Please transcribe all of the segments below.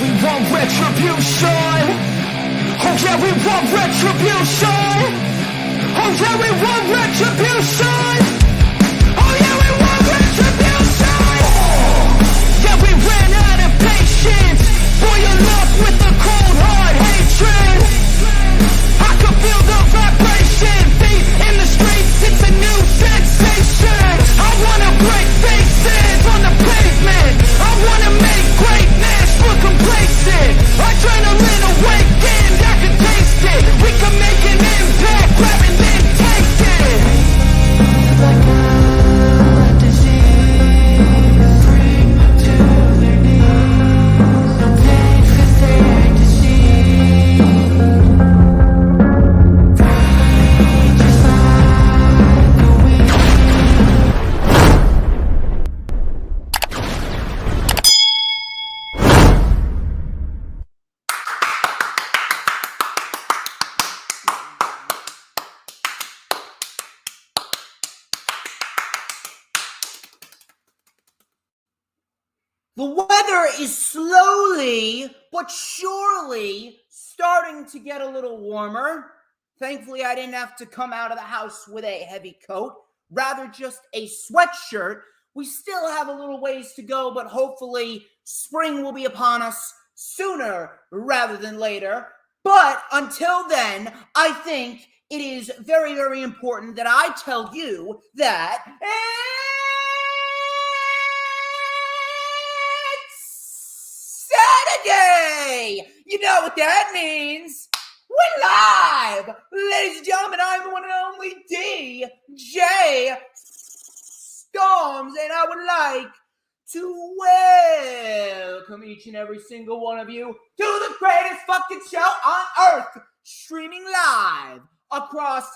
we want retribution. Oh yeah, we want retribution. Oh yeah, we want retribution. Oh yeah, we want retribution. Yeah, we ran out of patience. Boy, you're lost with the cold hard hatred. I can feel the vibration. Feet in the streets, it's a new sensation. I wanna break faces on the pavement. I wanna make greatness look complacent. Adrenaline awakened, I can taste it. We can make an impact, grab and then take it. Like a disease, bring to their knees. No pain 'cause they hate to see. Just like a weed. The weather is slowly but surely starting to get a little warmer. Thankfully, I didn't have to come out of the house with a heavy coat, rather just a sweatshirt. We still have a little ways to go, but hopefully spring will be upon us sooner rather than later. But until then, I think it is very, very important that I tell you that it's Saturday! You know what that means. We're live! Ladies and gentlemen, I'm the one and only DJ Storms, and I would like to welcome each and every single one of you to the greatest fucking show on earth, streaming live across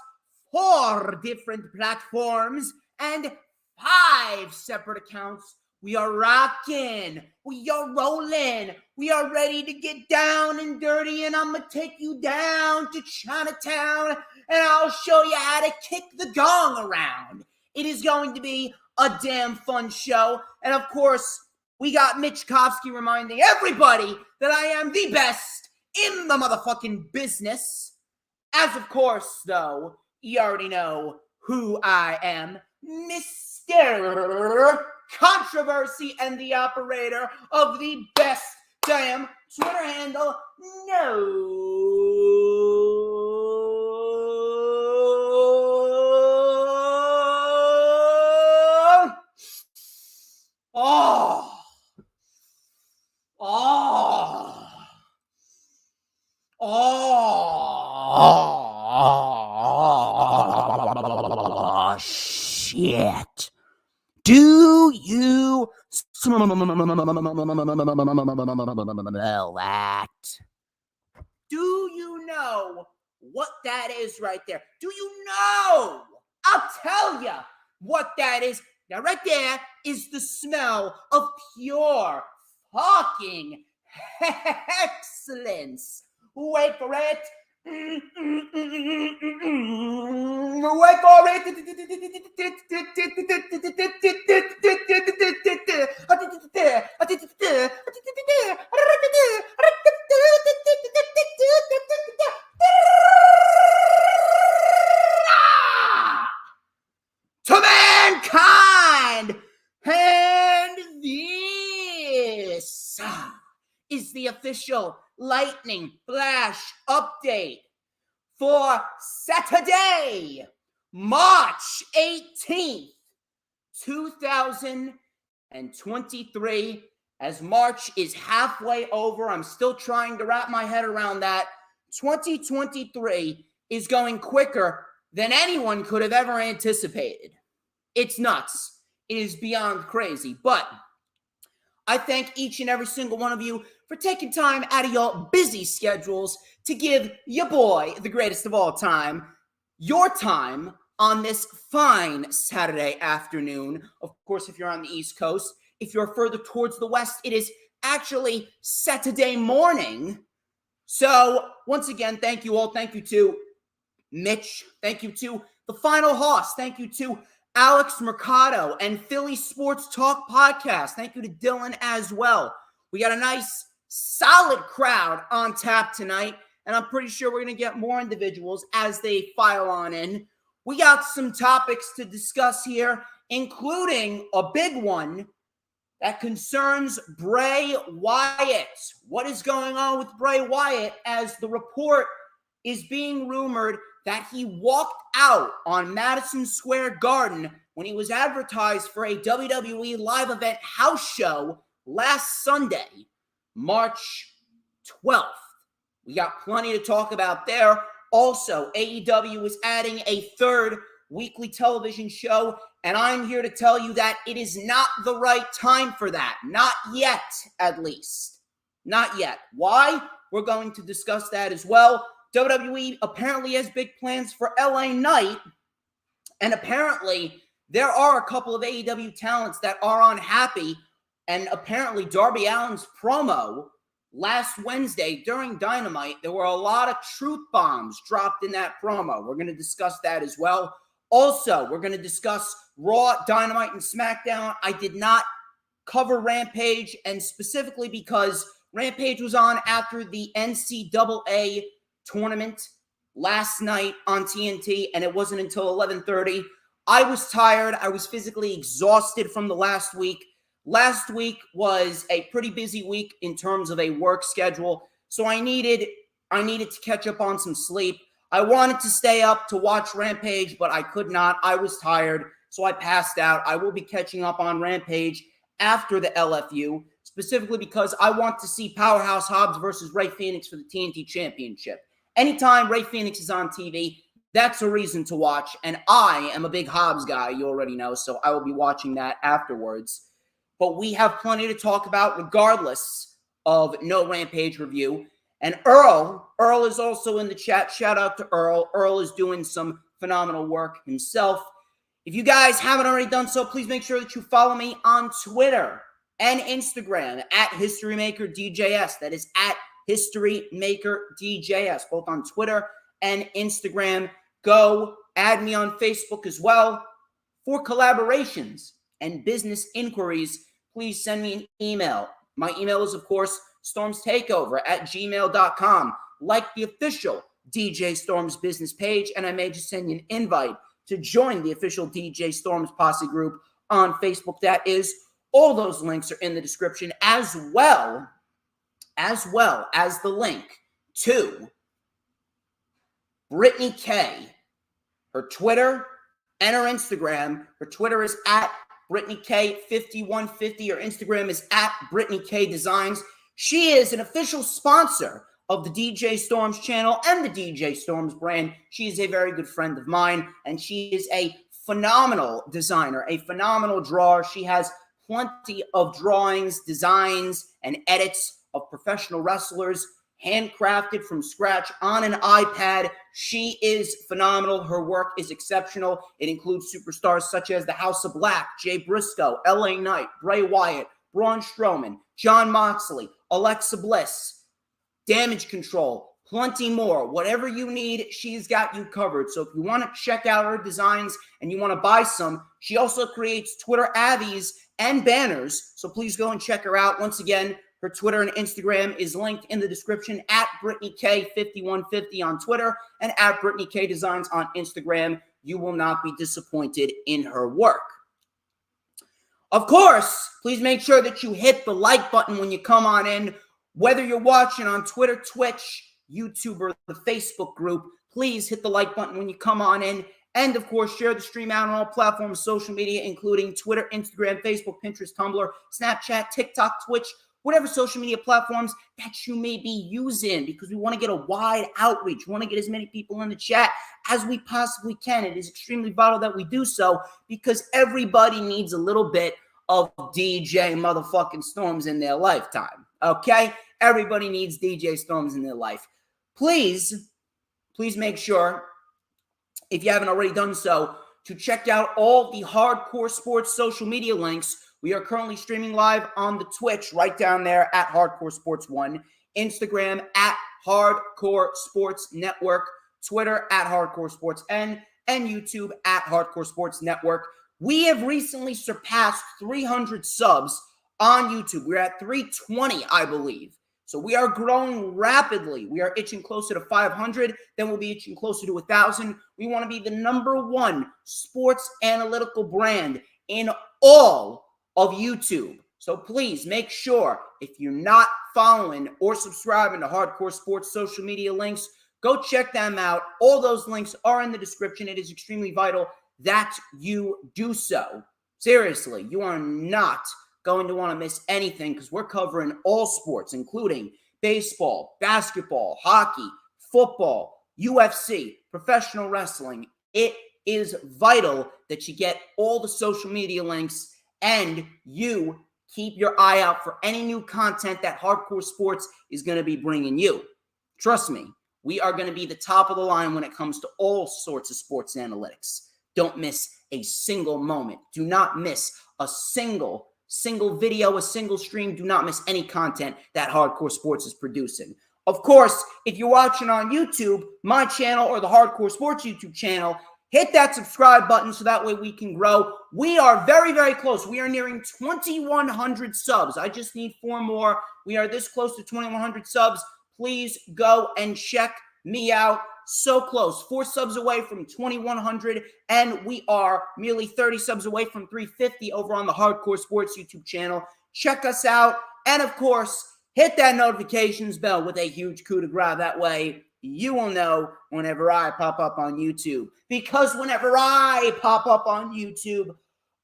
4 different platforms and 5 separate accounts. We are rocking, we are rolling, we are ready to get down and dirty, and I'm gonna take you down to Chinatown and I'll show you how to kick the gong around. It is going to be a damn fun show, and of course, we got Mitch Kovsky reminding everybody that I am the best in the motherfucking business. As of course, though, you already know who I am, Mr. Controversy and the operator of the best damn Twitter handle. Shit. Do you smell that? Do you know what that is right there? Do you know? I'll tell you what that is. Now, right there is the smell of pure fucking excellence. Wait for it. Wait for it. To mankind, and this is the official lightning flash update for Saturday, March 18th, 2023. As March is halfway over, I'm still trying to wrap my head around that. 2023 is going quicker than anyone could have ever anticipated. It's nuts. It is beyond crazy. But I thank each and every single one of you for taking time out of your busy schedules to give your boy, the greatest of all time, your time on this fine Saturday afternoon. Of course, if you're on the East Coast, if you're further towards the West, it is actually Saturday morning. So once again, thank you all. Thank you to Mitch. Thank you to The Final Hoss. Thank you to Alex Mercado and Philly Sports Talk Podcast. Thank you to Dylan as well. We got a nice Solid crowd on tap tonight, and I'm pretty sure we're going to get more individuals as they file on in. We got some topics to discuss here, including a big one that concerns Bray Wyatt. What is going on with Bray Wyatt, as the report is being rumored that he walked out on Madison Square Garden when he was advertised for a WWE live event house show last Sunday, March 12th. We got plenty to talk about there. Also, AEW is adding a third weekly television show, and I'm here to tell you that it is not the right time for that. Not yet, at least. Not yet. Why? We're going to discuss that as well. WWE apparently has big plans for LA Knight, and apparently there are a couple of AEW talents that are unhappy, and apparently Darby Allin's promo last Wednesday during Dynamite, there were a lot of truth bombs dropped in that promo. We're going to discuss that as well. Also, we're going to discuss Raw, Dynamite, and SmackDown. I did not cover Rampage, and specifically because Rampage was on after the NCAA tournament last night on TNT, and it wasn't until 11:30. I was tired. I was physically exhausted from the last week. Last week was a pretty busy week in terms of a work schedule, so I needed to catch up on some sleep. I wanted to stay up to watch Rampage, but I could not. I was tired, so I passed out. I will be catching up on Rampage after the LFU, specifically because I want to see Powerhouse Hobbs versus Ray Phoenix for the TNT Championship. Anytime Ray Phoenix is on TV, that's a reason to watch, and I am a big Hobbs guy, you already know, so I will be watching that afterwards. But we have plenty to talk about regardless of no Rampage review. And Earl is also in the chat. Shout out to Earl. Earl is doing some phenomenal work himself. If you guys haven't already done so, please make sure that you follow me on Twitter and Instagram at HistoryMakerDJS. That is at HistoryMakerDJS, both on Twitter and Instagram. Go add me on Facebook as well. For collaborations and business inquiries, please send me an email. My email is, of course, StormsTakeOver@gmail.com. Like the official DJ Storms business page, and I may just send you an invite to join the official DJ Storms Posse group on Facebook. That is, all those links are in the description, as well as the link to Brittany K, her Twitter and her Instagram. Her Twitter is at BrittanyK5150. Her Instagram is at BrittanyK Designs. She is an official sponsor of the DJ Storms channel and the DJ Storms brand. She is a very good friend of mine, and she is a phenomenal designer, a phenomenal drawer. She has plenty of drawings, designs, and edits of professional wrestlers, handcrafted from scratch on an iPad. She is phenomenal. Her work is exceptional. It includes superstars such as the House of Black, Jay Briscoe, LA Knight, Bray Wyatt, Braun Strowman, Jon Moxley, Alexa Bliss, Damage Control, plenty more. Whatever you need, she's got you covered. So if you want to check out her designs and you want to buy some, she also creates Twitter avies and banners. So please go and check her out. Once again, her Twitter and Instagram is linked in the description, at BrittanyK5150 on Twitter and at BrittanyK Designs on Instagram. You will not be disappointed in her work. Of course, please make sure that you hit the like button when you come on in, whether you're watching on Twitter, Twitch, YouTube, or the Facebook group. Please hit the like button when you come on in. And, of course, share the stream out on all platforms, social media, including Twitter, Instagram, Facebook, Pinterest, Tumblr, Snapchat, TikTok, Twitch, whatever social media platforms that you may be using, because we want to get a wide outreach. We want to get as many people in the chat as we possibly can. It is extremely vital that we do so, because everybody needs a little bit of DJ motherfucking Storms in their lifetime, okay? Everybody needs DJ Storms in their life. Please make sure, if you haven't already done so, to check out all the Hardcore Sports social media links. We are currently streaming live on the Twitch right down there at Hardcore Sports 1, Instagram at Hardcore Sports Network, Twitter at Hardcore Sports N, and YouTube at Hardcore Sports Network. We have recently surpassed 300 subs on YouTube. We're at 320, I believe. So we are growing rapidly. We are itching closer to 500. Then we'll be itching closer to 1,000. We want to be the #1 sports analytical brand in all of YouTube. So please make sure, if you're not following or subscribing to Hardcore Sports social media links, go check them out. All those links are in the description. It is extremely vital that you do so. Seriously, you are not going to want to miss anything because we're covering all sports, including baseball, basketball, hockey, football, UFC, professional wrestling. It is vital that you get all the social media links and you keep your eye out for any new content that Hardcore Sports is going to be bringing you. Trust me, we are going to be the top of the line when it comes to all sorts of sports analytics. Don't miss a single moment. Do not miss a single video, a single stream. Do not miss any content that Hardcore Sports is producing. Of course, if you're watching on YouTube, my channel or the Hardcore Sports YouTube channel, hit that subscribe button so that way we can grow. We are very, very close. We are nearing 2,100 subs. I just need 4 more. We are this close to 2,100 subs. Please go and check me out. So close. 4 subs away from 2,100, and we are merely 30 subs away from 350 over on the Hardcore Sports YouTube channel. Check us out, and of course, hit that notifications bell with a huge coup de grace. That way, you will know whenever I pop up on YouTube. Because whenever I pop up on YouTube,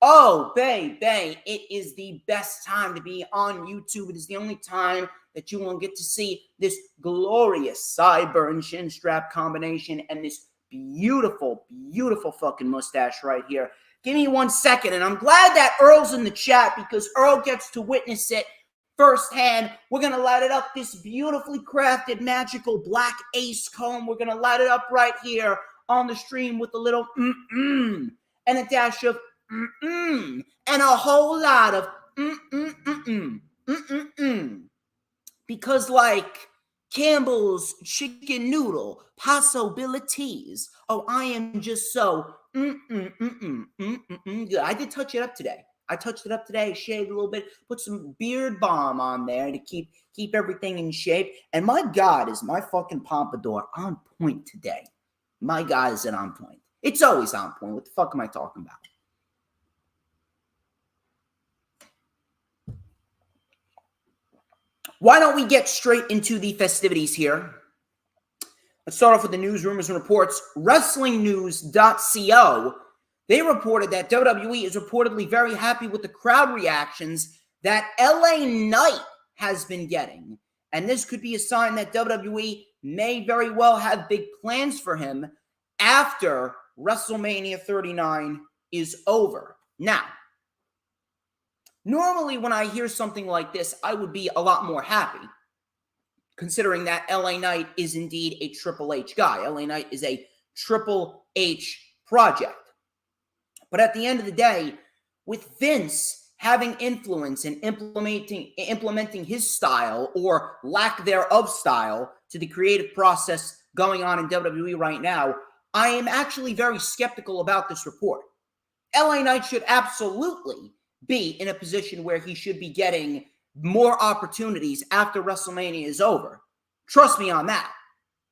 oh, baby, it is the best time to be on YouTube. It is the only time that you will get to see this glorious sideburn chin strap combination and this beautiful, beautiful fucking mustache right here. Give me 1 second, and I'm glad that Earl's in the chat because Earl gets to witness it firsthand. We're going to light it up, this beautifully crafted, magical black ace comb. We're going to light it up right here on the stream with a little and a dash of and a whole lot of because like Campbell's chicken noodle possibilities. Oh, I am just so good. I did touch it up today. I touched it up today, shaved a little bit, put some beard balm on there to keep everything in shape. And my God, is my fucking pompadour on point today. My God, is it on point. It's always on point. What the fuck am I talking about? Why don't we get straight into the festivities here? Let's start off with the news, rumors, and reports. WrestlingNews.co, they reported that WWE is reportedly very happy with the crowd reactions that LA Knight has been getting. And this could be a sign that WWE may very well have big plans for him after WrestleMania 39 is over. Now, normally when I hear something like this, I would be a lot more happy, considering that LA Knight is indeed a Triple H guy. LA Knight is a Triple H project. But at the end of the day, with Vince having influence in implementing his style or lack thereof style to the creative process going on in WWE right now, I am actually very skeptical about this report. LA Knight should absolutely be in a position where he should be getting more opportunities after WrestleMania is over. Trust me on that.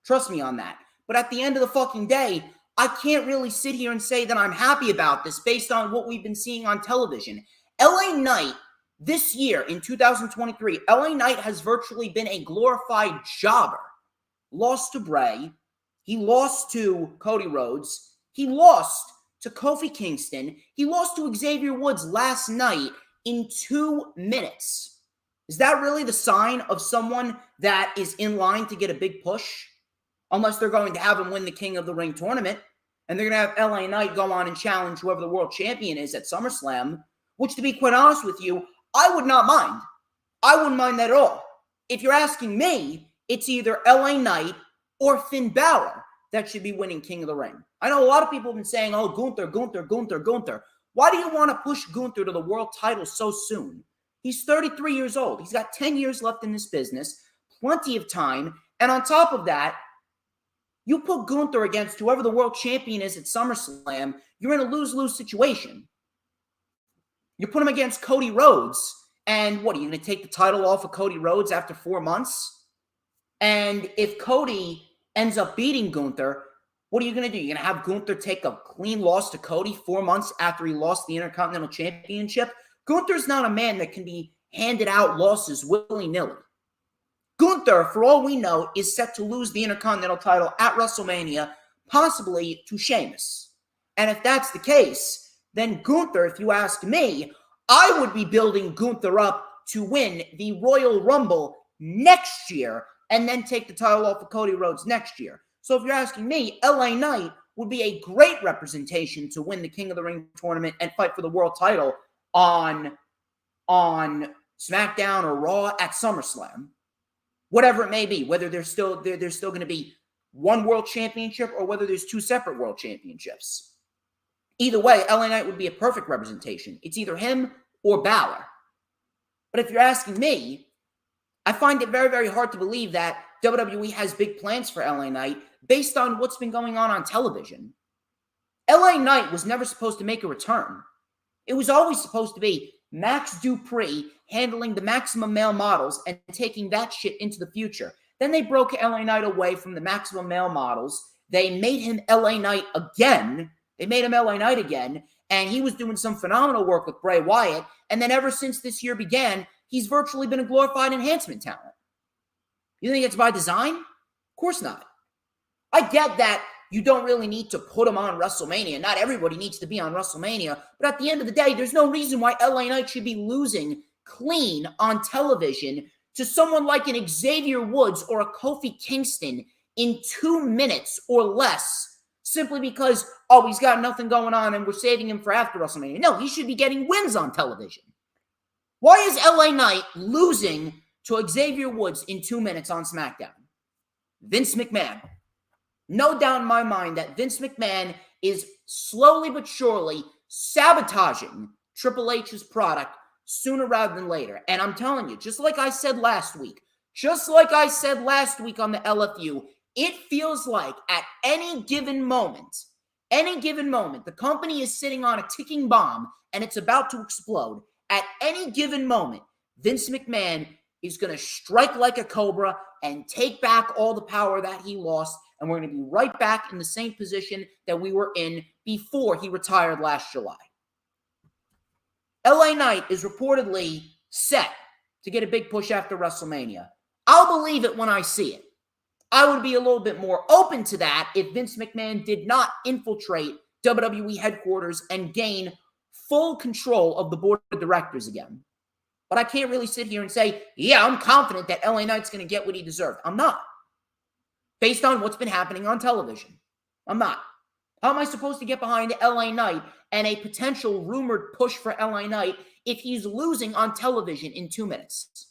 Trust me on that. But at the end of the fucking day, I can't really sit here and say that I'm happy about this based on what we've been seeing on television. LA Knight, this year in 2023, LA Knight has virtually been a glorified jobber. Lost to Bray. He lost to Cody Rhodes. He lost to Kofi Kingston. He lost to Xavier Woods last night in 2 minutes. Is that really the sign of someone that is in line to get a big push? Unless they're going to have him win the King of the Ring tournament. And they're going to have LA Knight go on and challenge whoever the world champion is at SummerSlam. Which, to be quite honest with you, I would not mind. I wouldn't mind that at all. If you're asking me, it's either LA Knight or Finn Balor that should be winning King of the Ring. I know a lot of people have been saying, oh, Gunther. Why do you want to push Gunther to the world title so soon? He's 33 years old. He's got 10 years left in this business, plenty of time. And on top of that, you put Gunther against whoever the world champion is at SummerSlam, you're in a lose-lose situation. You put him against Cody Rhodes, And what, are you going to take the title off of Cody Rhodes after 4 months? And if Cody ends up beating Gunther, what are you going to do? You're going to have Gunther take a clean loss to Cody 4 months after he lost the Intercontinental Championship? Gunther's not a man that can be handed out losses willy-nilly. Gunther, for all we know, is set to lose the Intercontinental title at WrestleMania, possibly to Sheamus. And if that's the case, then Gunther, if you ask me, I would be building Gunther up to win the Royal Rumble next year and then take the title off of Cody Rhodes next year. So if you're asking me, LA Knight would be a great representation to win the King of the Ring tournament and fight for the world title on SmackDown or Raw at SummerSlam. Whatever it may be, whether there's still going to be one world championship or whether there's two separate world championships. Either way, LA Knight would be a perfect representation. It's either him or Balor. But if you're asking me, I find it very, very hard to believe that WWE has big plans for LA Knight based on what's been going on television. LA Knight was never supposed to make a return. It was always supposed to be Max Dupree handling the Maximum Male models and taking that shit into the future. Then they broke LA Knight away from the Maximum Male models. They made him LA Knight again. And he was doing some phenomenal work with Bray Wyatt. And then ever since this year began, he's virtually been a glorified enhancement talent. You think it's by design? Of course not. I get that you don't really need to put him on WrestleMania. Not everybody needs to be on WrestleMania. But at the end of the day, there's no reason why LA Knight should be losing clean on television to someone like an Xavier Woods or a Kofi Kingston in 2 minutes or less, simply because, oh, he's got nothing going on and we're saving him for after WrestleMania. No, he should be getting wins on television. Why is LA Knight losing to Xavier Woods in 2 minutes on SmackDown? Vince McMahon. No doubt in my mind that Vince McMahon is slowly but surely sabotaging Triple H's product sooner rather than later. And I'm telling you, just like I said last week on the LFU, it feels like at any given moment, the company is sitting on a ticking bomb and it's about to explode. At any given moment, Vince McMahon is going to strike like a cobra and take back all the power that he lost. And we're going to be right back in the same position that we were in before he retired last July. LA Knight is reportedly set to get a big push after WrestleMania. I'll believe it when I see it. I would be a little bit more open to that if Vince McMahon did not infiltrate WWE headquarters and gain full control of the board of directors again. But I can't really sit here and say, yeah, I'm confident that LA Knight's going to get what he deserved. I'm not. Based on what's been happening on television. I'm not. How am I supposed to get behind LA Knight and a potential rumored push for LA Knight if he's losing on television in 2 minutes?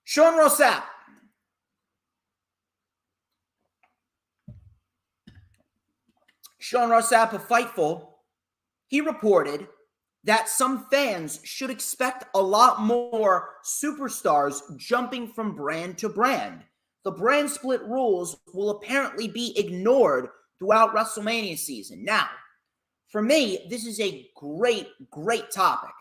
Sean Rossap. Sean Rossap of Fightful, he reported that some fans should expect a lot more superstars jumping from brand to brand. The brand split rules will apparently be ignored throughout WrestleMania season. Now, for me, this is a great topic.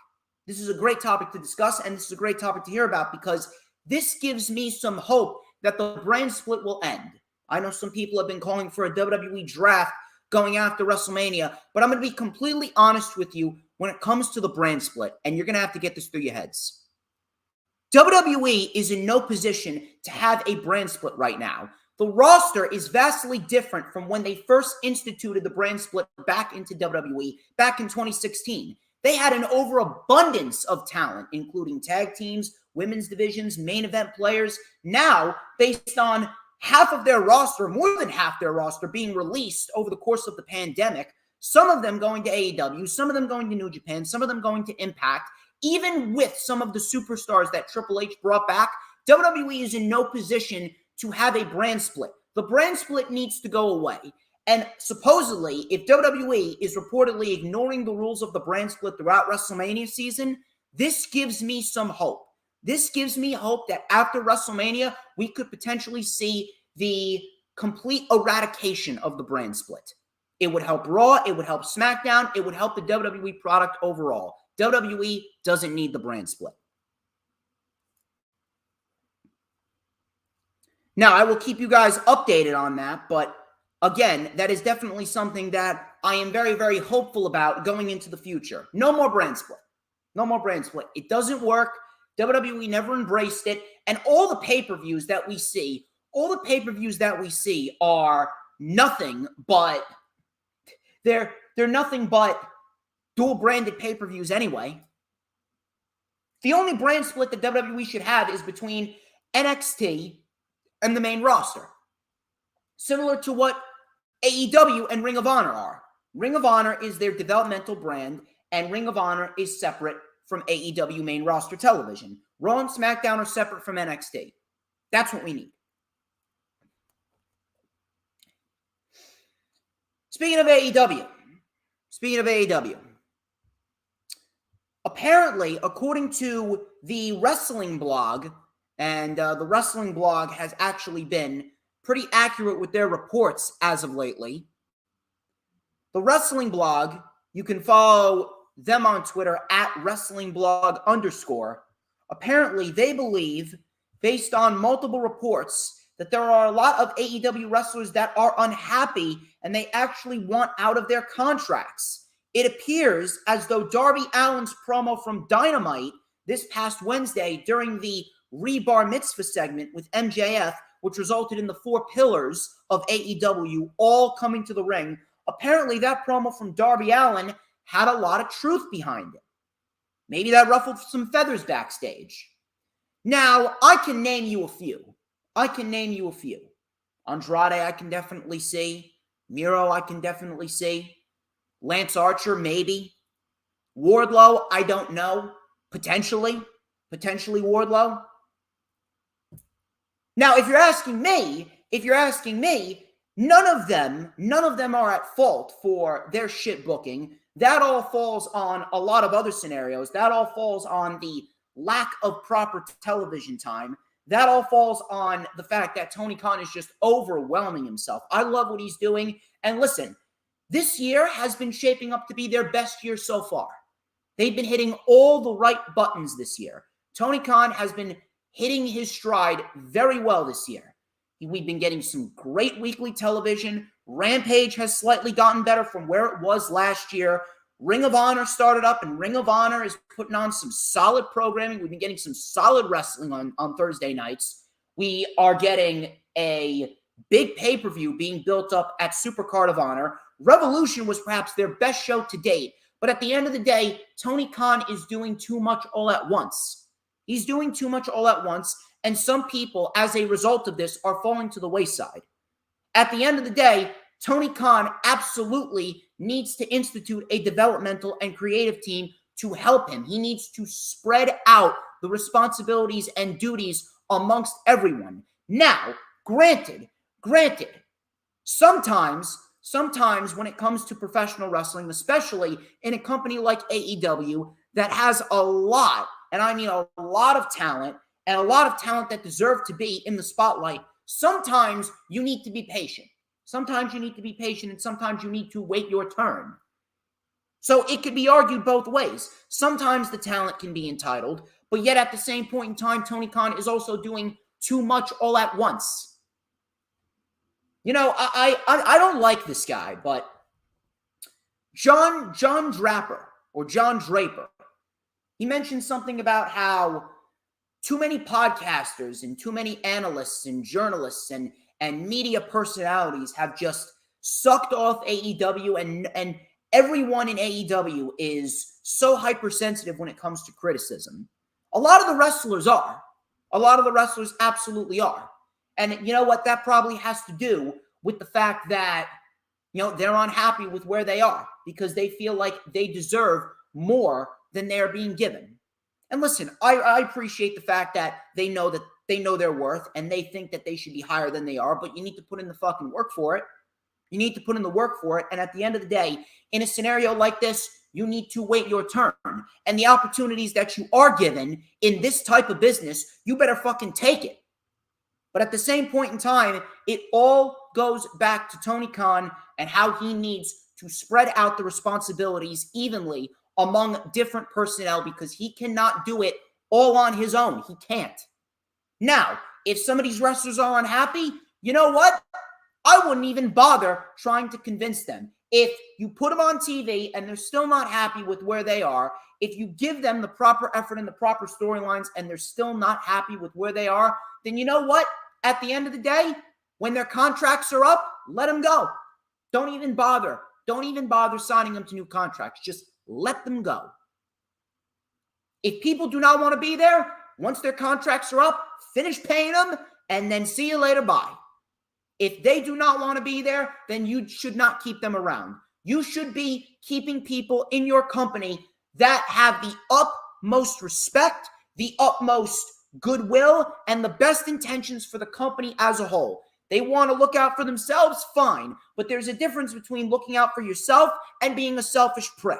This is a great topic to discuss, and this is a great topic to hear about because this gives me some hope that the brand split will end. I know some people have been calling for a WWE draft going after WrestleMania, but I'm going to be completely honest with you when it comes to the brand split, and you're going to have to get this through your heads. WWE is in no position to have a brand split right now. The roster is vastly different from when they first instituted the brand split back into WWE back in 2016. They had an overabundance of talent, including tag teams, women's divisions, main event players. Now, based on half of their roster, more than half their roster being released over the course of the pandemic, some of them going to AEW, some of them going to New Japan, some of them going to Impact, even with some of the superstars that Triple H brought back, WWE is in no position to have a brand split. The brand split needs to go away. And supposedly, if WWE is reportedly ignoring the rules of the brand split throughout WrestleMania season, this gives me some hope. This gives me hope that after WrestleMania, we could potentially see the complete eradication of the brand split. It would help Raw. It would help SmackDown. It would help the WWE product overall. WWE doesn't need the brand split. Now, I will keep you guys updated on that, but again, that is definitely something that I am very, very hopeful about going into the future. No more brand split. No more brand split. It doesn't work. WWE never embraced it. And all the pay-per-views that we see, are nothing but, they're nothing but dual-branded pay-per-views anyway. The only brand split that WWE should have is between NXT and the main roster. Similar to what AEW and Ring of Honor are. Ring of Honor is their developmental brand, and Ring of Honor is separate from AEW main roster television. Raw and SmackDown are separate from NXT. That's what we need. Speaking of AEW, apparently, according to the wrestling blog, and the wrestling blog has actually been pretty accurate with their reports as of lately. The wrestling blog, you can follow them on Twitter at wrestlingblog_. Apparently, they believe, based on multiple reports, that there are a lot of AEW wrestlers that are unhappy and they actually want out of their contracts. It appears as though Darby Allin's promo from Dynamite this past Wednesday during the Rebar Mitzvah segment with MJF, which resulted in the 4 pillars of AEW all coming to the ring. Apparently, that promo from Darby Allin had a lot of truth behind it. Maybe that ruffled some feathers backstage. Now, I can name you a few. Andrade, I can definitely see. Miro, I can definitely see. Lance Archer, maybe. Wardlow, I don't know. Potentially Wardlow. Now, if you're asking me, none of them are at fault for their shit booking. That all falls on a lot of other scenarios. That all falls on the lack of proper television time. That all falls on the fact that Tony Khan is just overwhelming himself. I love what he's doing. And listen, this year has been shaping up to be their best year so far. They've been hitting all the right buttons this year. Tony Khan has been hitting his stride very well this year. We've been getting some great weekly television. Rampage has slightly gotten better from where it was last year. Ring of Honor started up, and Ring of Honor is putting on some solid programming. We've been getting some solid wrestling on Thursday nights. We are getting a big pay-per-view being built up at Supercard of Honor. Revolution was perhaps their best show to date. But at the end of the day, Tony Khan is doing too much all at once. He's doing too much all at once, and some people, as a result of this, are falling to the wayside. At the end of the day, Tony Khan absolutely needs to institute a developmental and creative team to help him. He needs to spread out the responsibilities and duties amongst everyone. Now, granted, sometimes when it comes to professional wrestling, especially in a company like AEW that has a lot, and I mean a lot of talent, and a lot of talent that deserve to be in the spotlight, sometimes you need to be patient. Sometimes you need to be patient, and sometimes you need to wait your turn. So it could be argued both ways. Sometimes the talent can be entitled, but yet at the same point in time, Tony Khan is also doing too much all at once. You know, I don't like this guy, but John Draper, he mentioned something about how too many podcasters and too many analysts and journalists and media personalities have just sucked off AEW, and everyone in AEW is so hypersensitive when it comes to criticism. A lot of the wrestlers are. A lot of the wrestlers absolutely are. And you know what? That probably has to do with the fact that, you know, they're unhappy with where they are because they feel like they deserve more than they're being given. And listen, I appreciate the fact that they know their worth and they think that they should be higher than they are, but you need to put in the fucking work for it. You need to put in the work for it. And at the end of the day, in a scenario like this, you need to wait your turn. And the opportunities that you are given in this type of business, you better fucking take it. But at the same point in time, it all goes back to Tony Khan and how he needs to spread out the responsibilities evenly among different personnel because he cannot do it all on his own. He can't. Now, if some of these wrestlers are unhappy, you know what? I wouldn't even bother trying to convince them. If you put them on TV and they're still not happy with where they are, if you give them the proper effort and the proper storylines and they're still not happy with where they are, then you know what? At the end of the day, when their contracts are up, let them go. Don't even bother. Don't even bother signing them to new contracts. Just let them go. If people do not want to be there, once their contracts are up, finish paying them and then see you later, bye. If they do not want to be there, then you should not keep them around. You should be keeping people in your company that have the utmost respect, the utmost goodwill, and the best intentions for the company as a whole. They want to look out for themselves, fine. But there's a difference between looking out for yourself and being a selfish prick.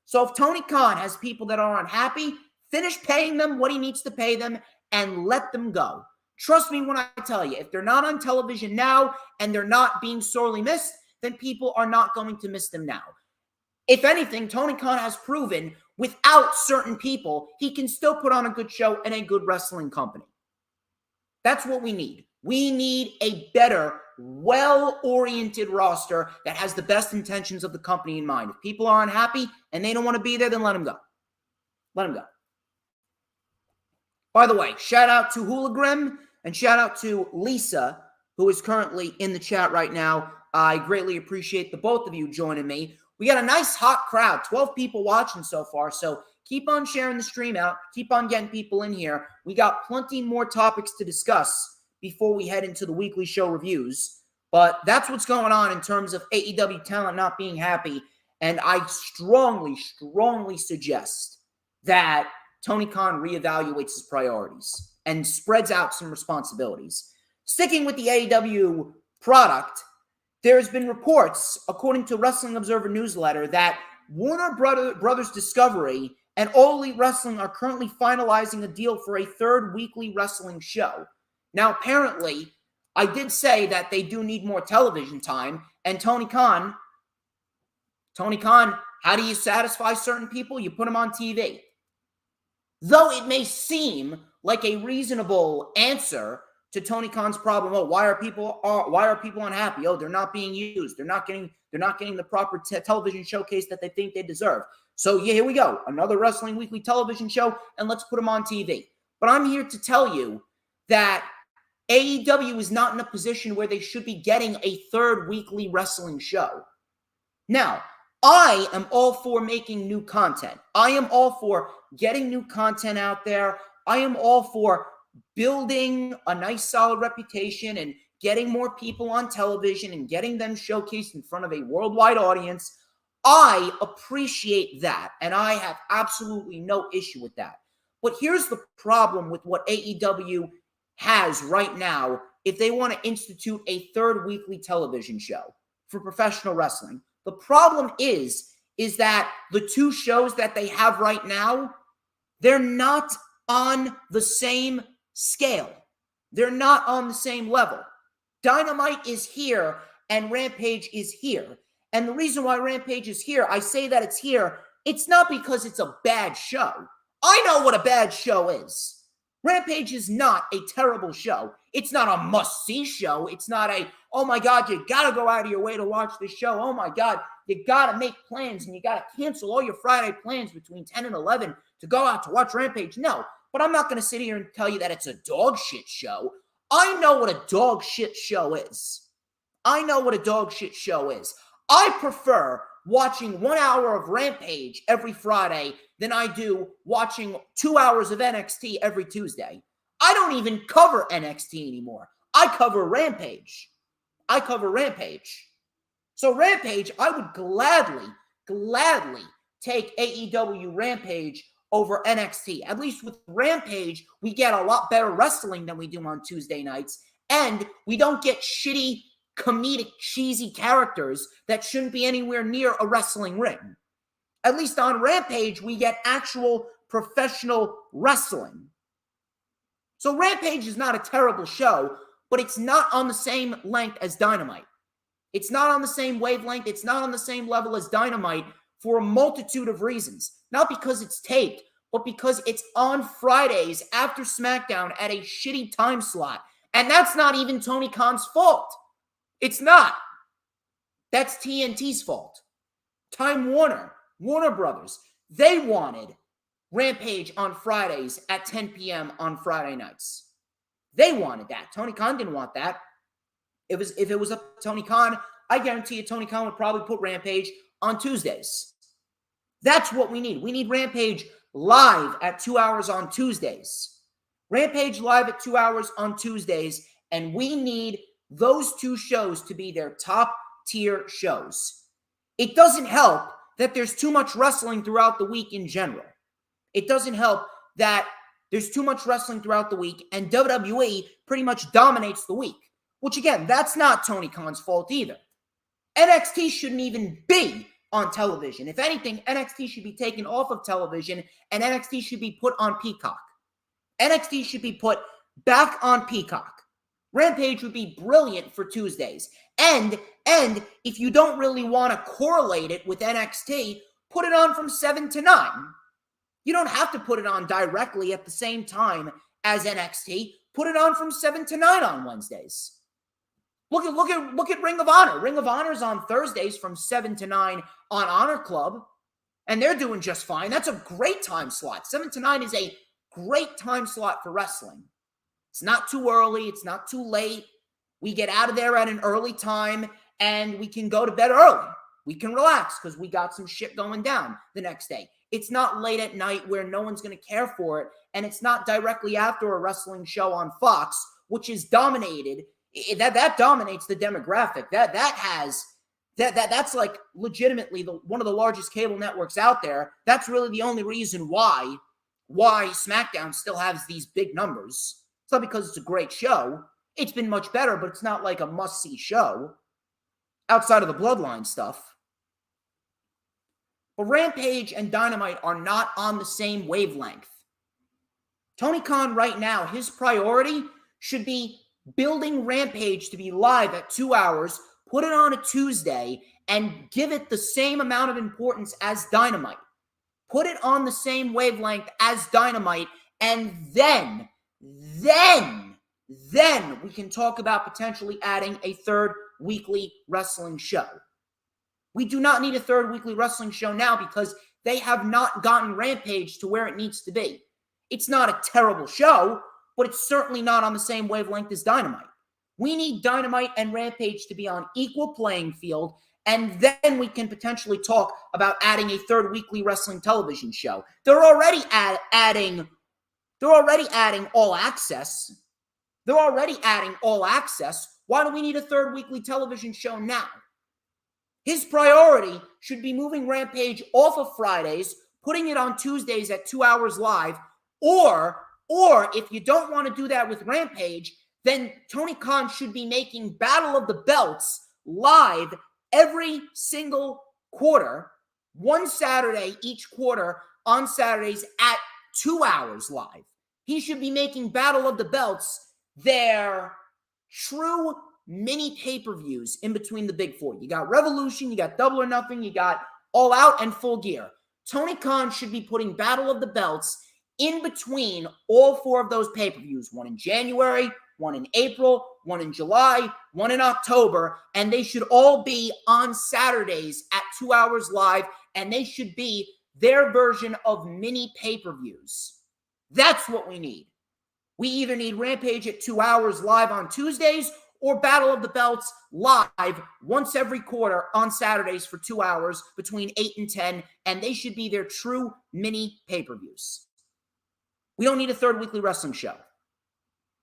So if Tony Khan has people that are unhappy, finish paying them what he needs to pay them and let them go. Trust me when I tell you, if they're not on television now and they're not being sorely missed, then people are not going to miss them now. If anything, Tony Khan has proven without certain people, he can still put on a good show and a good wrestling company. That's what we need. We need a better, well-oriented roster that has the best intentions of the company in mind. If people are unhappy and they don't want to be there, then let them go. Let them go. By the way, shout out to Hooligram and shout out to Lisa, who is currently in the chat right now. I greatly appreciate the both of you joining me. We got a nice hot crowd, 12 people watching so far, so keep on sharing the stream out. Keep on getting people in here. We got plenty more topics to discuss before we head into the weekly show reviews. But that's what's going on in terms of AEW talent not being happy. And I strongly, strongly suggest that Tony Khan reevaluates his priorities and spreads out some responsibilities. Sticking with the AEW product, there has been reports, according to Wrestling Observer Newsletter, that Warner Brothers Discovery and All Elite Wrestling are currently finalizing a deal for a third weekly wrestling show. Now, apparently, I did say that they do need more television time, and Tony Khan, how do you satisfy certain people? You put them on TV. Though it may seem like a reasonable answer to Tony Khan's problem, why are people unhappy? They're not being used. They're not getting the proper television showcase that they think they deserve. So yeah, here we go, another Wrestling Weekly television show, and let's put them on TV. But I'm here to tell you that AEW is not in a position where they should be getting a third weekly wrestling show. Now, I am all for making new content. I am all for getting new content out there. I am all for building a nice solid reputation and getting more people on television and getting them showcased in front of a worldwide audience. I appreciate that, and I have absolutely no issue with that. But here's the problem with what AEW has right now if they want to institute a third weekly television show for professional wrestling. The problem is that the two shows that they have right now, they're not on the same scale. They're not on the same level. Dynamite is here and Rampage is here. And the reason why Rampage is here, I say that it's here, it's not because it's a bad show. I know what a bad show is. Rampage is not a terrible show. It's not a must-see show. It's not a, oh my God, you gotta go out of your way to watch this show. Oh my God, you gotta make plans and you gotta cancel all your Friday plans between 10 and 11 to go out to watch Rampage. No, but I'm not gonna sit here and tell you that it's a dog shit show. I know what a dog shit show is. I know what a dog shit show is. I prefer watching 1 hour of Rampage every Friday than I do watching 2 hours of NXT every Tuesday. I don't even cover NXT anymore. I cover Rampage. So Rampage, I would gladly take AEW Rampage over NXT. At least with Rampage, we get a lot better wrestling than we do on Tuesday nights. And we don't get shitty, comedic, cheesy characters that shouldn't be anywhere near a wrestling ring. At least on Rampage, we get actual professional wrestling. So Rampage is not a terrible show, but it's not on the same length as Dynamite. It's not on the same wavelength. It's not on the same level as Dynamite for a multitude of reasons. Not because it's taped, but because it's on Fridays after SmackDown at a shitty time slot. And that's not even Tony Khan's fault. It's not. That's TNT's fault. Time Warner, Warner Brothers, they wanted Rampage on Fridays at 10 p.m. on Friday nights. They wanted that. Tony Khan didn't want that. If it was up to Tony Khan, I guarantee you Tony Khan would probably put Rampage on Tuesdays. That's what we need. We need Rampage live at 2 hours on Tuesdays. Rampage live at 2 hours on Tuesdays, and we need those two shows to be their top tier shows. It doesn't help that there's too much wrestling throughout the week in general. It doesn't help that there's too much wrestling throughout the week, and WWE pretty much dominates the week. Which, again, that's not Tony Khan's fault either. NXT shouldn't even be on television. If anything, NXT should be taken off of television, and NXT should be put on Peacock. NXT should be put back on Peacock. Rampage would be brilliant for Tuesdays. And if you don't really want to correlate it with NXT, put it on from 7 to 9. You don't have to put it on directly at the same time as NXT. Put it on from 7 to 9 on Wednesdays. Look at Ring of Honor. Ring of Honor is on Thursdays from 7 to 9 on Honor Club, and they're doing just fine. That's a great time slot. 7 to 9 is a great time slot for wrestling. It's not too early. It's not too late. We get out of there at an early time, and we can go to bed early. We can relax because we got some shit going down the next day. It's not late at night where no one's going to care for it, and it's not directly after a wrestling show on Fox, which is dominated. That dominates the demographic. That's like legitimately one of the largest cable networks out there. That's really the only reason why SmackDown still has these big numbers. It's not because it's a great show. It's been much better, but it's not like a must-see show outside of the Bloodline stuff. But Rampage and Dynamite are not on the same wavelength. Tony Khan right now, his priority should be building Rampage to be live at 2 hours, put it on a Tuesday, and give it the same amount of importance as Dynamite. Put it on the same wavelength as Dynamite, and then we can talk about potentially adding a third weekly wrestling show. We do not need a third weekly wrestling show now because they have not gotten Rampage to where it needs to be. It's not a terrible show, but it's certainly not on the same wavelength as Dynamite. We need Dynamite and Rampage to be on equal playing field, and then we can potentially talk about adding a third weekly wrestling television show. They're already adding All Access. They're already adding All Access. Why do we need a third weekly television show now? His priority should be moving Rampage off of Fridays, putting it on Tuesdays at 2 hours live, or if you don't want to do that with Rampage, then Tony Khan should be making Battle of the Belts live every single quarter, one Saturday each quarter on Saturdays at 2 hours live. He should be making Battle of the Belts their true mini pay-per-views in between the big four. You got Revolution, you got Double or Nothing, you got All Out and Full Gear. Tony Khan should be putting Battle of the Belts in between all four of those pay-per-views, one in January, one in April, one in July, one in October, and they should all be on Saturdays at 2 hours live, and they should be their version of mini pay-per-views. That's what we need. We either need Rampage at 2 hours live on Tuesdays or Battle of the Belts live once every quarter on Saturdays for 2 hours between 8 and 10, and they should be their true mini pay-per-views. We don't need a third weekly wrestling show.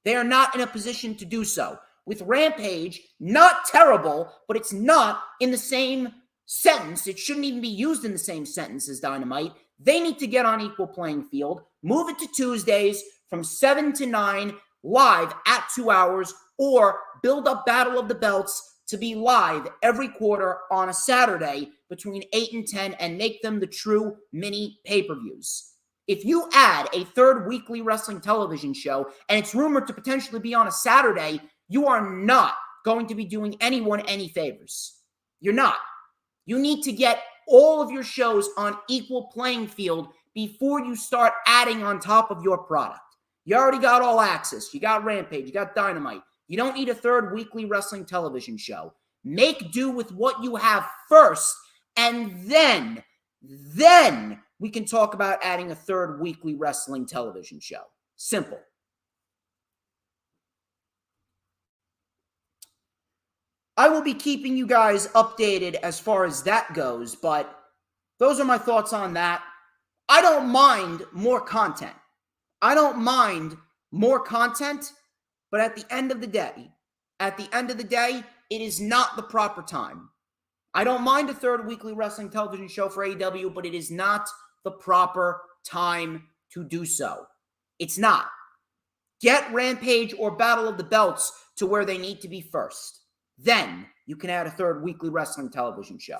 They are not in a position to do so. With Rampage, not terrible, but it's not in the same sentence. It shouldn't even be used in the same sentence as Dynamite. They need to get on equal playing field, move it to Tuesdays from 7 to 9, live at 2 hours, or build up Battle of the Belts to be live every quarter on a Saturday between 8 and 10 and make them the true mini pay-per-views. If you add a third weekly wrestling television show and it's rumored to potentially be on a Saturday, you are not going to be doing anyone any favors. You're not. You need to get all of your shows on equal playing field before you start adding on top of your product. You already got All Access. You got Rampage. You got Dynamite. You don't need a third weekly wrestling television show. Make do with what you have first, and then we can talk about adding a third weekly wrestling television show. Simple. I will be keeping you guys updated as far as that goes, but those are my thoughts on that. I don't mind more content. But at the end of the day, it is not the proper time. I don't mind a third weekly wrestling television show for AEW, but it is not the proper time to do so. It's not. Get Rampage or Battle of the Belts to where they need to be first. Then you can add a third weekly wrestling television show.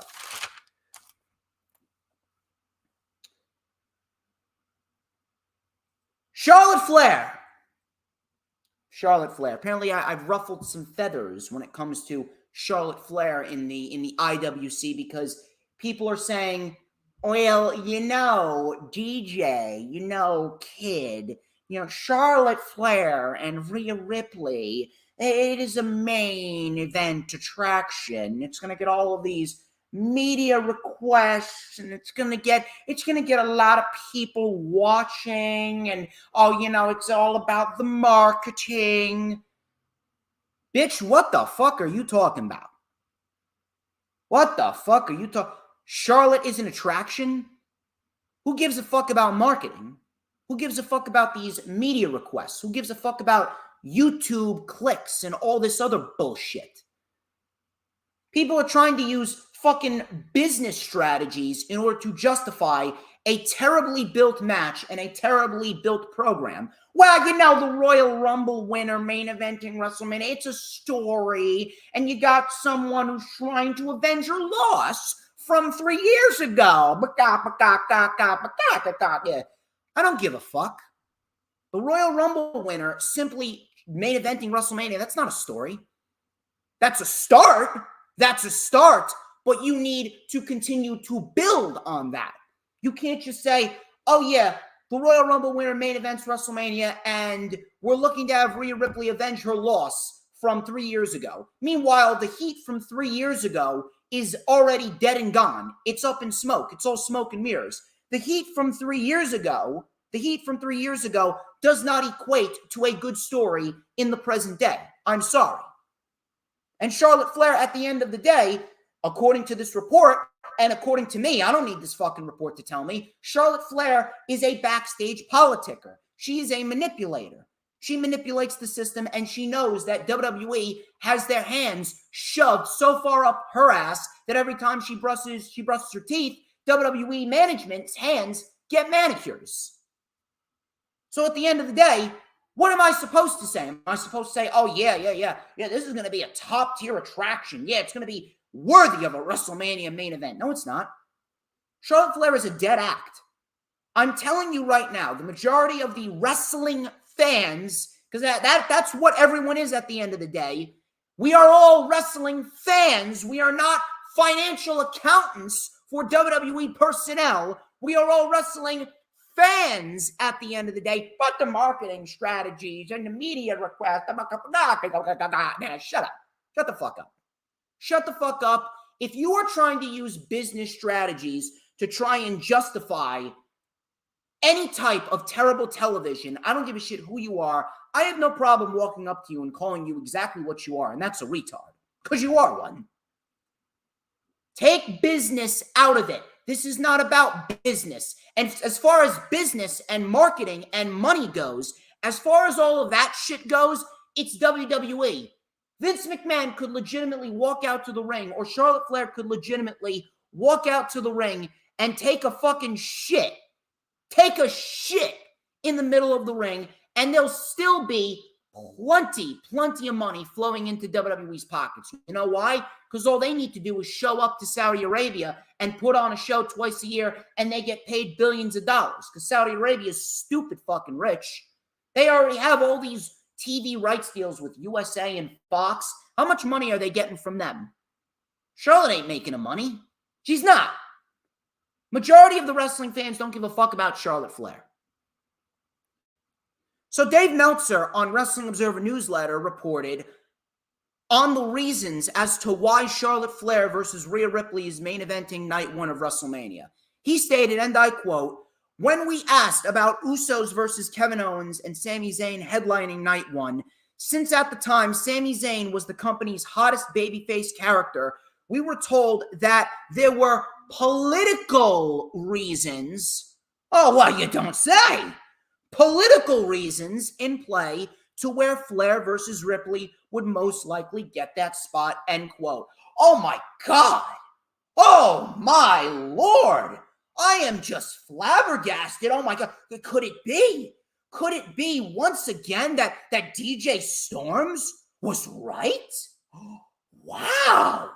Charlotte Flair. Apparently, I've ruffled some feathers when it comes to Charlotte Flair in the IWC because people are saying, well, DJ, Kid, Charlotte Flair and Rhea Ripley, it is a main event attraction. It's going to get all of these media requests, and it's going to get a lot of people watching, and it's all about the marketing. Bitch, what the fuck are you talking about? Charlotte is an attraction? Who gives a fuck about marketing? Who gives a fuck about these media requests? Who gives a fuck about YouTube clicks and all this other bullshit? People are trying to use fucking business strategies in order to justify a terribly built match and a terribly built program. Well, the Royal Rumble winner main eventing WrestleMania, it's a story, and you got someone who's trying to avenge her loss from 3 years ago. Yeah. I don't give a fuck. The Royal Rumble winner simply main eventing WrestleMania, that's not a story. That's a start, but you need to continue to build on that. You can't just say, oh yeah, the Royal Rumble winner main events WrestleMania, and we're looking to have Rhea Ripley avenge her loss from 3 years ago. Meanwhile, the heat from 3 years ago is already dead and gone. It's up in smoke. It's all smoke and mirrors. The heat from 3 years ago does not equate to a good story in the present day. I'm sorry. And Charlotte Flair, at the end of the day, according to this report, and according to me, I don't need this fucking report to tell me, Charlotte Flair is a backstage politicker. She is a manipulator. She manipulates the system, and she knows that WWE has their hands shoved so far up her ass that every time she brushes her teeth, WWE management's hands get manicures. So at the end of the day, what am I supposed to say? Am I supposed to say, oh, yeah, this is going to be a top-tier attraction. Yeah, it's going to be worthy of a WrestleMania main event. No, it's not. Charlotte Flair is a dead act. I'm telling you right now, the majority of the wrestling fans, because that's what everyone is at the end of the day, we are all wrestling fans. We are not financial accountants for WWE personnel. We are all wrestling fans at the end of the day, but the marketing strategies and the media requests. Shut up. Shut the fuck up. Shut the fuck up. If you are trying to use business strategies to try and justify any type of terrible television, I don't give a shit who you are. I have no problem walking up to you and calling you exactly what you are, and that's a retard, because you are one. Take business out of it. This is not about business. And as far as business and marketing and money goes, as far as all of that shit goes, it's WWE. Vince McMahon could legitimately walk out to the ring, or Charlotte Flair could legitimately walk out to the ring and take a fucking shit. Take a shit in the middle of the ring, and there'll still be plenty of money flowing into WWE's pockets. You know why? Because all they need to do is show up to Saudi Arabia and put on a show twice a year, and they get paid billions of dollars, because Saudi Arabia is stupid fucking rich. They already have all these TV rights deals with USA and Fox. How much money are they getting from them? Charlotte ain't making the money. She's not. Majority of the wrestling fans don't give a fuck about Charlotte Flair. So Dave Meltzer on Wrestling Observer Newsletter reported on the reasons as to why Charlotte Flair versus Rhea Ripley is main eventing night one of WrestleMania. He stated, and I quote, "When we asked about Usos versus Kevin Owens and Sami Zayn headlining night one, since at the time Sami Zayn was the company's hottest babyface character, we were told that there were political reasons." Oh, well, you don't say. Political reasons in play to where Flair versus Ripley would most likely get that spot, end quote. Oh my God. Oh my Lord. I am just flabbergasted. Oh my God. Could it be? Could it be once again that DJ Storms was right? Wow.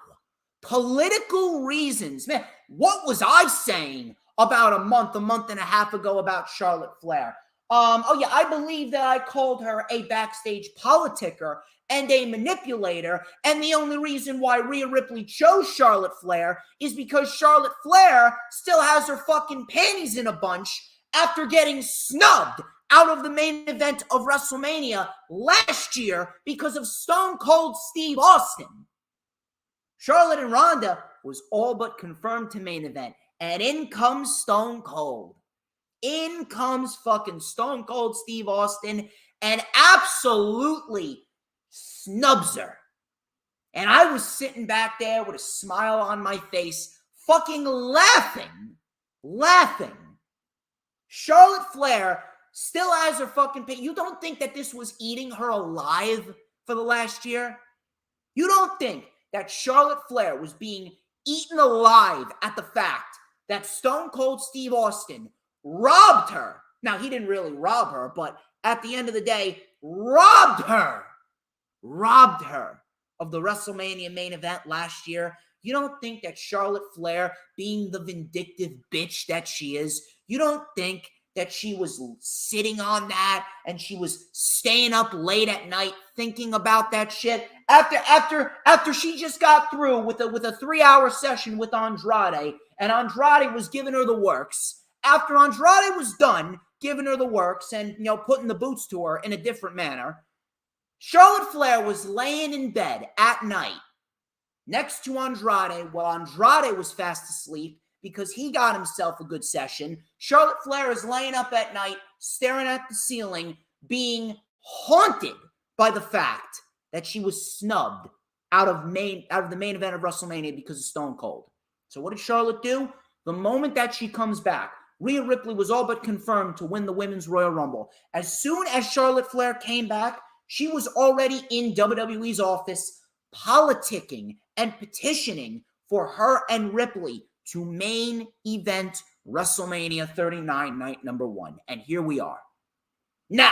Political reasons. Man, what was I saying about a month and a half ago about Charlotte Flair? I believe that I called her a backstage politicker and a manipulator, and the only reason why Rhea Ripley chose Charlotte Flair is because Charlotte Flair still has her fucking panties in a bunch after getting snubbed out of the main event of WrestleMania last year because of Stone Cold Steve Austin. Charlotte and Ronda was all but confirmed to main event, and in comes Stone Cold. In comes fucking Stone Cold Steve Austin and absolutely snubs her. And I was sitting back there with a smile on my face, fucking laughing. Charlotte Flair still has her fucking pay. You don't think that this was eating her alive for the last year? You don't think that Charlotte Flair was being eaten alive at the fact that Stone Cold Steve Austin robbed her? Now, he didn't really rob her, but at the end of the day, robbed her of the WrestleMania main event last year. You don't think that Charlotte Flair, being the vindictive bitch that she is, you don't think that she was sitting on that and she was staying up late at night thinking about that shit after she just got through with a 3-hour session with Andrade, and Andrade was giving her the works. After Andrade was done giving her the works and, putting the boots to her in a different manner, Charlotte Flair was laying in bed at night next to Andrade while Andrade was fast asleep because he got himself a good session. Charlotte Flair is laying up at night, staring at the ceiling, being haunted by the fact that she was snubbed out of the main event of WrestleMania because of Stone Cold. So what did Charlotte do? The moment that she comes back, Rhea Ripley was all but confirmed to win the Women's Royal Rumble. As soon as Charlotte Flair came back, she was already in WWE's office politicking and petitioning for her and Ripley to main event WrestleMania 39 night number 1. And here we are. Now,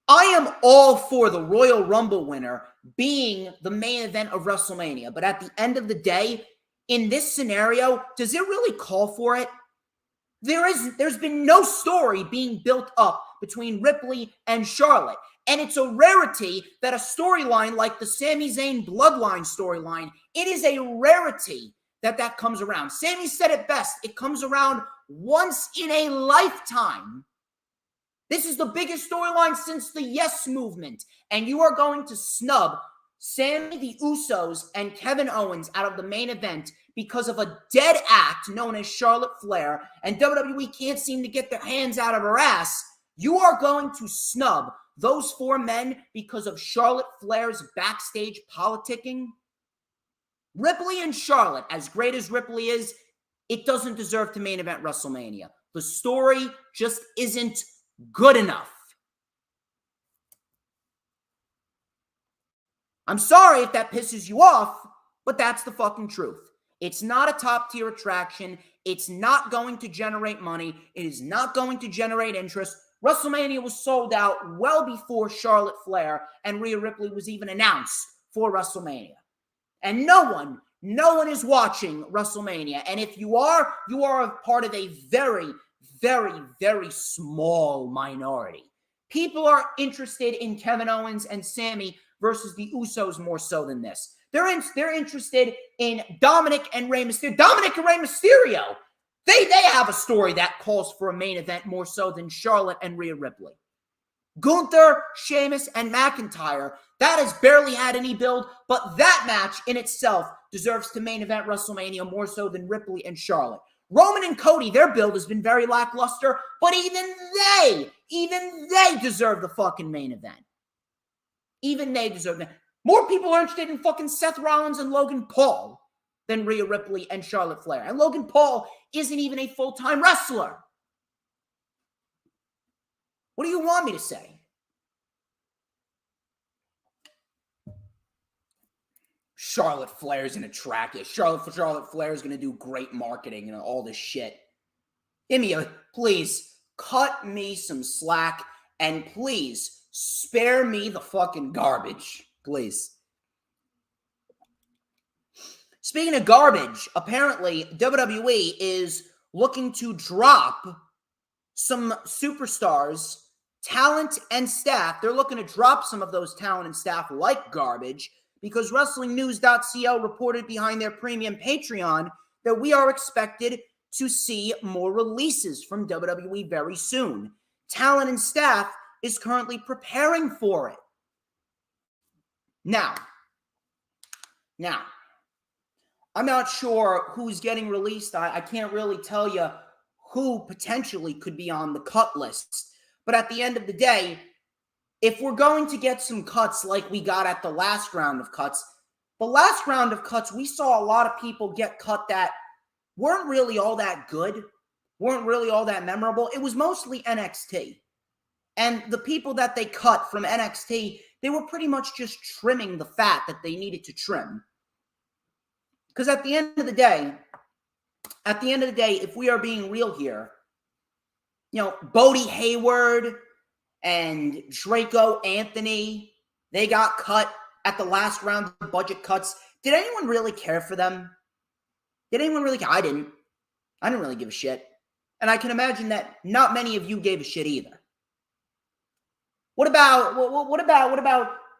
I am all for the Royal Rumble winner being the main event of WrestleMania. But at the end of the day, in this scenario, does it really call for it? There's been no story being built up between Ripley and Charlotte. And it's a rarity that a storyline like the Sami Zayn Bloodline storyline, it is a rarity that comes around. Sami said it best. It comes around once in a lifetime. This is the biggest storyline since the Yes Movement. And you are going to snub Sami, the Usos, and Kevin Owens out of the main event because of a dead act known as Charlotte Flair, and WWE can't seem to get their hands out of her ass. You are going to snub those 4 men because of Charlotte Flair's backstage politicking? Ripley and Charlotte, as great as Ripley is, it doesn't deserve to main event WrestleMania. The story just isn't good enough. I'm sorry if that pisses you off, but that's the fucking truth. It's not a top-tier attraction. It's not going to generate money. It is not going to generate interest. WrestleMania was sold out well before Charlotte Flair and Rhea Ripley was even announced for WrestleMania. And no one is watching WrestleMania. And if you are a part of a very, very, very small minority. People are interested in Kevin Owens and Sammy versus the Usos more so than this. They're interested in Dominic and Rey Mysterio. Dominic and Rey Mysterio, they have a story that calls for a main event more so than Charlotte and Rhea Ripley. Gunther, Sheamus, and McIntyre, that has barely had any build, but that match in itself deserves to main event WrestleMania more so than Ripley and Charlotte. Roman and Cody, their build has been very lackluster, but even they deserve the fucking main event. Even they deserve that. More people are interested in fucking Seth Rollins and Logan Paul than Rhea Ripley and Charlotte Flair. And Logan Paul isn't even a full-time wrestler. What do you want me to say? Charlotte Flair's gonna track it. Charlotte Flair's gonna do great marketing and all this shit. Please, cut me some slack and please spare me the fucking garbage. Please. Speaking of garbage, apparently WWE is looking to drop some superstars, talent, and staff. They're looking to drop some of those talent and staff like garbage because WrestlingNews.co reported behind their premium Patreon that we are expected to see more releases from WWE very soon. Talent and staff is currently preparing for it. Now, I'm not sure who's getting released. I can't really tell you who potentially could be on the cut list. But at the end of the day, if we're going to get some cuts like we got at the last round of cuts, we saw a lot of people get cut that weren't really all that good, weren't really all that memorable. It was mostly NXT. And the people that they cut from NXT, they were pretty much just trimming the fat that they needed to trim. Because at the end of the day, if we are being real here, Bodie Hayward and Draco Anthony, they got cut at the last round of budget cuts. Did anyone really care for them? Did anyone really care? I didn't really give a shit. And I can imagine that not many of you gave a shit either. What about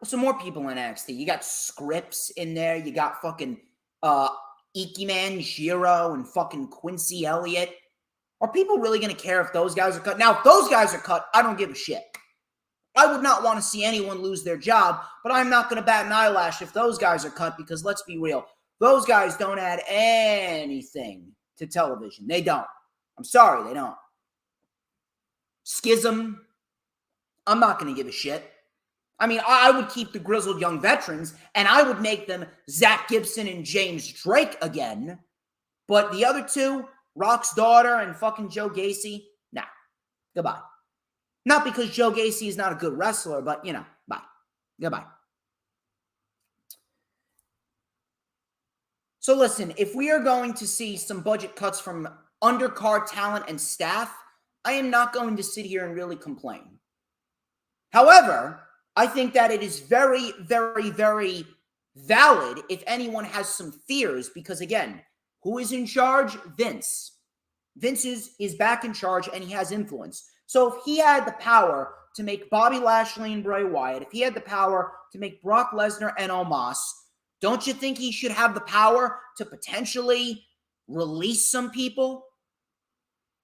some more people in NXT? You got Scripps in there. You got fucking Ikiman Jiro and fucking Quincy Elliott. Are people really going to care if those guys are cut? Now, if those guys are cut, I don't give a shit. I would not want to see anyone lose their job, but I'm not going to bat an eyelash if those guys are cut because let's be real. Those guys don't add anything to television. They don't. I'm sorry, they don't. Schism, I'm not going to give a shit. I mean, I would keep the grizzled young veterans, and I would make them Zach Gibson and James Drake again. But the other two, Rock's daughter and fucking Joe Gacy, nah, goodbye. Not because Joe Gacy is not a good wrestler, but, bye. Goodbye. So listen, if we are going to see some budget cuts from undercard talent and staff, I am not going to sit here and really complain. However, I think that it is very, very, very valid if anyone has some fears because, again, who is in charge? Vince. Vince is back in charge and he has influence. So if he had the power to make Bobby Lashley and Bray Wyatt, if he had the power to make Brock Lesnar and Omos, don't you think he should have the power to potentially release some people?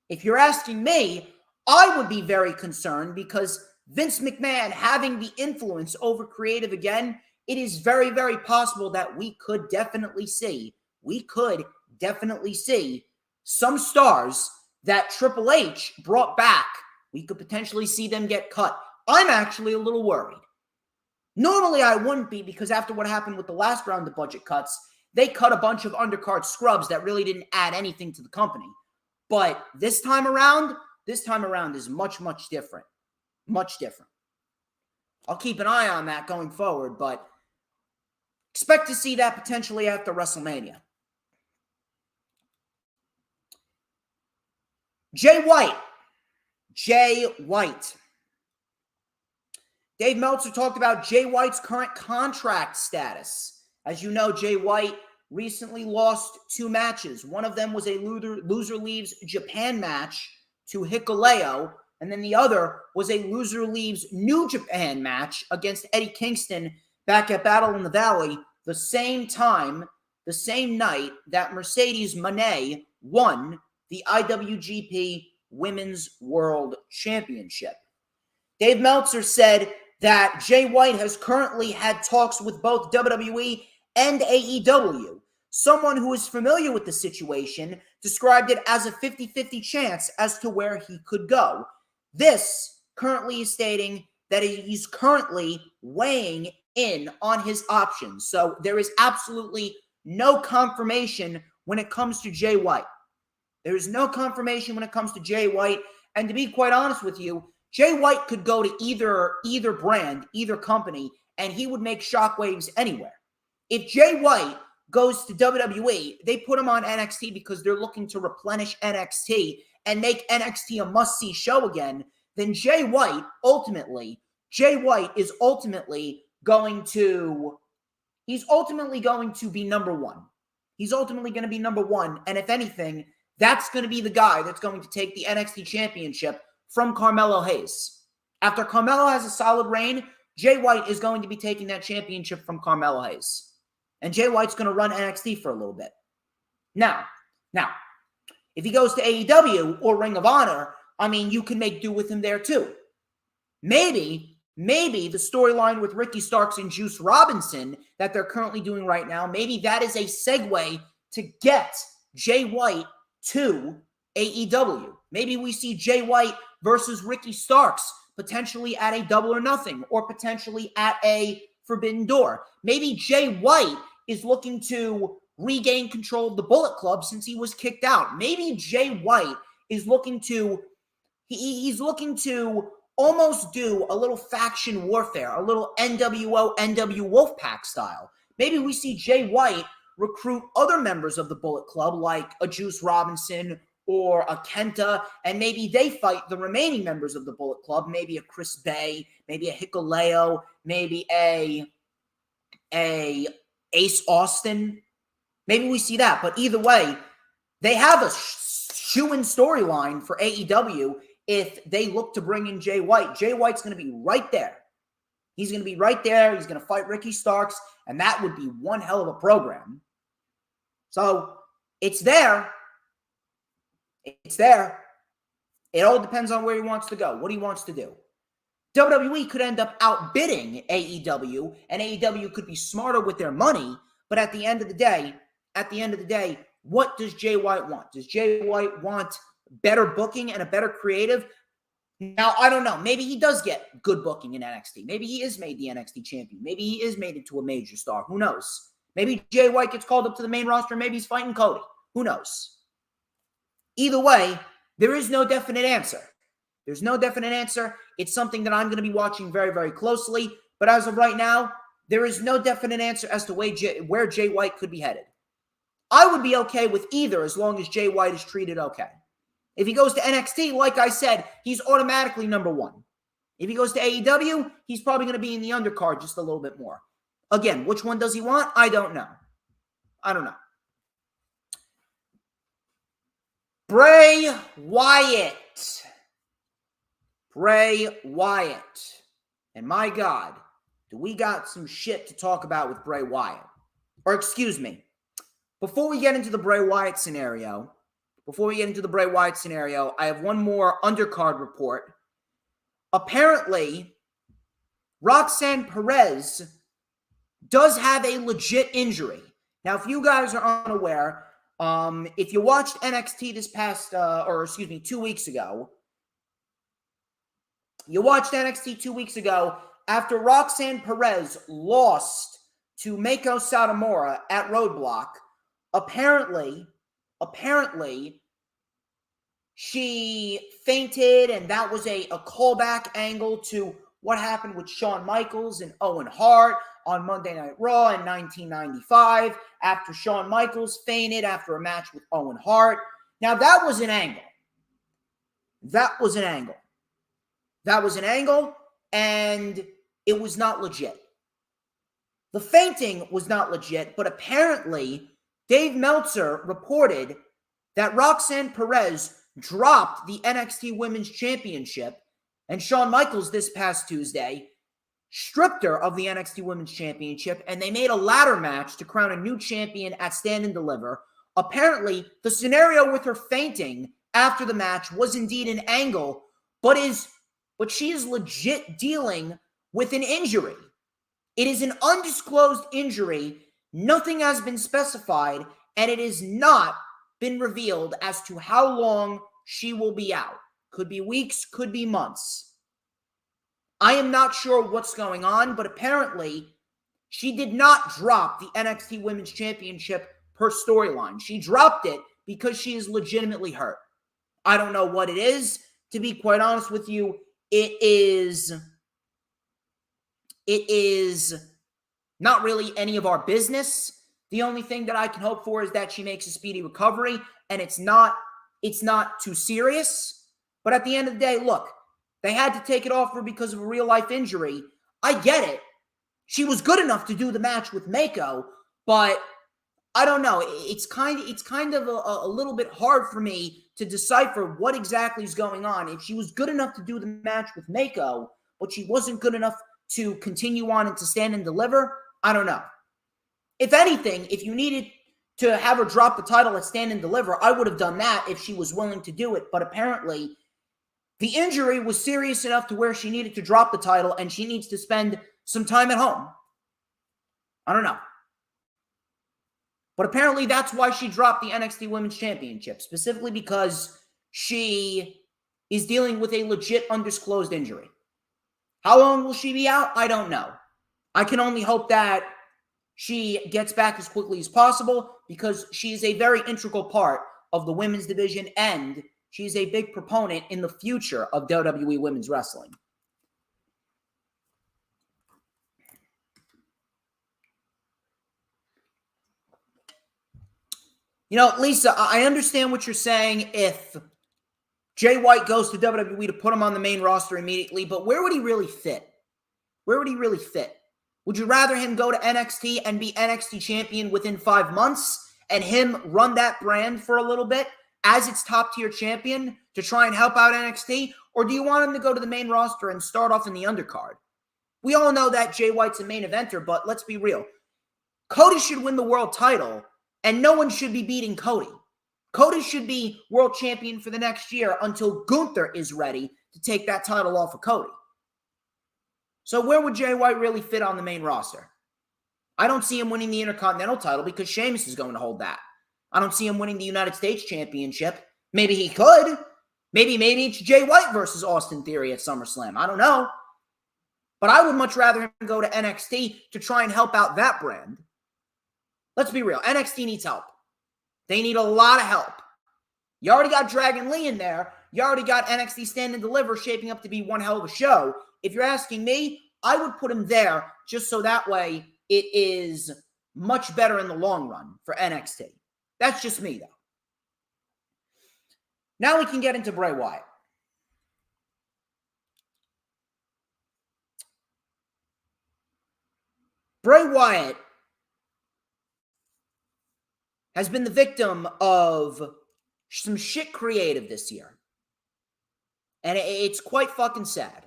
If you're asking me, I would be very concerned because Vince McMahon having the influence over creative again, it is very, very possible that we could definitely see some stars that Triple H brought back. We could potentially see them get cut. I'm actually a little worried. Normally, I wouldn't be because after what happened with the last round of budget cuts, they cut a bunch of undercard scrubs that really didn't add anything to the company. But this time around is much, much different. Much different. I'll keep an eye on that going forward, but expect to see that potentially after WrestleMania. Jay White. Dave Meltzer talked about Jay White's current contract status. As you know, Jay White recently lost 2 matches. One of them was a loser leaves Japan match to Hikuleo. And then the other was a loser leaves New Japan match against Eddie Kingston back at Battle in the Valley, the same time, the same night that Mercedes Moné won the IWGP Women's World Championship. Dave Meltzer said that Jay White has currently had talks with both WWE and AEW. Someone who is familiar with the situation described it as a 50-50 chance as to where he could go. This currently is stating that he's currently weighing in on his options. So there is absolutely no confirmation when it comes to Jay White. There is no confirmation when it comes to Jay White. And to be quite honest with you, Jay White could go to either brand, either company, and he would make shockwaves anywhere. If Jay White goes to WWE, they put him on NXT because they're looking to replenish NXT and make NXT a must-see show again, then Jay White is ultimately going to be number one. He's ultimately going to be number one, and if anything, that's going to be the guy that's going to take the NXT championship from Carmelo Hayes. After Carmelo has a solid reign, Jay White is going to be taking that championship from Carmelo Hayes. And Jay White's going to run NXT for a little bit. Now, if he goes to AEW or Ring of Honor, I mean, you can make do with him there too. Maybe the storyline with Ricky Starks and Juice Robinson that they're currently doing right now, maybe that is a segue to get Jay White to AEW. Maybe we see Jay White versus Ricky Starks potentially at a Double or Nothing or potentially at a Forbidden Door. Maybe Jay White is looking to regain control of the Bullet Club since he was kicked out. Maybe Jay White is looking to almost do a little faction warfare, a little NWO, NW Wolfpack style. Maybe we see Jay White recruit other members of the Bullet Club like a Juice Robinson or a Kenta, and maybe they fight the remaining members of the Bullet Club, maybe a Chris Bay, maybe a Hikuleo, maybe a Ace Austin. Maybe we see that. But either way, they have a shoo-in storyline for AEW if they look to bring in Jay White. Jay White's going to be right there. He's going to be right there. He's going to fight Ricky Starks, and that would be one hell of a program. So it's there. It's there. It all depends on where he wants to go, what he wants to do. WWE could end up outbidding AEW, and AEW could be smarter with their money, but at the end of the day, what does Jay White want? Does Jay White want better booking and a better creative? Now, I don't know. Maybe he does get good booking in NXT. Maybe he is made the NXT champion. Maybe he is made into a major star. Who knows? Maybe Jay White gets called up to the main roster. Maybe he's fighting Cody. Who knows? Either way, there is no definite answer. There's no definite answer. It's something that I'm going to be watching very, very closely. But as of right now, there is no definite answer as to where Jay White could be headed. I would be okay with either as long as Jay White is treated okay. If he goes to NXT, like I said, he's automatically number one. If he goes to AEW, he's probably going to be in the undercard just a little bit more. Again, which one does he want? I don't know. Bray Wyatt. And my God, do we got some shit to talk about with Bray Wyatt. Or excuse me, before we get into the Bray Wyatt scenario, I have one more undercard report. Apparently, Roxanne Perez does have a legit injury. Now, if you guys are unaware, if you watched NXT 2 weeks ago, after Roxanne Perez lost to Meiko Satomura at Roadblock, apparently she fainted, and that was a callback angle to what happened with Shawn Michaels and Owen Hart on Monday Night Raw in 1995 after Shawn Michaels fainted after a match with Owen Hart. Now, that was an angle. And it was not legit. The fainting was not legit, but apparently Dave Meltzer reported that Roxanne Perez dropped the NXT Women's Championship, and Shawn Michaels this past Tuesday stripped her of the NXT Women's Championship, and they made a ladder match to crown a new champion at Stand and Deliver. Apparently, the scenario with her fainting after the match was indeed an angle, but she is legit dealing with an injury. It is an undisclosed injury. Nothing has been specified, and it has not been revealed as to how long she will be out. Could be weeks, could be months. I am not sure what's going on, but apparently she did not drop the NXT Women's Championship per storyline. She dropped it because she is legitimately hurt. I don't know what it is. To be quite honest with you, it is not really any of our business. The only thing that I can hope for is that she makes a speedy recovery, and it's not too serious. But at the end of the day, look, they had to take it off her because of a real-life injury. I get it. She was good enough to do the match with Mako, but I don't know. It's kind of a little bit hard for me to decipher what exactly is going on. If she was good enough to do the match with Mako, but she wasn't good enough to continue on and to Stand and Deliver, I don't know. If anything, if you needed to have her drop the title at Stand and Deliver, I would have done that if she was willing to do it. But apparently, the injury was serious enough to where she needed to drop the title and she needs to spend some time at home. I don't know. But apparently that's why she dropped the NXT Women's Championship, specifically because she is dealing with a legit undisclosed injury. How long will she be out? I don't know. I can only hope that she gets back as quickly as possible because she is a very integral part of the women's division and she's a big proponent in the future of WWE Women's Wrestling. You know, Lisa, I understand what you're saying if Jay White goes to WWE to put him on the main roster immediately, but where would he really fit? Where would he really fit? Would you rather him go to NXT and be NXT champion within 5 months and him run that brand for a little bit as its top-tier champion to try and help out NXT? Or do you want him to go to the main roster and start off in the undercard? We all know that Jay White's a main eventer, but let's be real. Cody should win the world title, and no one should be beating Cody. Cody should be world champion for the next year until Gunther is ready to take that title off of Cody. So where would Jay White really fit on the main roster? I don't see him winning the Intercontinental title because Sheamus is going to hold that. I don't see him winning the United States Championship. Maybe he could. Maybe it's Jay White versus Austin Theory at SummerSlam. I don't know. But I would much rather him go to NXT to try and help out that brand. Let's be real. NXT needs help. They need a lot of help. You already got Dragon Lee in there. You already got NXT Stand and Deliver shaping up to be one hell of a show. If you're asking me, I would put him there just so that way it is much better in the long run for NXT. That's just me, though. Now we can get into Bray Wyatt. Bray Wyatt has been the victim of some shit creative this year. And it's quite fucking sad.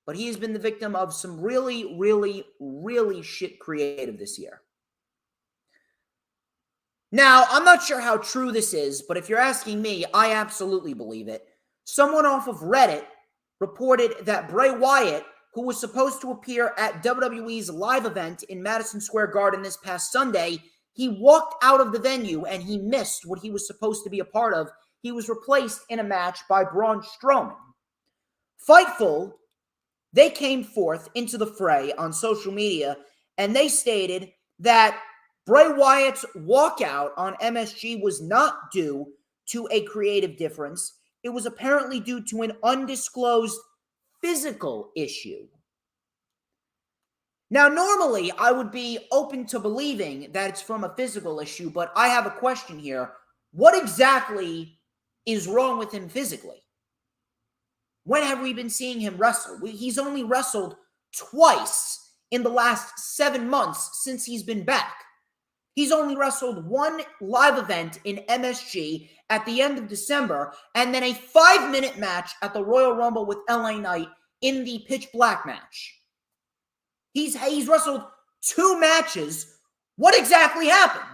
But he has been the victim of some really, really, really shit creative this year. Now, I'm not sure how true this is, but if you're asking me, I absolutely believe it. Someone off of Reddit reported that Bray Wyatt, who was supposed to appear at WWE's live event in Madison Square Garden this past Sunday, he walked out of the venue and he missed what he was supposed to be a part of. He was replaced in a match by Braun Strowman. Fightful, they came forth into the fray on social media and they stated that Bray Wyatt's walkout on MSG was not due to a creative difference. It was apparently due to an undisclosed physical issue. Now, normally, I would be open to believing that it's from a physical issue, but I have a question here. What exactly is wrong with him physically? When have we been seeing him wrestle? He's only wrestled twice in the last 7 months since he's been back. He's only wrestled one live event in MSG at the end of December, and then a 5-minute match at the Royal Rumble with LA Knight in the Pitch Black match. He's wrestled 2 matches. What exactly happened?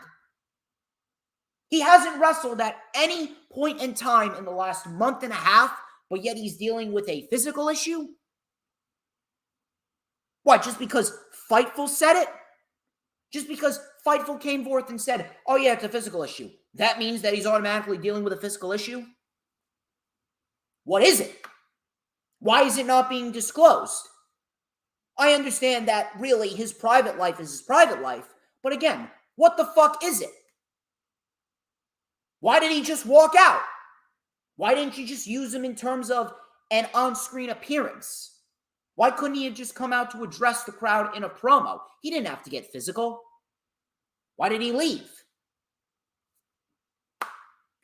He hasn't wrestled at any point in time in the last month and a half, but yet he's dealing with a physical issue? What, just because Fightful said it? Just because Fightful came forth and said, oh yeah, it's a physical issue, that means that he's automatically dealing with a physical issue? What is it? Why is it not being disclosed? I understand that really his private life is his private life, but again, what the fuck is it? Why did he just walk out? Why didn't you just use him in terms of an on-screen appearance? Why couldn't he have just come out to address the crowd in a promo? He didn't have to get physical. Why did he leave? If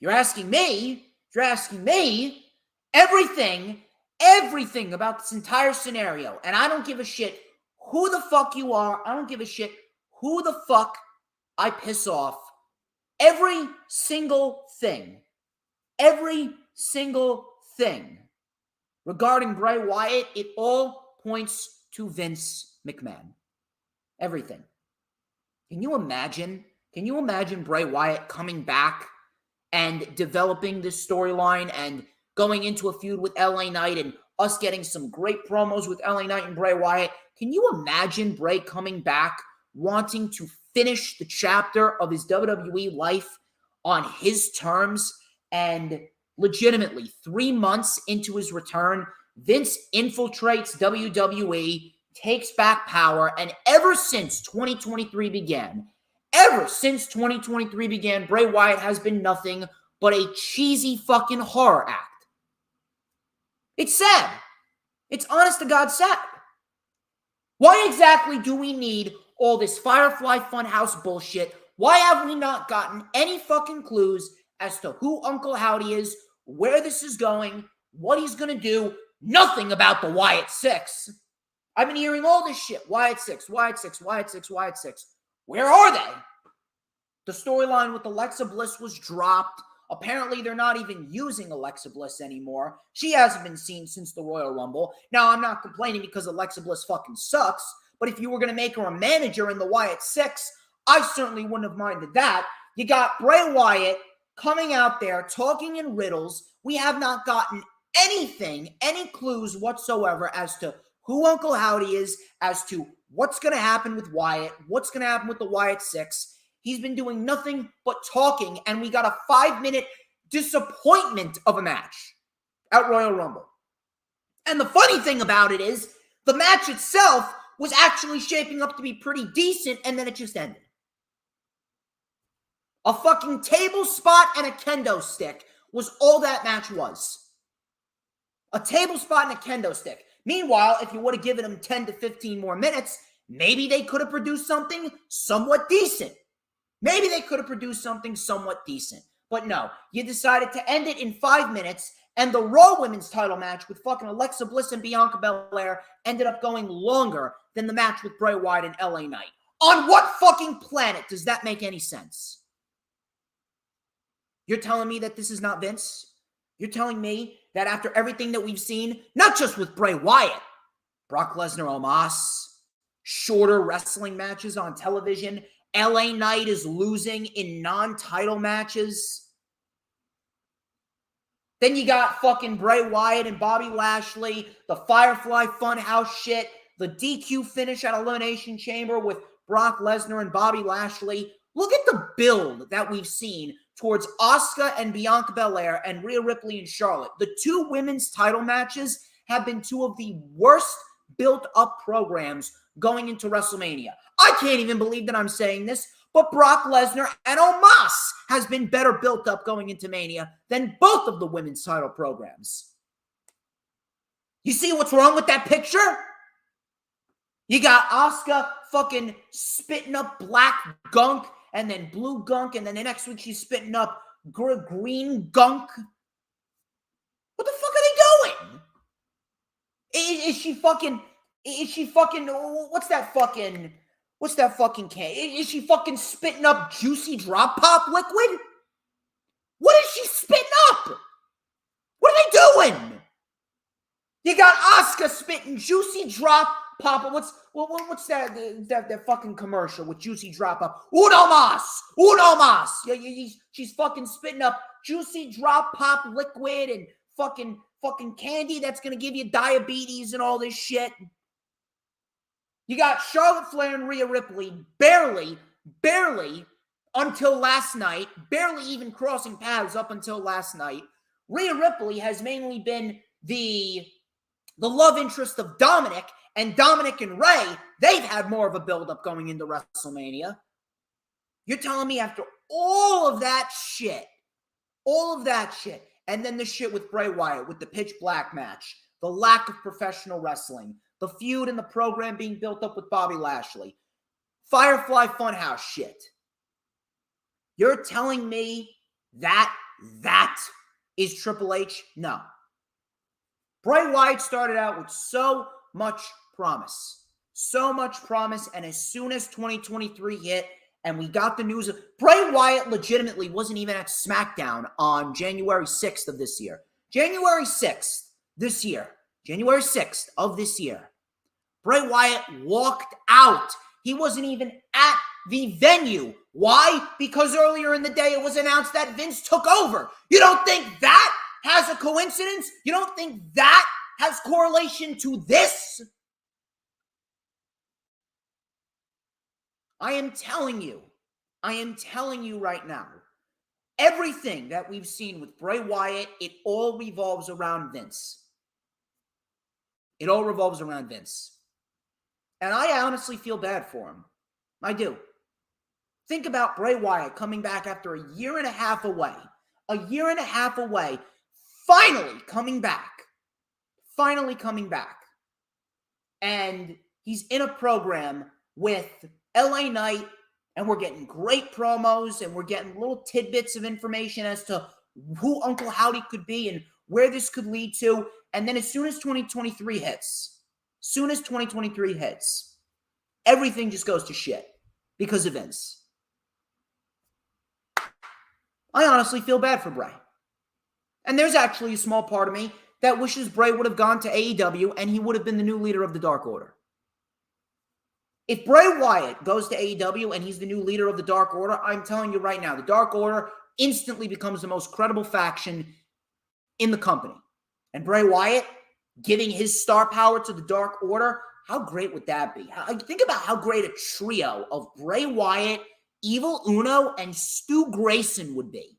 you're asking me, everything about this entire scenario, and I don't give a shit who the fuck you are, I don't give a shit who the fuck I piss off, every single thing regarding Bray Wyatt, it all points to Vince McMahon. Everything. Can you imagine Bray Wyatt coming back and developing this storyline and going into a feud with LA Knight and us getting some great promos with LA Knight and Bray Wyatt? Can you imagine Bray coming back wanting to finish the chapter of his WWE life on his terms? And legitimately, 3 months into his return, Vince infiltrates WWE, takes back power, and ever since 2023 began, Bray Wyatt has been nothing but a cheesy fucking horror act. It's sad. It's honest to God sad. Why exactly do we need all this Firefly Funhouse bullshit? Why have we not gotten any fucking clues as to who Uncle Howdy is, where this is going, what he's going to do? Nothing about the Wyatt Six. I've been hearing all this shit. Wyatt Six. Where are they? The storyline with Alexa Bliss was dropped. Apparently, they're not even using Alexa Bliss anymore. She hasn't been seen since the Royal Rumble. Now, I'm not complaining because Alexa Bliss fucking sucks, but if you were going to make her a manager in the Wyatt Six, I certainly wouldn't have minded that. You got Bray Wyatt coming out there talking in riddles. We have not gotten anything, any clues whatsoever as to who Uncle Howdy is, as to what's going to happen with Wyatt, what's going to happen with the Wyatt Six. He's been doing nothing but talking, and we got a 5-minute disappointment of a match at Royal Rumble. And the funny thing about it is, the match itself was actually shaping up to be pretty decent, and then it just ended. A fucking table spot and a kendo stick was all that match was. A table spot and a kendo stick. Meanwhile, if you would have given them 10 to 15 more minutes, maybe they could have produced something somewhat decent. But no, you decided to end it in 5 minutes, and the Raw Women's title match with fucking Alexa Bliss and Bianca Belair ended up going longer than the match with Bray Wyatt and LA Knight. On what fucking planet does that make any sense? You're telling me that this is not Vince? You're telling me that after everything that we've seen, not just with Bray Wyatt, Brock Lesnar, Omos, shorter wrestling matches on television, LA Knight is losing in non-title matches. Then you got fucking Bray Wyatt and Bobby Lashley, the Firefly Funhouse shit, the DQ finish at Elimination Chamber with Brock Lesnar and Bobby Lashley. Look at the build that we've seen towards Asuka and Bianca Belair and Rhea Ripley and Charlotte. The 2 women's title matches have been 2 of the worst built-up programs going into WrestleMania. I can't even believe that I'm saying this, but Brock Lesnar and Omos has been better built up going into Mania than both of the women's title programs. You see what's wrong with that picture? You got Asuka fucking spitting up black gunk and then blue gunk, and then the next week she's spitting up green gunk. What the fuck are they doing? Is she fucking, what's that fucking, What's that fucking can? Is she fucking spitting up juicy drop pop liquid? What is she spitting up? What are they doing? You got Asuka spitting juicy drop pop. What's that fucking commercial with juicy drop pop? Uno mas. She's fucking spitting up juicy drop pop liquid and fucking candy that's gonna give you diabetes and all this shit. You got Charlotte Flair and Rhea Ripley barely until last night, barely even crossing paths up until last night. Rhea Ripley has mainly been the love interest of Dominic, and Dominic and Ray, they've had more of a build-up going into WrestleMania. You're telling me after all of that shit, and then the shit with Bray Wyatt, with the pitch black match, the lack of professional wrestling, the feud and the program being built up with Bobby Lashley, Firefly Funhouse shit. You're telling me that is Triple H? No. Bray Wyatt started out with so much promise, and as soon as 2023 hit and we got the news of Bray Wyatt legitimately wasn't even at SmackDown on January 6th of this year. January 6th of this year. Bray Wyatt walked out. He wasn't even at the venue. Why? Because earlier in the day it was announced that Vince took over. You don't think that has a coincidence? You don't think that has correlation to this? I am telling you right now, everything that we've seen with Bray Wyatt, it all revolves around Vince. It all revolves around Vince. And I honestly feel bad for him. I do. Think about Bray Wyatt coming back after a year and a half away. Finally coming back. And he's in a program with LA Knight, and we're getting great promos, and we're getting little tidbits of information as to who Uncle Howdy could be and where this could lead to. And then as soon as 2023 hits, everything just goes to shit because of Vince. I honestly feel bad for Bray. And there's actually a small part of me that wishes Bray would have gone to AEW and he would have been the new leader of the Dark Order. If Bray Wyatt goes to AEW and he's the new leader of the Dark Order, I'm telling you right now, the Dark Order instantly becomes the most credible faction in the company. And Bray Wyatt giving his star power to the Dark Order, how great would that be? Think about how great a trio of Bray Wyatt, Evil Uno, and Stu Grayson would be.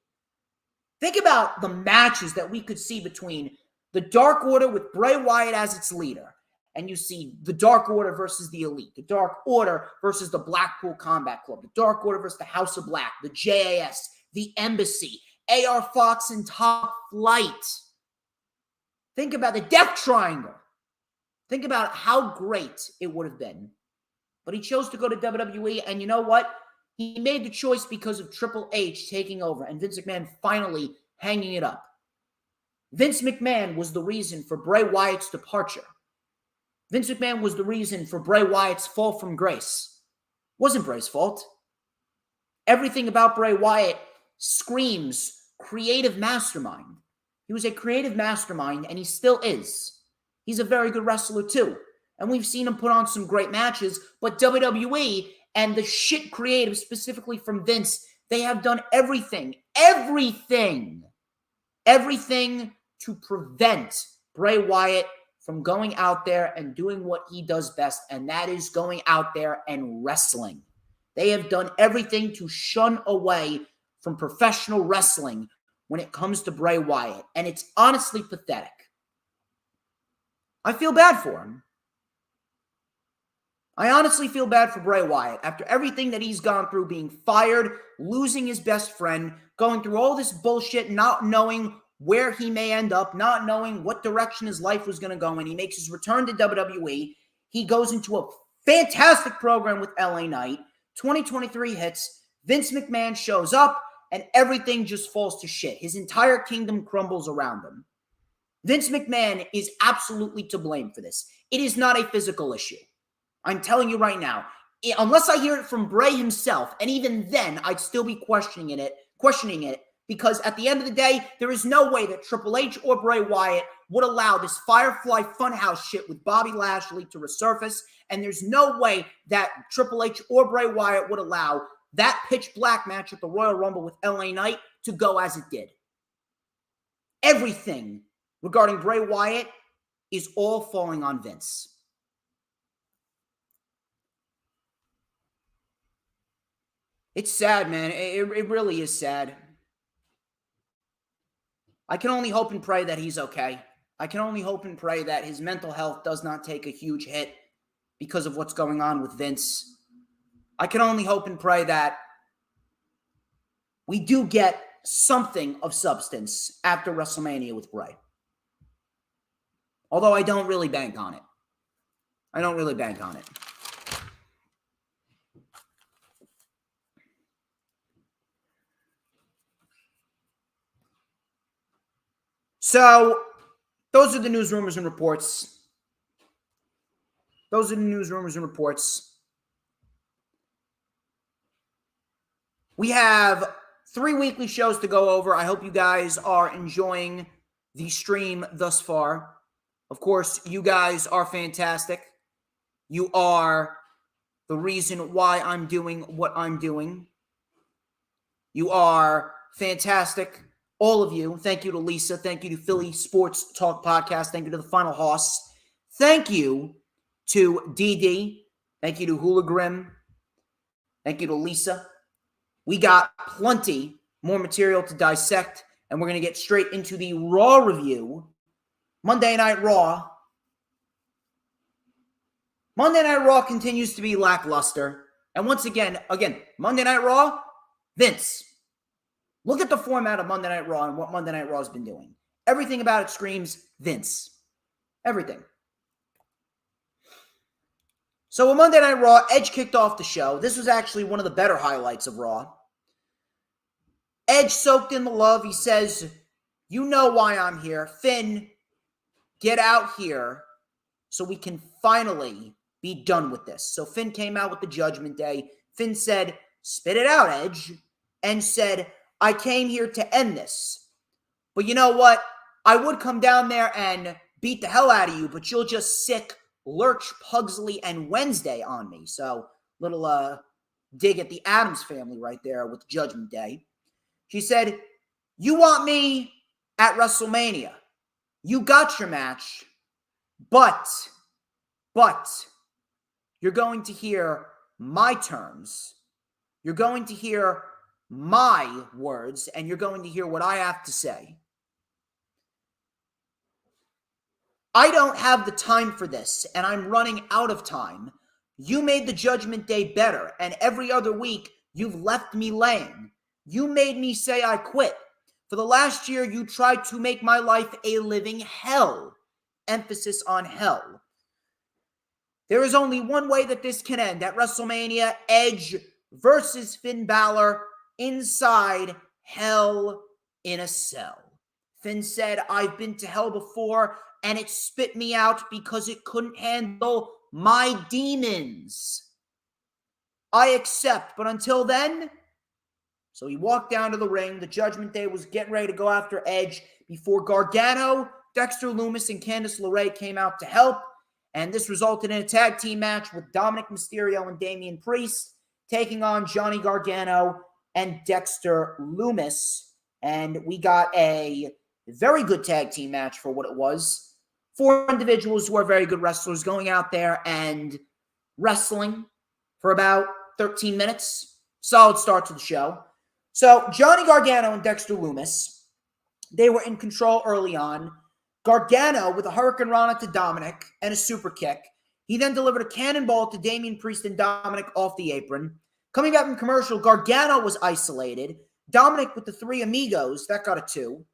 Think about the matches that we could see between the Dark Order with Bray Wyatt as its leader, and you see the Dark Order versus the Elite, the Dark Order versus the Blackpool Combat Club, the Dark Order versus the House of Black, the JAS, the Embassy, AR Fox and Top Flight. Think about the Death Triangle. Think about how great it would have been. But he chose to go to WWE, and you know what? He made the choice because of Triple H taking over and Vince McMahon finally hanging it up. Vince McMahon was the reason for Bray Wyatt's departure. Vince McMahon was the reason for Bray Wyatt's fall from grace. It wasn't Bray's fault. Everything about Bray Wyatt screams creative mastermind. He was a creative mastermind, and he still is. He's a very good wrestler too. And we've seen him put on some great matches, but WWE and the shit creative, specifically from Vince, they have done everything to prevent Bray Wyatt from going out there and doing what he does best, and that is going out there and wrestling. They have done everything to shun away from professional wrestling when it comes to Bray Wyatt, and it's honestly pathetic. I feel bad for him. I honestly feel bad for Bray Wyatt after everything that he's gone through, being fired, losing his best friend, going through all this bullshit, not knowing where he may end up, not knowing what direction his life was going to go in. He makes his return to WWE. He goes into a fantastic program with LA Knight. 2023 hits. Vince McMahon shows up, and everything just falls to shit. His entire kingdom crumbles around him. Vince McMahon is absolutely to blame for this. It is not a physical issue. I'm telling you right now, unless I hear it from Bray himself, and even then, I'd still be questioning it, because at the end of the day, there is no way that Triple H or Bray Wyatt would allow this Firefly Funhouse shit with Bobby Lashley to resurface, and there's no way that Triple H or Bray Wyatt would allow that pitch black match at the Royal Rumble with LA Knight to go as it did. Everything regarding Bray Wyatt is all falling on Vince. It's sad, man. It really is sad. I can only hope and pray that he's okay. I can only hope and pray that his mental health does not take a huge hit because of what's going on with Vince. I can only hope and pray that we do get something of substance after WrestleMania with Bray. Although I don't really bank on it. I don't really bank on it. So, those are the news, rumors, and reports. We have 3 weekly shows to go over. I hope you guys are enjoying the stream thus far. Of course, you guys are fantastic. You are the reason why I'm doing what I'm doing. You are fantastic. All of you. Thank you to Lisa. Thank you to Philly Sports Talk Podcast. Thank you to the Final Hoss. Thank you to DD. Thank you to Hula Grim. Thank you to Lisa. We got plenty more material to dissect, and we're going to get straight into the Raw review. Monday Night Raw. Monday Night Raw continues to be lackluster. And once again, Monday Night Raw, Vince. Look at the format of Monday Night Raw and what Monday Night Raw has been doing. Everything about it screams Vince. Everything. So on Monday Night Raw, Edge kicked off the show. This was actually one of the better highlights of Raw. Edge soaked in the love. He says, "You know why I'm here. Finn, get out here so we can finally be done with this." So Finn came out with the Judgment Day. Finn said, "Spit it out, Edge," and said, "I came here to end this. But you know what? I would come down there and beat the hell out of you, but you'll just sick Lurch, Pugsley, and Wednesday on me." So, little dig at the Addams family right there with Judgment Day. She said, "You want me at WrestleMania. You got your match, but you're going to hear my terms. You're going to hear my words, and you're going to hear what I have to say. I don't have the time for this, and I'm running out of time. You made the Judgment Day better, and every other week, you've left me laying. You made me say I quit. For the last year, you tried to make my life a living hell." Emphasis on hell. There is only one way that this can end. At WrestleMania, Edge versus Finn Balor inside Hell in a Cell. Finn said, "I've been to hell before, and it spit me out because it couldn't handle my demons. I accept, but until then..." So he walked down to the ring. The Judgment Day was getting ready to go after Edge before Gargano, Dexter Lumis, and Candice LeRae came out to help. And this resulted in a tag team match with Dominic Mysterio and Damian Priest taking on Johnny Gargano and Dexter Lumis. And we got a very good tag team match for what it was. 4 individuals who are very good wrestlers going out there and wrestling for about 13 minutes. Solid start to the show. So Johnny Gargano and Dexter Lumis, they were in control early on. Gargano with a Hurricane Rana to Dominic and a super kick. He then delivered a cannonball to Damian Priest and Dominic off the apron. Coming back from commercial, Gargano was isolated. Dominic with the 3 amigos, that got a 2.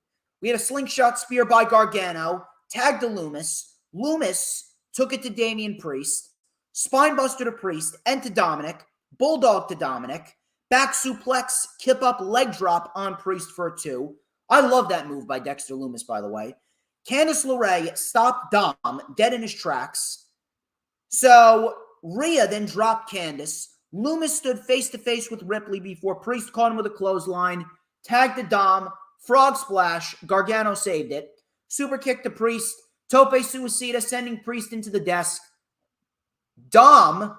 We had a slingshot spear by Gargano, tagged to Lumis. Lumis took it to Damian Priest. Spinebuster to Priest and to Dominic. Bulldog to Dominic. Back suplex, kip up, leg drop on Priest for a 2. I love that move by Dexter Lumis, by the way. Candice LeRae stopped Dom dead in his tracks. So Rhea then dropped Candice. Loomis stood face-to-face with Ripley before Priest caught him with a clothesline, tagged the Dom, frog splash, Gargano saved it, super kick to Priest, tope suicida, sending Priest into the desk. Dom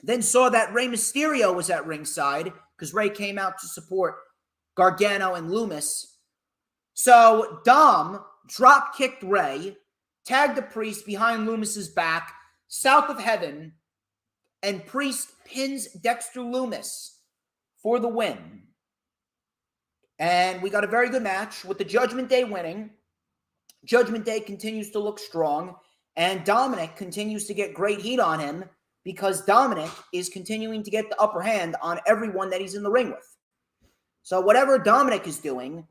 then saw that Rey Mysterio was at ringside because Rey came out to support Gargano and Loomis. So Dom drop-kicked Rey, tagged the Priest behind Loomis's back, south of heaven, and Priest pins Dexter Loomis for the win. And we got a very good match with the Judgment Day winning. Judgment Day continues to look strong, and Dominic continues to get great heat on him because Dominic is continuing to get the upper hand on everyone that he's in the ring with. So whatever Dominic is doing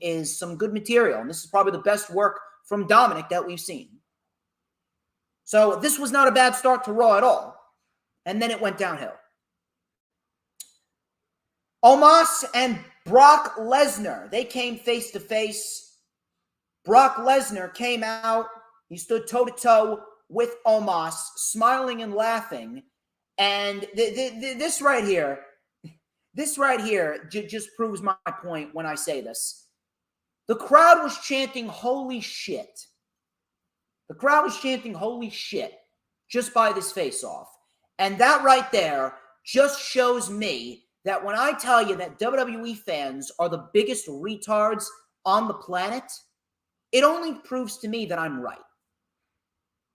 is some good material, and this is probably the best work from Dominic that we've seen. So this was not a bad start to Raw at all. And then it went downhill. Omos and Brock Lesnar, they came face to face. Brock Lesnar came out. He stood toe-to-toe with Omos, smiling and laughing. And this right here just proves my point when I say this. The crowd was chanting, "Holy shit." The crowd was chanting, "Holy shit," just by this face-off. And that right there just shows me that when I tell you that WWE fans are the biggest retards on the planet, it only proves to me that I'm right.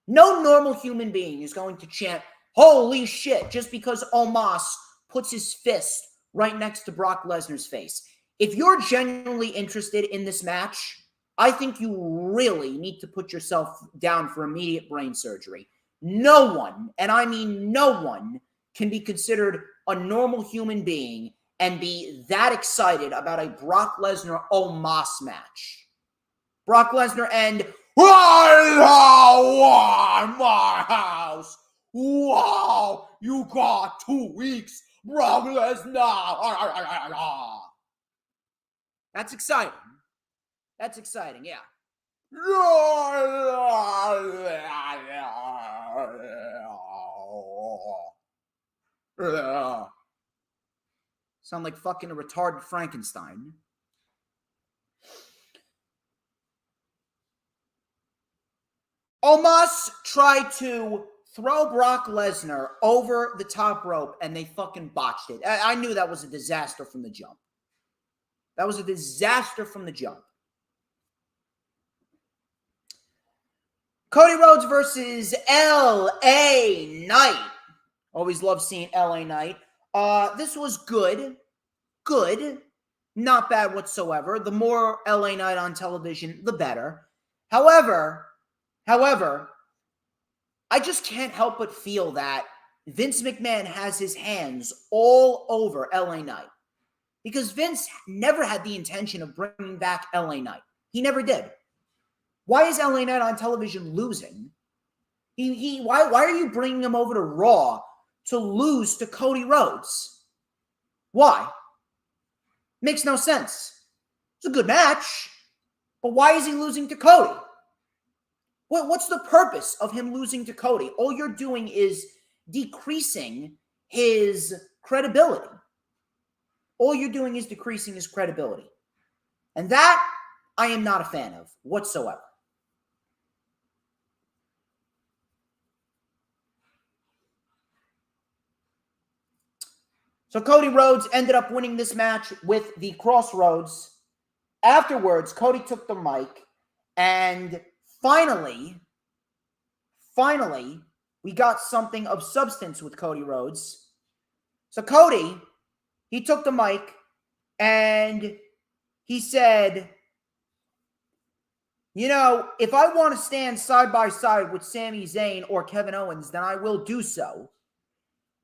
No normal human being is going to chant, "Holy shit," just because Omos puts his fist right next to Brock Lesnar's face. If you're genuinely interested in this match, I think you really need to put yourself down for immediate brain surgery. No one, and I mean no one, can be considered a normal human being and be that excited about a Brock Lesnar-Omos match. Brock Lesnar and "I want my house. Wow, you got 2 weeks, Brock Lesnar." That's exciting. That's exciting, yeah. Sound like fucking a retarded Frankenstein. Omos tried to throw Brock Lesnar over the top rope, and they fucking botched it. I knew that was a disaster from the jump. That was a disaster from the jump. Cody Rhodes versus LA Knight. Always love seeing LA Knight. This was good. Good. Not bad whatsoever. The more LA Knight on television, the better. However, I just can't help but feel that Vince McMahon has his hands all over LA Knight. Because Vince never had the intention of bringing back LA Knight. He never did. Why is LA Knight on television losing? Why are you bringing him over to Raw to lose to Cody Rhodes? Why? Makes no sense. It's a good match, but why is he losing to Cody? What's the purpose of him losing to Cody? All you're doing is decreasing his credibility. All you're doing is decreasing his credibility. And that I am not a fan of whatsoever. So Cody Rhodes ended up winning this match with the Crossroads. Afterwards, Cody took the mic, and finally, we got something of substance with Cody Rhodes. So Cody, he took the mic, and he said, "You know, if I want to stand side by side with Sami Zayn or Kevin Owens, then I will do so.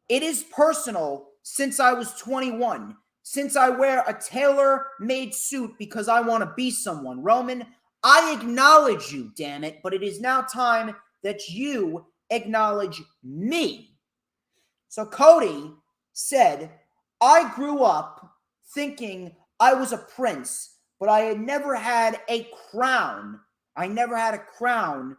It is personal since I was 21, since I wear a tailor-made suit because I want to be someone. Roman, I acknowledge you, damn it, but it is now time that you acknowledge me." So Cody said, "I grew up thinking I was a prince, but I had never had a crown. I never had a crown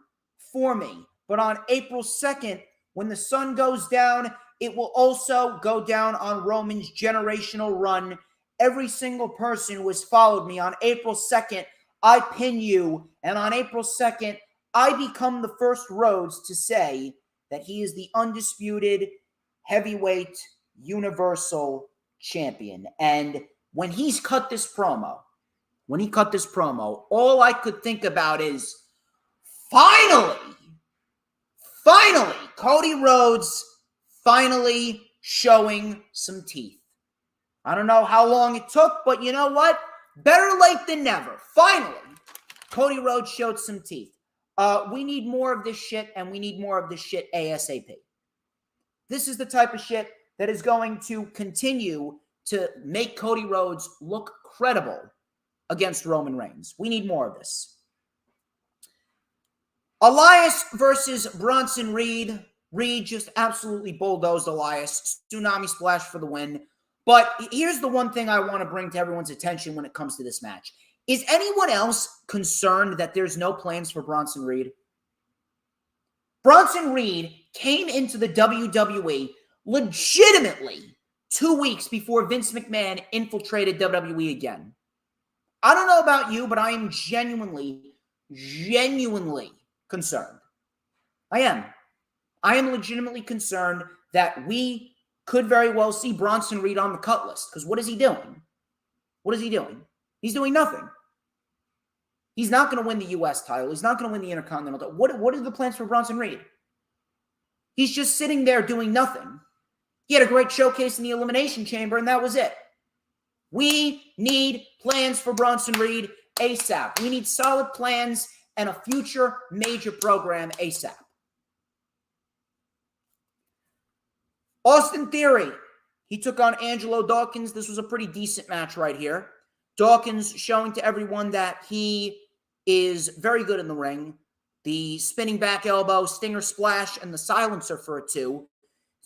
for me. But on April 2nd, When the sun goes down, it will also go down on Roman's generational run. Every single person who has followed me on April 2nd, I pin you. And on April 2nd, I become the first Rhodes to say that he is the undisputed heavyweight universal champion. And when he's cut this promo, all I could think about is, finally, Cody Rhodes finally showing some teeth. I don't know how long it took, but you know what? Better late than never. Finally, Cody Rhodes showed some teeth. We need more of this shit, and we need more of this shit ASAP. This is the type of shit that is going to continue to make Cody Rhodes look credible against Roman Reigns. We need more of this. Elias versus Bronson Reed. Reed just absolutely bulldozed Elias. Tsunami splash for the win. But here's the one thing I want to bring to everyone's attention when it comes to this match. Is anyone else concerned that there's no plans for Bronson Reed? Bronson Reed came into the WWE legitimately 2 weeks before Vince McMahon infiltrated WWE again. I don't know about you, but I am genuinely concerned. I am legitimately concerned that we could very well see Bronson Reed on the cut list. Because what is he doing? He's doing nothing. He's not going to win the U.S. title. He's not going to win the Intercontinental title. What are the plans for Bronson Reed? He's just sitting there doing nothing. He had a great showcase in the Elimination Chamber, and that was it. We need plans for Bronson Reed ASAP. We need solid plans and a future major program ASAP. Austin Theory, he took on Angelo Dawkins. This was a pretty decent match right here. Dawkins showing to everyone that he is very good in the ring. The spinning back elbow, stinger splash, and the silencer for a 2.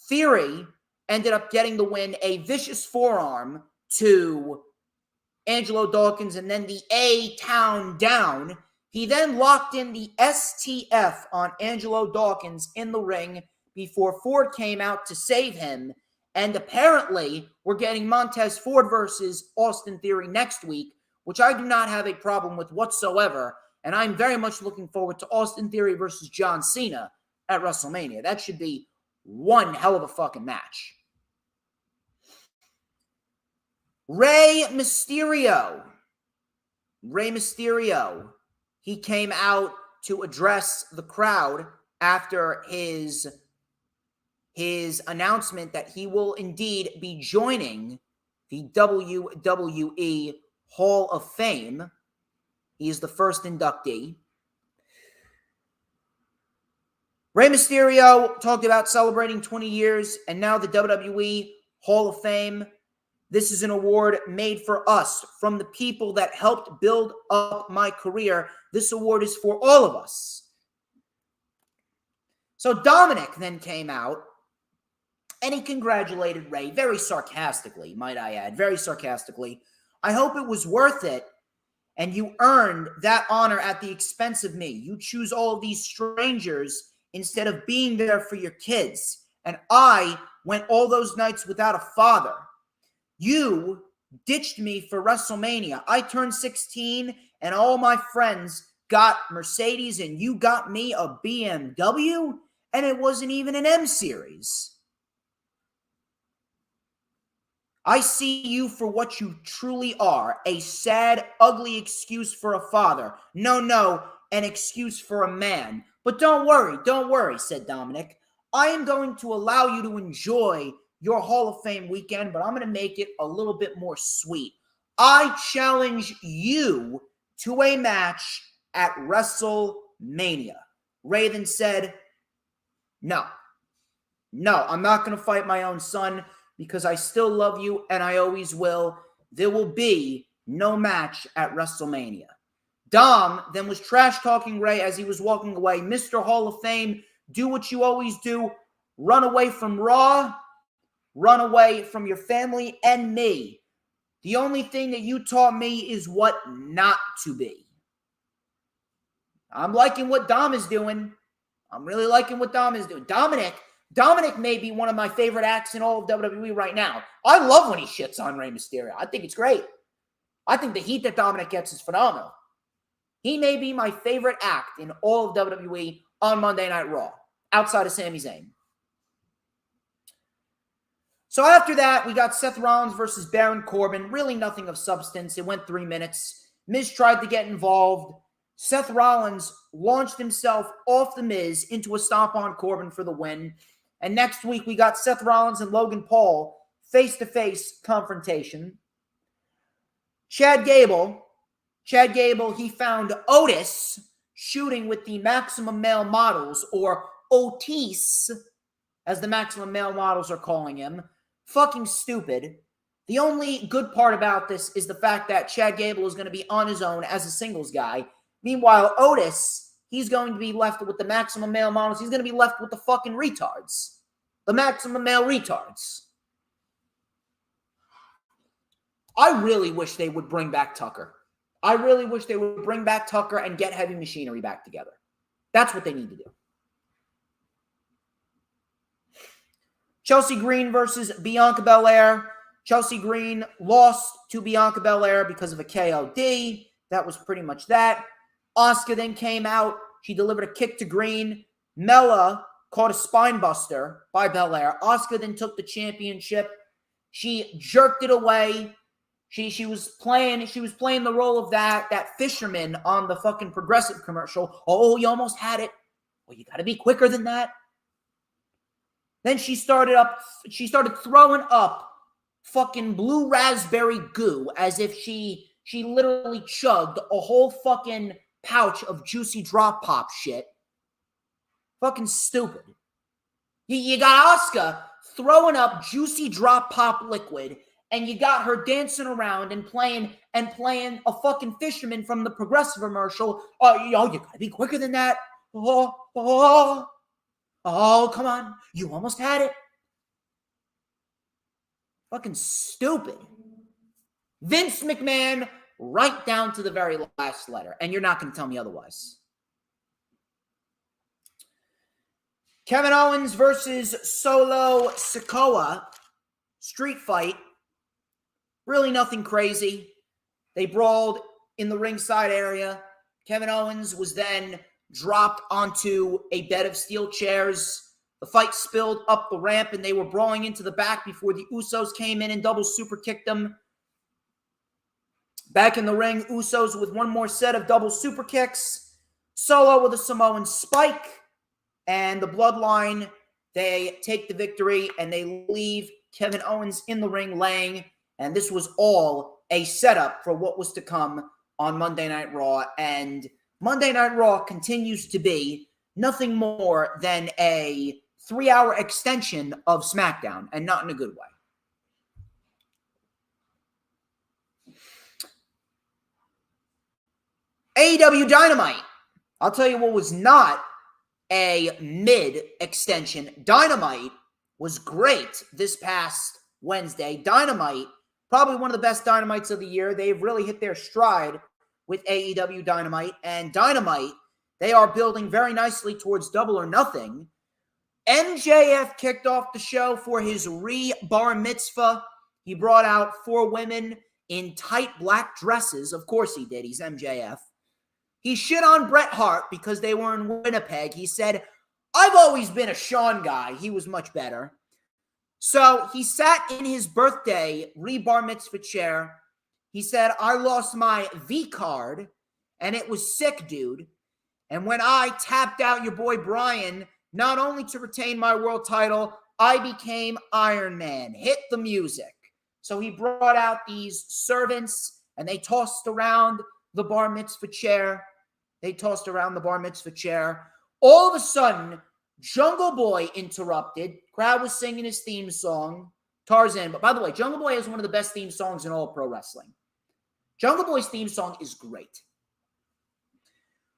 Theory ended up getting the win, a vicious forearm to Angelo Dawkins, and then the A-Town down. He then locked in the STF on Angelo Dawkins in the ring before Ford came out to save him. And apparently, we're getting Montez Ford versus Austin Theory next week, which I do not have a problem with whatsoever. And I'm very much looking forward to Austin Theory versus John Cena at WrestleMania. That should be one hell of a fucking match. Rey Mysterio. He came out to address the crowd after his announcement that he will indeed be joining the WWE Hall of Fame. He is the first inductee. Rey Mysterio talked about celebrating 20 years, and now the WWE Hall of Fame. This is an award made for us, from the people that helped build up my career. This award is for all of us. So Dominic then came out, and he congratulated Rey very sarcastically, might I add, very sarcastically. I hope it was worth it, and you earned that honor at the expense of me. You choose all of these strangers instead of being there for your kids, and I went all those nights without a father. You ditched me for WrestleMania. I turned 16, and all my friends got Mercedes, and you got me a BMW, and it wasn't even an M Series. I see you for what you truly are, a sad, ugly excuse for a father. No, an excuse for a man. But don't worry, said Dominic. I am going to allow you to enjoy your Hall of Fame weekend, but I'm going to make it a little bit more sweet. I challenge you to a match at WrestleMania. Rey then said, No, I'm not going to fight my own son because I still love you and I always will. There will be no match at WrestleMania. Dom then was trash-talking Rey as he was walking away. Mr. Hall of Fame, do what you always do. Run away from Raw. Run away from your family and me. The only thing that you taught me is what not to be. I'm liking what Dom is doing. I'm really liking what Dom is doing. Dominic Dominic may be one of my favorite acts in all of WWE right now. I love when he shits on Rey Mysterio. I think it's great. I think the heat that Dominic gets is phenomenal. He may be my favorite act in all of WWE on Monday Night Raw, outside of Sami Zayn. So after that, we got Seth Rollins versus Baron Corbin. Really nothing of substance. It went 3 minutes. Miz tried to get involved. Seth Rollins launched himself off the Miz into a stomp on Corbin for the win. And next week, we got Seth Rollins and Logan Paul face-to-face confrontation. Chad Gable, he found Otis shooting with the Maximum Male Models, or Otis, as the Maximum Male Models are calling him. Fucking stupid. The only good part about this is the fact that Chad Gable is going to be on his own as a singles guy. Meanwhile, Otis, he's going to be left with the Maximum Male Models. He's going to be left with the fucking retards. The Maximum Male retards. I really wish they would bring back Tucker. I really wish they would bring back Tucker and get Heavy Machinery back together. That's what they need to do. Chelsea Green versus Bianca Belair. Chelsea Green lost to Bianca Belair because of a KOD. That was pretty much that. Asuka then came out. She delivered a kick to Green. Mella caught a spine buster by Belair. Asuka then took the championship. She jerked it away. She was playing the role of that fisherman on the fucking Progressive commercial. Oh, you almost had it. Well, you got to be quicker than that. Then she started throwing up fucking blue raspberry goo as if she literally chugged a whole fucking pouch of juicy drop pop shit. Fucking stupid. You got Asuka throwing up juicy drop pop liquid, and you got her dancing around and playing a fucking fisherman from the Progressive commercial. You gotta be quicker than that. Oh, come on. You almost had it. Fucking stupid. Vince McMahon, right down to the very last letter. And you're not going to tell me otherwise. Kevin Owens versus Solo Sikoa. Street fight. Really nothing crazy. They brawled in the ringside area. Kevin Owens was then dropped onto a bed of steel chairs. The fight spilled up the ramp, and they were brawling into the back before the Usos came in and double super kicked them. Back in the ring, Usos with one more set of double super kicks. Solo with a Samoan spike. And the Bloodline, they take the victory, and they leave Kevin Owens in the ring laying. And this was all a setup for what was to come on Monday Night Raw. And Monday Night Raw continues to be nothing more than a 3-hour extension of SmackDown, and not in a good way. AEW Dynamite. I'll tell you what was not a mid-extension. Dynamite was great this past Wednesday. Dynamite, probably one of the best Dynamites of the year. They've really hit their stride with AEW Dynamite. And Dynamite, they are building very nicely towards Double or Nothing. MJF kicked off the show for his bar mitzvah. He brought out 4 women in tight black dresses. Of course he did. He's MJF. He shit on Bret Hart because they were in Winnipeg. He said, I've always been a Shawn guy. He was much better. So he sat in his birthday bar mitzvah chair. He said, I lost my V card, and it was sick, dude. And when I tapped out your boy Brian, not only to retain my world title, I became Iron Man. Hit the music. So he brought out these servants, and they tossed around the bar mitzvah chair. All of a sudden, Jungle Boy interrupted. Crowd was singing his theme song, Tarzan. But by the way, Jungle Boy has one of the best theme songs in all of pro wrestling. Jungle Boy's theme song is great.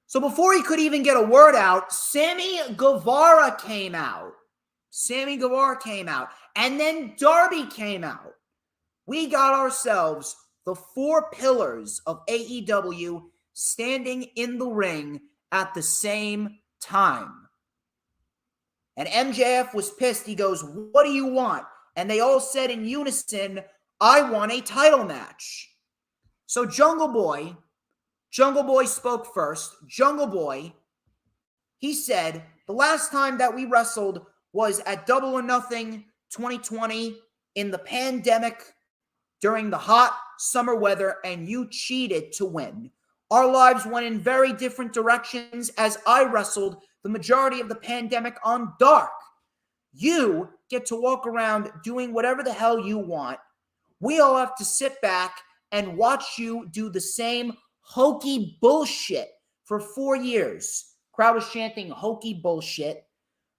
So before he could even get a word out, Sammy Guevara came out. And then Darby came out. We got ourselves the 4 pillars of AEW standing in the ring at the same time. And MJF was pissed. He goes, "What do you want?" And they all said in unison, "I want a title match." So Jungle Boy spoke first. Jungle Boy, he said, "The last time that we wrestled was at Double or Nothing 2020 in the pandemic during the hot summer weather, and you cheated to win. Our lives went in very different directions as I wrestled the majority of the pandemic on Dark. You get to walk around doing whatever the hell you want. We all have to sit back and watch you do the same hokey bullshit for 4 years." Crowd was chanting hokey bullshit.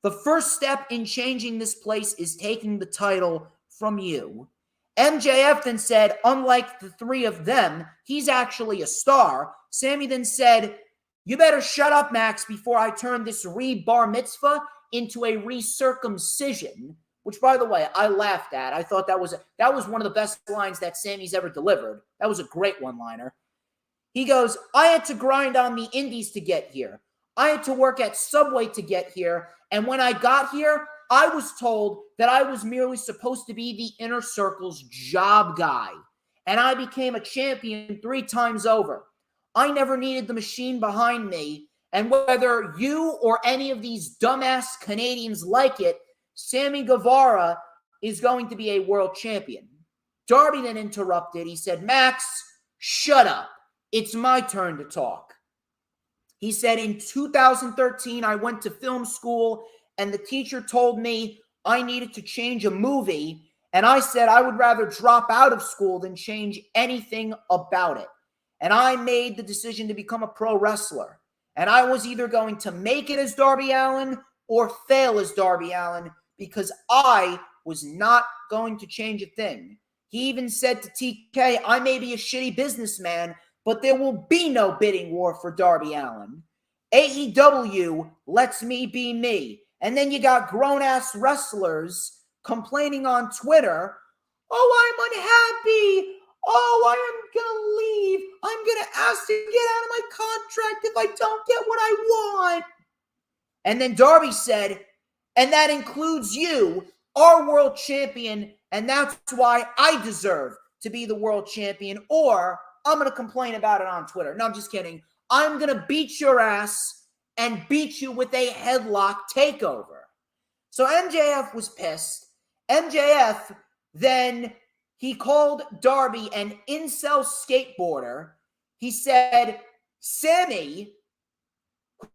"The first step in changing this place is taking the title from you." MJF then said, unlike the three of them, he's actually a star. Sammy then said, "You better shut up, Max, before I turn this re-bar mitzvah into a re-circumcision," which, by the way, I laughed at. I thought that was one of the best lines that Sammy's ever delivered. That was a great one-liner. He goes, "I had to grind on the indies to get here. I had to work at Subway to get here. And when I got here, I was told that I was merely supposed to be the Inner Circle's job guy. And I became a champion 3 times over. I never needed the machine behind me. And whether you or any of these dumbass Canadians like it, Sammy Guevara is going to be a world champion." Darby then interrupted. He said, "Max, shut up. It's my turn to talk." He said, "In 2013, I went to film school, and the teacher told me I needed to change a movie, and I said I would rather drop out of school than change anything about it. And I made the decision to become a pro wrestler. And I was either going to make it as Darby Allin or fail as Darby Allin, because I was not going to change a thing." He even said to TK, "I may be a shitty businessman, but there will be no bidding war for Darby Allin. AEW lets me be me." And then you got grown-ass wrestlers complaining on Twitter, "Oh, I'm unhappy. Oh, I am going to leave. I'm going to ask to get out of my contract if I don't get what I want." And then Darby said, "And that includes you, our world champion, and that's why I deserve to be the world champion, or I'm going to complain about it on Twitter." No, I'm just kidding. "I'm going to beat your ass and beat you with a headlock takeover." So MJF was pissed. MJF then, he called Darby an incel skateboarder. He said, "Sammy,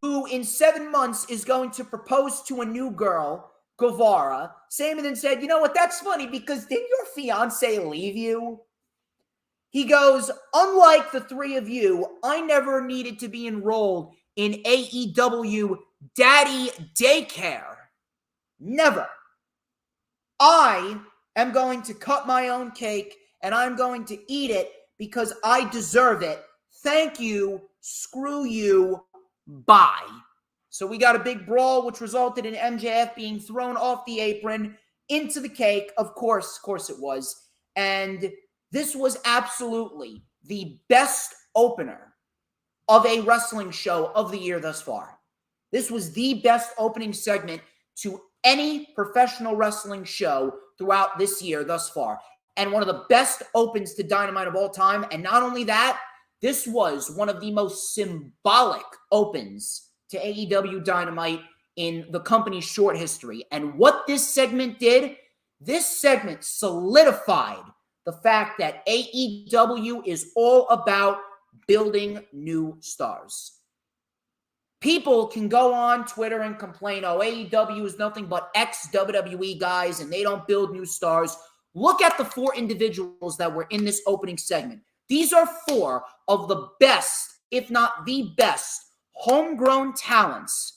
who in 7 months is going to propose to a new girl, Guevara." Sammy then said, "You know what? That's funny, because didn't your fiance leave you?" He goes, "Unlike the three of you, I never needed to be enrolled in AEW Daddy Daycare. Never. I am going to cut my own cake, and I'm going to eat it because I deserve it. Thank you. Screw you. Bye." So we got a big brawl, which resulted in MJF being thrown off the apron into the cake. Of course it was. And this was absolutely the best opener of a wrestling show of the year thus far. This was the best opening segment to any professional wrestling show throughout this year thus far. And one of the best opens to Dynamite of all time. And not only that, this was one of the most symbolic opens to AEW Dynamite in the company's short history. And what this segment did, this segment solidified the fact that AEW is all about building new stars. People can go on Twitter and complain, "Oh, AEW is nothing but ex-WWE guys and they don't build new stars." Look at the 4 individuals that were in this opening segment. These are 4 of the best, if not the best, homegrown talents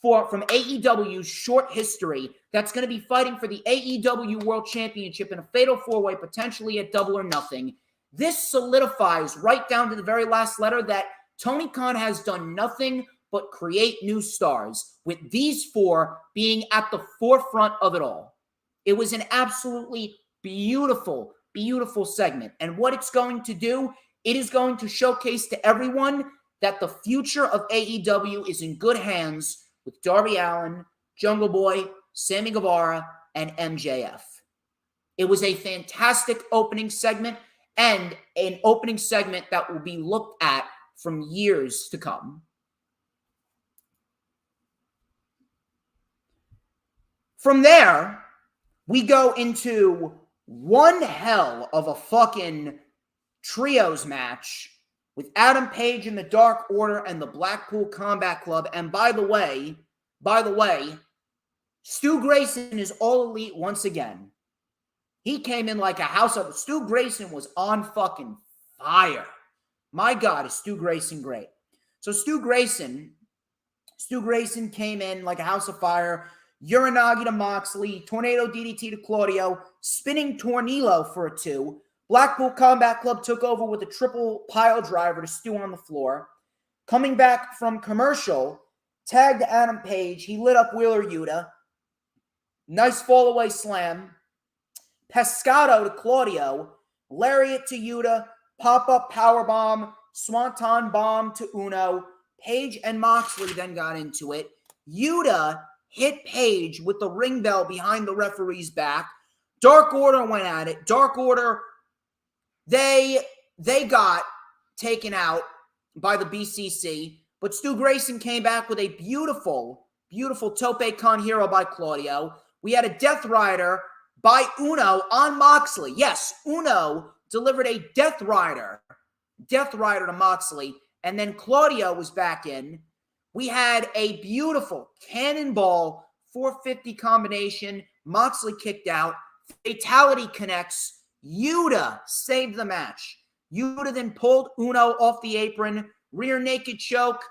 from AEW's short history that's going to be fighting for the AEW World Championship in a fatal 4-way, potentially at Double or Nothing. This solidifies right down to the very last letter that Tony Khan has done nothing but create new stars, with these 4 being at the forefront of it all. It was an absolutely beautiful, beautiful segment. And what it's going to do, it is going to showcase to everyone that the future of AEW is in good hands with Darby Allin, Jungle Boy, Sammy Guevara, and MJF. It was a fantastic opening segment, and an opening segment that will be looked at from years to come. From there, we go into one hell of a fucking trios match with Adam Page and the Dark Order and the Blackpool Combat Club. And by the way, Stu Grayson is all elite once again. He came in like a house of... Stu Grayson was on fucking fire. My God, is Stu Grayson great. So Stu Grayson came in like a house of fire. Uranagi to Moxley, Tornado DDT to Claudio, spinning Tornillo for a 2. Blackpool Combat Club took over with a triple pile driver to Stu on the floor. Coming back from commercial, tagged Adam Page. He lit up Wheeler Yuta. Nice fallaway slam. Pescado to Claudio. Lariat to Yuta. Pop-up powerbomb. Swanton bomb to Uno. Page and Moxley then got into it. Yuta hit Page with the ring bell behind the referee's back. Dark Order went at it. Dark Order, they got taken out by the BCC, but Stu Grayson came back with a beautiful, beautiful tope con hero by Claudio. We had a Death Rider by Uno on Moxley. Yes, Uno delivered a Death Rider to Moxley, and then Claudio was back in. We had a beautiful Cannonball 450 combination. Moxley kicked out. Fatality connects. Yuta saved the match. Yuta then pulled Uno off the apron. Rear naked choke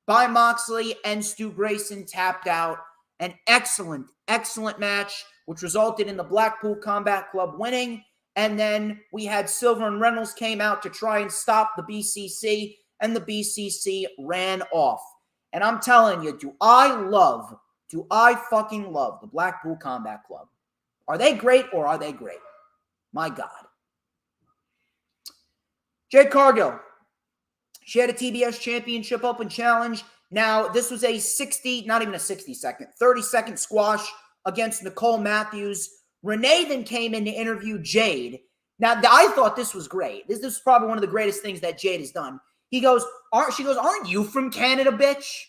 by Moxley, and Stu Grayson tapped out. An excellent, excellent match, which resulted in the Blackpool Combat Club winning. And then we had Silver and Reynolds came out to try and stop the BCC, and the BCC ran off. And I'm telling you, do I fucking love the Blackpool Combat Club. Are they great or are they great? My God. Jade Cargill. She had a TBS Championship Open Challenge. Now, this was a 30-second squash against Nicole Matthews. Renee then came in to interview Jade. Now, I thought this was great. This is probably one of the greatest things that Jade has done. She goes, aren't you from Canada, bitch?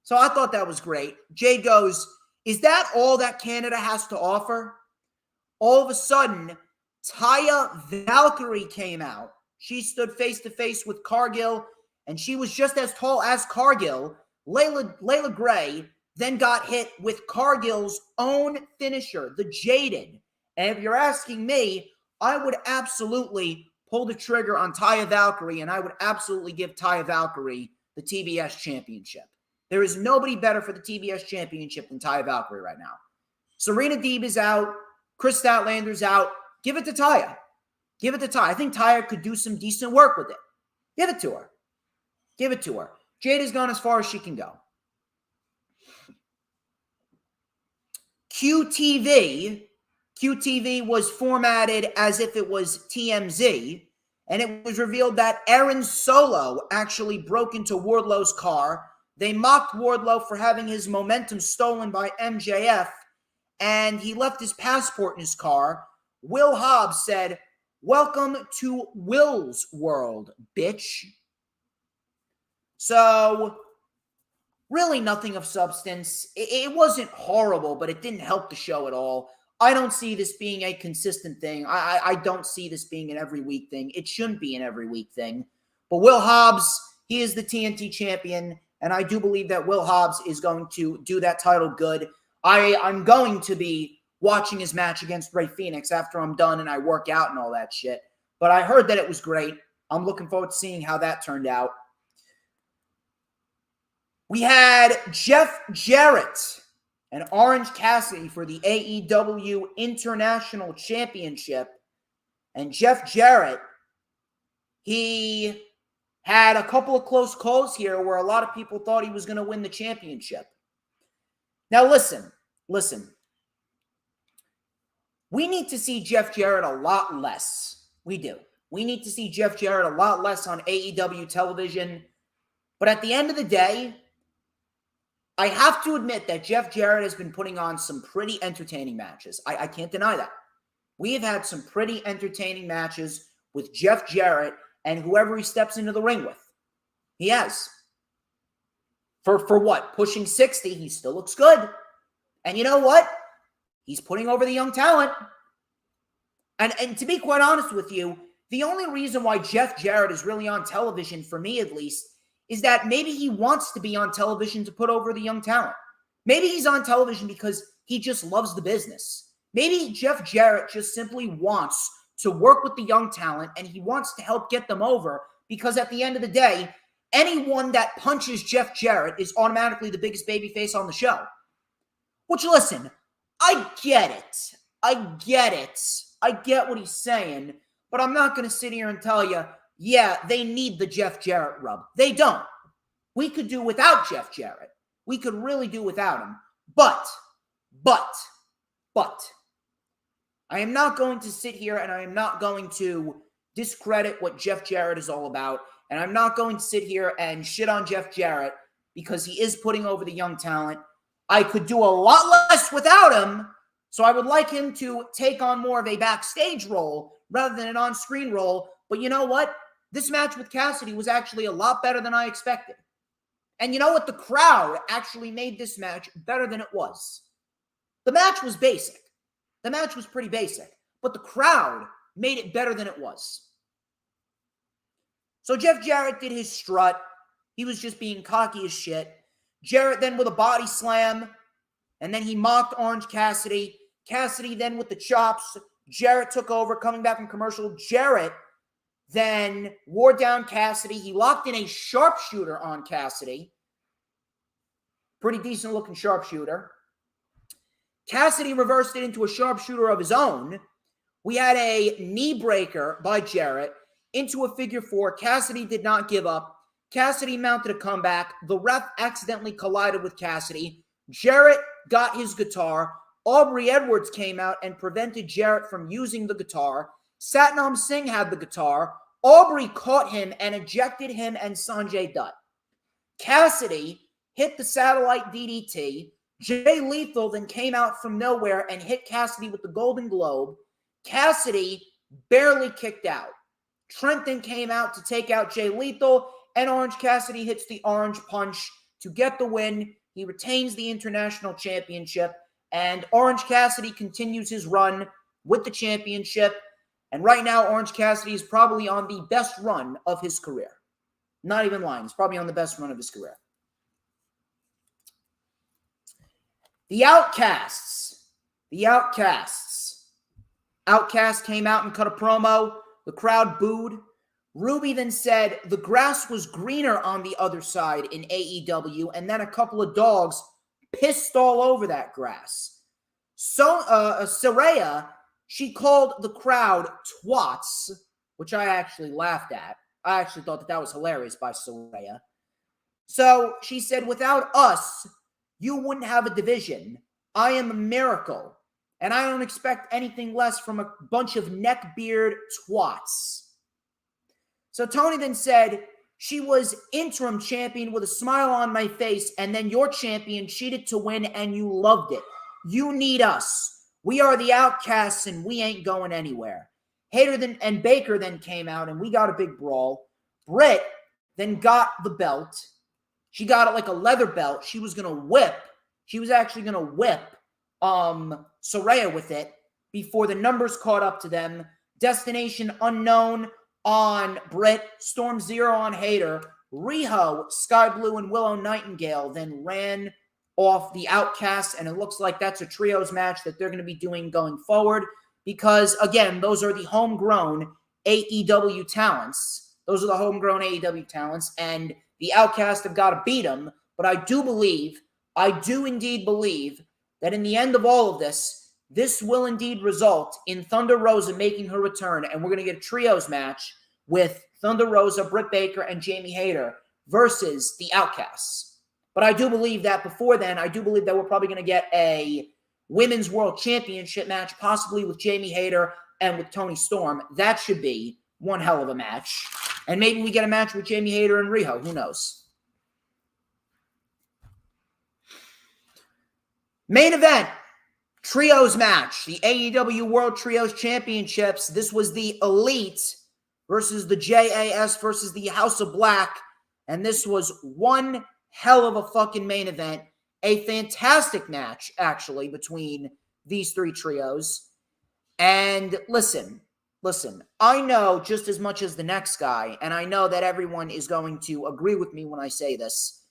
So I thought that was great. Jade goes, is that all that Canada has to offer? All of a sudden, Taya Valkyrie came out. She stood face-to-face with Cargill, and she was just as tall as Cargill. Layla Gray then got hit with Cargill's own finisher, the Jaded. And if you're asking me, I would absolutely pull the trigger on Taya Valkyrie, and I would absolutely give Taya Valkyrie the TBS Championship. There is nobody better for the TBS Championship than Taya Valkyrie right now. Serena Deeb is out. Chris Statlander's out. Give it to Taya. Give it to Taya. I think Taya could do some decent work with it. Give it to her. Give it to her. Jade has gone as far as she can go. QTV was formatted as if it was TMZ, and it was revealed that Aaron Solo actually broke into Wardlow's car. They mocked Wardlow for having his momentum stolen by MJF, and he left his passport in his car. Will Hobbs said, "Welcome to Will's world, bitch." So, really nothing of substance. It wasn't horrible, but it didn't help the show at all. I don't see this being a consistent thing. I don't see this being an every week thing. It shouldn't be an every week thing. But Will Hobbs, he is the TNT champion, and I do believe that Will Hobbs is going to do that title good. I'm going to be watching his match against Rey Fenix after I'm done and I work out and all that shit. But I heard that it was great. I'm looking forward to seeing how that turned out. We had Jeff Jarrett and Orange Cassidy for the AEW International Championship. And Jeff Jarrett, he had a couple of close calls here where a lot of people thought he was going to win the championship. Now listen. We need to see Jeff Jarrett a lot less. We do. We need to see Jeff Jarrett a lot less on AEW television. But at the end of the day, I have to admit that Jeff Jarrett has been putting on some pretty entertaining matches. I can't deny that. We have had some pretty entertaining matches with Jeff Jarrett and whoever he steps into the ring with. He has. For what? Pushing 60, he still looks good. And you know what? He's putting over the young talent. And to be quite honest with you, the only reason why Jeff Jarrett is really on television, for me at least, is that maybe he wants to be on television to put over the young talent. Maybe he's on television because he just loves the business. Maybe Jeff Jarrett just simply wants to work with the young talent and he wants to help get them over because at the end of the day, anyone that punches Jeff Jarrett is automatically the biggest babyface on the show. Which, listen, I get it. I get what he's saying, but I'm not going to sit here and tell you, yeah, they need the Jeff Jarrett rub. They don't. We could do without Jeff Jarrett. We could really do without him. But, I am not going to sit here and I am not going to discredit what Jeff Jarrett is all about. And I'm not going to sit here and shit on Jeff Jarrett because he is putting over the young talent. I could do a lot less without him. So I would like him to take on more of a backstage role rather than an on-screen role. But you know what? This match with Cassidy was actually a lot better than I expected. And you know what? The crowd actually made this match better than it was. The match was basic. The match was pretty basic. But the crowd made it better than it was. So Jeff Jarrett did his strut. He was just being cocky as shit. Jarrett then with a body slam. And then he mocked Orange Cassidy. Cassidy then with the chops. Jarrett took over, coming back from commercial. Jarrett then wore down Cassidy. He locked in a sharpshooter on Cassidy. Pretty decent looking sharpshooter. Cassidy reversed it into a sharpshooter of his own. We had a knee breaker by Jarrett into a figure four. Cassidy did not give up. Cassidy mounted a comeback. The ref accidentally collided with Cassidy. Jarrett got his guitar. Aubrey Edwards came out and prevented Jarrett from using the guitar. Satnam Singh had the guitar. Aubrey caught him and ejected him and Sanjay Dutt. Cassidy hit the satellite DDT. Jay Lethal then came out from nowhere and hit Cassidy with the Golden Globe. Cassidy barely kicked out. Trent then came out to take out Jay Lethal, and Orange Cassidy hits the Orange Punch to get the win. He retains the International Championship, and Orange Cassidy continues his run with the championship. And right now, Orange Cassidy is probably on the best run of his career. Not even lying. He's probably on the best run of his career. The Outcasts. Outcast came out and cut a promo. The crowd booed. Ruby then said the grass was greener on the other side in AEW, and then a couple of dogs pissed all over that grass. So Saraya, she called the crowd twats, which I actually laughed at. I actually thought that was hilarious by Saraya. So she said, without us, you wouldn't have a division. I am a miracle, and I don't expect anything less from a bunch of neckbeard twats. So Tony then said, she was interim champion with a smile on my face, and then your champion cheated to win, and you loved it. You need us. We are the Outcasts, and we ain't going anywhere. Hayter then and Baker then came out, and we got a big brawl. Britt then got the belt. She got it like a leather belt. She was actually going to whip Saraya with it before the numbers caught up to them. Destination Unknown on Britt, Storm Zero on Hayter, Riho, Sky Blue, and Willow Nightingale then ran off the Outcasts, and it looks like that's a trios match that they're going to be doing going forward because, again, those are the homegrown AEW talents. Those are the homegrown AEW talents, and the Outcasts have got to beat them, but I do indeed believe that in the end of all of this, this will indeed result in Thunder Rosa making her return, and we're going to get a trios match with Thunder Rosa, Britt Baker, and Jamie Hayter versus the Outcasts. But I do believe that before then, I do believe that we're probably going to get a Women's World Championship match, possibly with Jamie Hayter and with Toni Storm. That should be one hell of a match. And maybe we get a match with Jamie Hayter and Riho. Who knows? Main event, Trios match, the AEW World Trios Championships. This was the Elite versus the JAS versus the House of Black. And this was one hell of a fucking main event. A fantastic match, actually, between these three trios. And listen, I know just as much as the next guy, and I know that everyone is going to agree with me when I say this.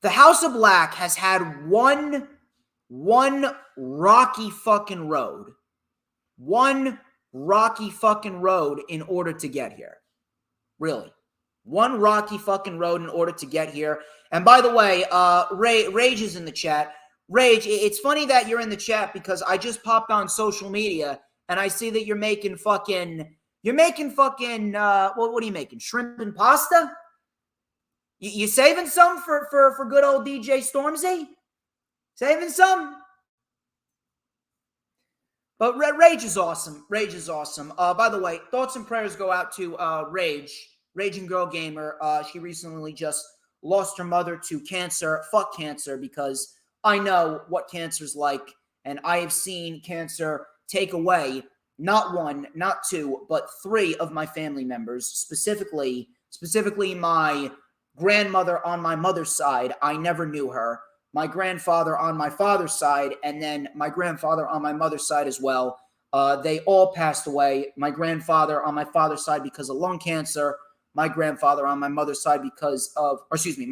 The House of Black has had one rocky fucking road. One rocky fucking road in order to get here. Really. One rocky fucking road in order to get here. And by the way, Rage is in the chat. Rage, it's funny that you're in the chat because I just popped on social media and I see that you're making fucking, what are you making? Shrimp and pasta? You saving some for good old DJ Stormzy? Saving some? But Rage is awesome. Rage is awesome. By the way, thoughts and prayers go out to Raging Girl Gamer. She recently just lost her mother to cancer. Fuck cancer, because I know what cancer's like, and I have seen cancer take away not one, not two, but three of my family members, specifically my grandmother on my mother's side. I never knew her. My grandfather on my father's side, and then my grandfather on my mother's side as well. They all passed away. My grandfather on my father's side because of lung cancer. My grandfather on my mother's side my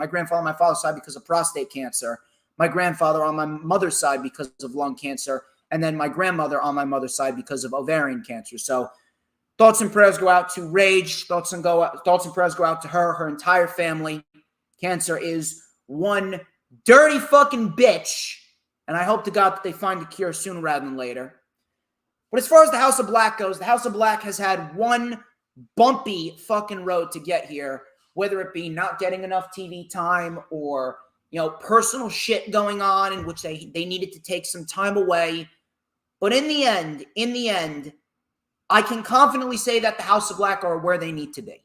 grandfather on my father's side because of prostate cancer. My grandfather on my mother's side because of lung cancer. And then my grandmother on my mother's side because of ovarian cancer. So thoughts and prayers go out to Rage. Thoughts and prayers go out to her entire family. Cancer is one dirty fucking bitch. And I hope to God that they find a cure sooner rather than later. But as far as the House of Black goes, the House of Black has had one bumpy fucking road to get here, whether it be not getting enough TV time or, personal shit going on in which they needed to take some time away. But in the end, I can confidently say that the House of Black are where they need to be.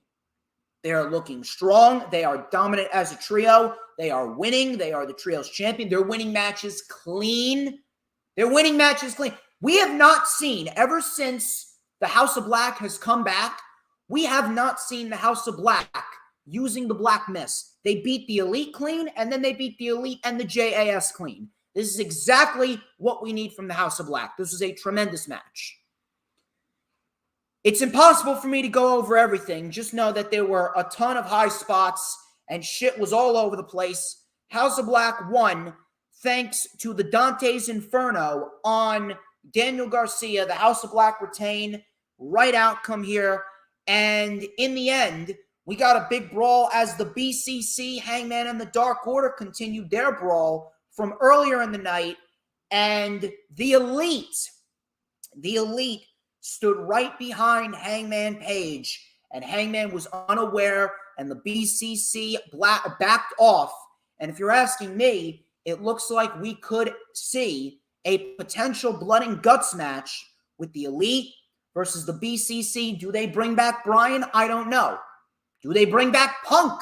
They are looking strong. They are dominant as a trio. They are winning. They are the trio's champion. They're winning matches clean. We have not seen, ever since the House of Black has come back, we have not seen the House of Black using the Black Mist. They beat the Elite clean, and then they beat the Elite and the JAS clean. This is exactly what we need from the House of Black. This was a tremendous match. It's impossible for me to go over everything. Just know that there were a ton of high spots, and shit was all over the place. House of Black won thanks to the Dante's Inferno on Daniel Garcia. The House of Black retain. Right outcome here. And in the end, we got a big brawl as the BCC, Hangman, and the Dark Order continued their brawl from earlier in the night. And the Elite stood right behind Hangman Page. And Hangman was unaware, and the BCC backed off. And if you're asking me, it looks like we could see a potential blood and guts match with the Elite versus the BCC. Do they bring back Bryan? I don't know. Do they bring back Punk?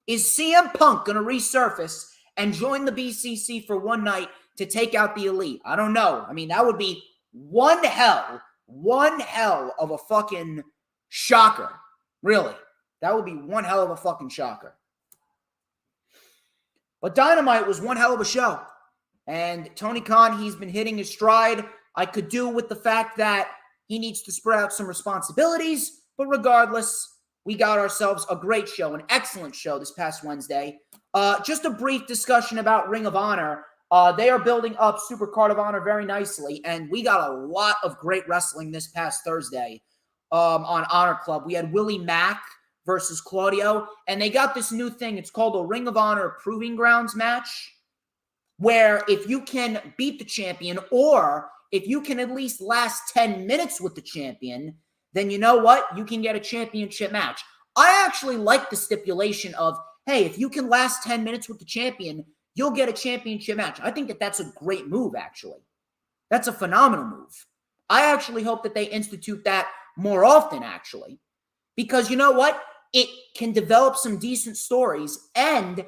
Is CM Punk going to resurface and join the BCC for one night to take out the Elite? I don't know. I mean, that would be one hell of a fucking shocker. Really. That would be one hell of a fucking shocker. But Dynamite was one hell of a show. And Tony Khan, he's been hitting his stride. I could do with the fact that he needs to spread out some responsibilities. But regardless, we got ourselves a great show, an excellent show this past Wednesday. Just a brief discussion about Ring of Honor. They are building up Supercard of Honor very nicely. And we got a lot of great wrestling this past Thursday on Honor Club. We had Willie Mack versus Claudio. And they got this new thing. It's called a Ring of Honor Proving Grounds match, where if you can beat the champion, or if you can at least last 10 minutes with the champion, then you know what? You can get a championship match. I actually like the stipulation of, hey, if you can last 10 minutes with the champion, you'll get a championship match. I think that that's a great move, actually. That's a phenomenal move. I actually hope that they institute that more often, actually. Because you know what? It can develop some decent stories, and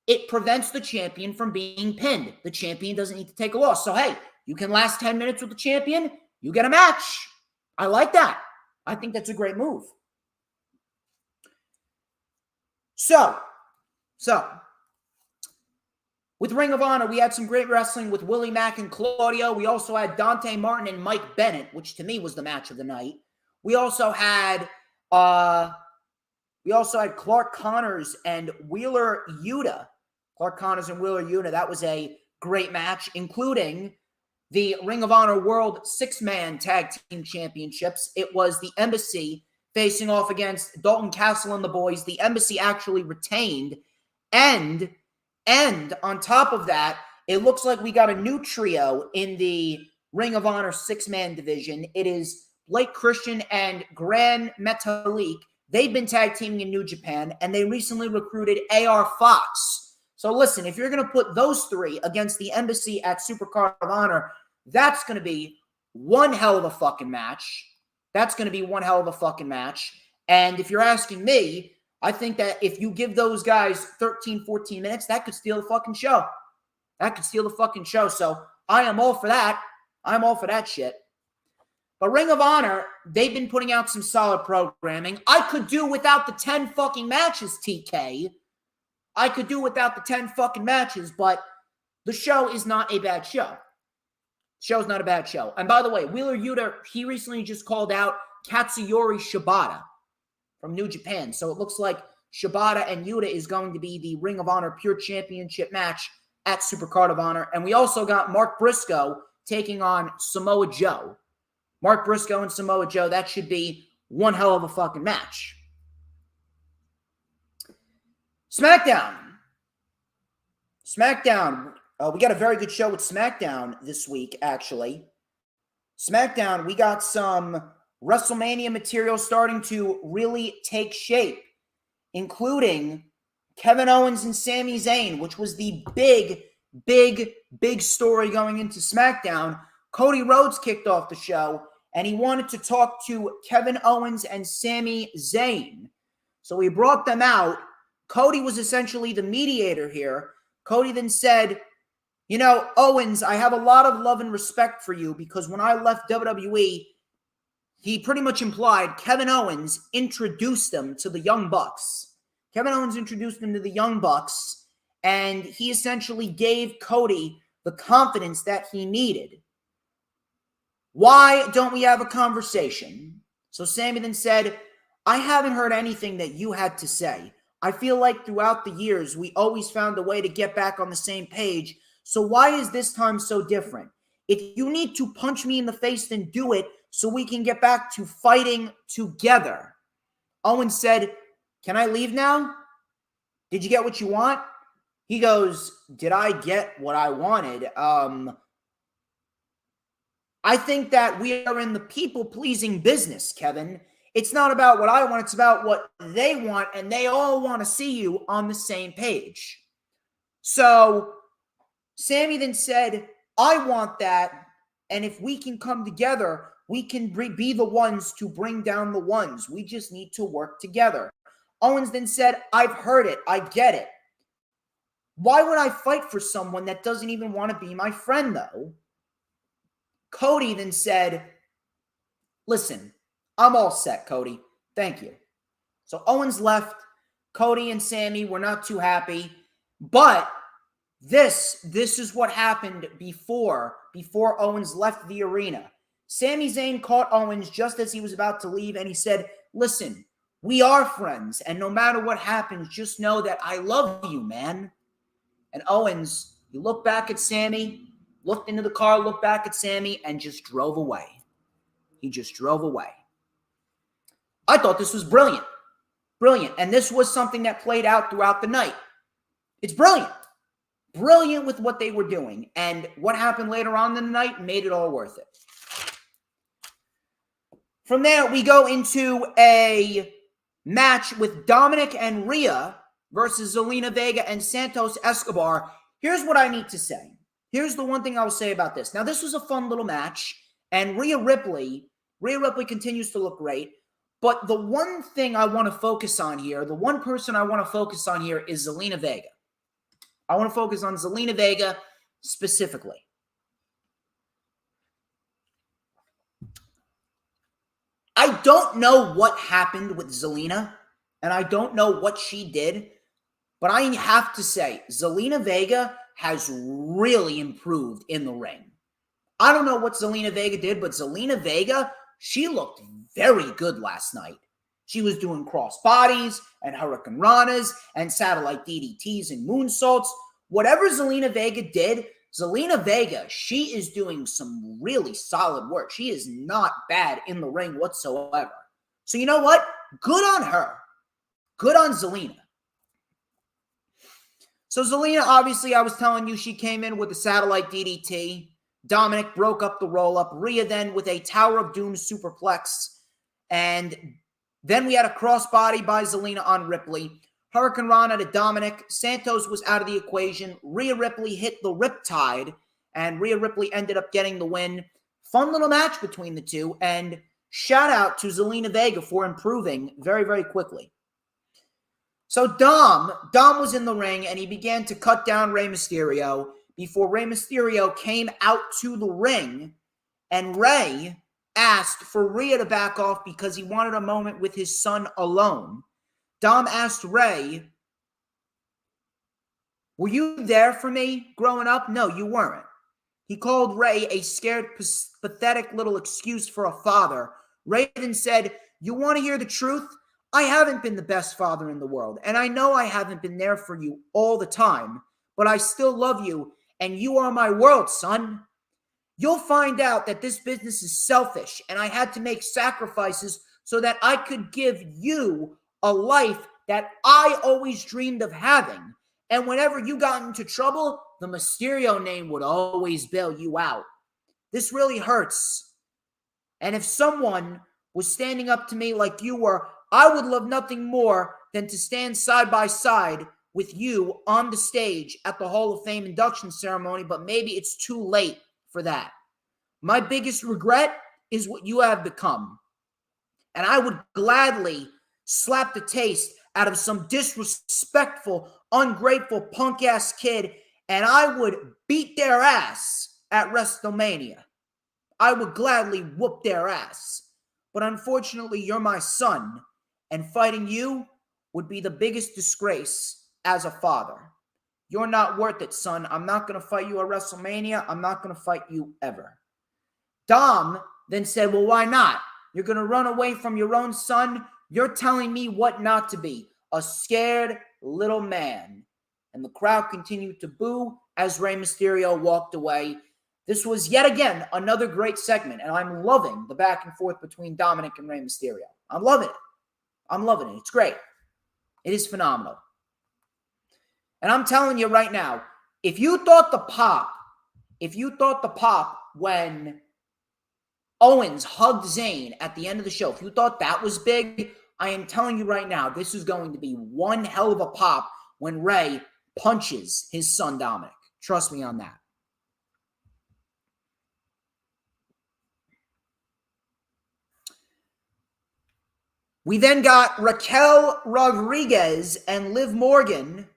it prevents the champion from being pinned. The champion doesn't need to take a loss. So, hey, you can last 10 minutes with the champion. You get a match. I like that. I think that's a great move. So, with Ring of Honor, we had some great wrestling with Willie Mack and Claudio. We also had Dante Martin and Mike Bennett, which to me was the match of the night. We also had Clark Connors and Wheeler Yuta. Clark Connors and Wheeler Yuta. That was a great match, including the Ring of Honor World 6-Man Tag Team Championships. It was the Embassy facing off against Dalton Castle and the boys. The Embassy actually retained. And on top of that, it looks like we got a new trio in the Ring of Honor 6-Man division. It is Blake Christian and Gran Metalik. They've been tag teaming in New Japan, and they recently recruited AR Fox. So listen, if you're going to put those three against the Embassy at Supercard of Honor, that's going to be one hell of a fucking match. And if you're asking me, I think that if you give those guys 13, 14 minutes, that could steal the fucking show. So I am all for that. I'm all for that shit. But Ring of Honor, they've been putting out some solid programming. I could do without the 10 fucking matches, TK. I could do without the 10 fucking matches, but the show is not a bad show. Show's not a bad show. And by the way, Wheeler Yuta, he recently just called out Katsuyori Shibata from New Japan. So it looks like Shibata and Yuta is going to be the Ring of Honor Pure Championship match at Supercard of Honor. And we also got Mark Briscoe taking on Samoa Joe. Mark Briscoe and Samoa Joe, that should be one hell of a fucking match. SmackDown. We got a very good show with SmackDown this week, actually. SmackDown, we got some WrestleMania material starting to really take shape, including Kevin Owens and Sami Zayn, which was the big story going into SmackDown. Cody Rhodes kicked off the show, and he wanted to talk to Kevin Owens and Sami Zayn. So he brought them out. Cody was essentially the mediator here. Cody then said, you know, Owens, I have a lot of love and respect for you because when I left WWE, he pretty much implied Kevin Owens introduced them to the Young Bucks. And he essentially gave Cody the confidence that he needed. Why don't we have a conversation? So Sami then said, I haven't heard anything that you had to say. I feel like throughout the years, we always found a way to get back on the same page. So why is this time so different? If you need to punch me in the face, then do it so we can get back to fighting together. Owens said, can I leave now? Did you get what you want? He goes, did I get what I wanted? I think that we are in the people-pleasing business, Kevin. It's not about what I want. It's about what they want, and they all want to see you on the same page. So Sami then said, I want that, and if we can come together, we can be the ones to bring down the ones. We just need to work together. Owens then said, I've heard it. I get it. Why would I fight for someone that doesn't even want to be my friend, though? Cody then said, listen, I'm all set, Cody. Thank you. So Owens left. Cody and Sami were not too happy. But this is what happened before Owens left the arena. Sami Zayn caught Owens just as he was about to leave, and he said, listen, we are friends, and no matter what happens, just know that I love you, man. And Owens, he looked back at Sami, looked into the car, looked back at Sami, and just drove away. He just drove away. I thought this was brilliant. Brilliant. And this was something that played out throughout the night. It's brilliant. Brilliant with what they were doing. And what happened later on in the night made it all worth it. From there, we go into a match with Dominic and Rhea versus Zelina Vega and Santos Escobar. Here's what I need to say. Here's the one thing I will say about this. Now, this was a fun little match, and Rhea Ripley continues to look great, but the one thing I want to focus on here, the one person I want to focus on here is Zelina Vega. I want to focus on Zelina Vega specifically. I don't know what happened with Zelina, and I don't know what she did, but I have to say, Zelina Vega has really improved in the ring. I don't know what Zelina Vega did, but Zelina Vega, she looked very good last night. She was doing cross bodies and Hurricane Ranas and satellite DDTs and moonsaults. Whatever Zelina Vega did, Zelina Vega, she is doing some really solid work. She is not bad in the ring whatsoever. So you know what? Good on her. Good on Zelina. So Zelina, obviously, I was telling you, she came in with a satellite DDT. Dominic broke up the roll-up. Rhea then with a Tower of Doom superplex. And then we had a crossbody by Zelina on Ripley. Hurricane Rana to Dominic. Santos was out of the equation. Rhea Ripley hit the Riptide, and Rhea Ripley ended up getting the win. Fun little match between the two, and shout out to Zelina Vega for improving very, very quickly. So Dom was in the ring, and he began to cut down Rey Mysterio before Rey Mysterio came out to the ring, and Rey asked for Rhea to back off because he wanted a moment with his son alone. Dom asked Rey, "Were you there for me growing up?" "No, you weren't." He called Rey a scared, pathetic little excuse for a father. Rey then said, "You want to hear the truth? I haven't been the best father in the world, and I know I haven't been there for you all the time, but I still love you, and you are my world, son. You'll find out that this business is selfish, and I had to make sacrifices so that I could give you a life that I always dreamed of having. And whenever you got into trouble, the Mysterio name would always bail you out. This really hurts. And if someone was standing up to me like you were, I would love nothing more than to stand side by side with you on the stage at the Hall of Fame induction ceremony, but maybe it's too late for that. My biggest regret is what you have become. And I would gladly slap the taste out of some disrespectful, ungrateful, punk-ass kid, and I would beat their ass at WrestleMania. I would gladly whoop their ass. But unfortunately, you're my son, and fighting you would be the biggest disgrace as a father. You're not worth it, son. I'm not going to fight you at WrestleMania. I'm not going to fight you ever. Dom then said, "Well, why not? You're going to run away from your own son? You're telling me what not to be, a scared little man." And the crowd continued to boo as Rey Mysterio walked away. This was yet again another great segment, and I'm loving the back and forth between Dominic and Rey Mysterio. I'm loving it. I'm loving it. It's great. It is phenomenal. And I'm telling you right now, if you thought the pop when Owens hugged Zayn at the end of the show, if you thought that was big, I am telling you right now, this is going to be one hell of a pop when Rey punches his son Dominic. Trust me on that. We then got Raquel Rodriguez and Liv Morgan,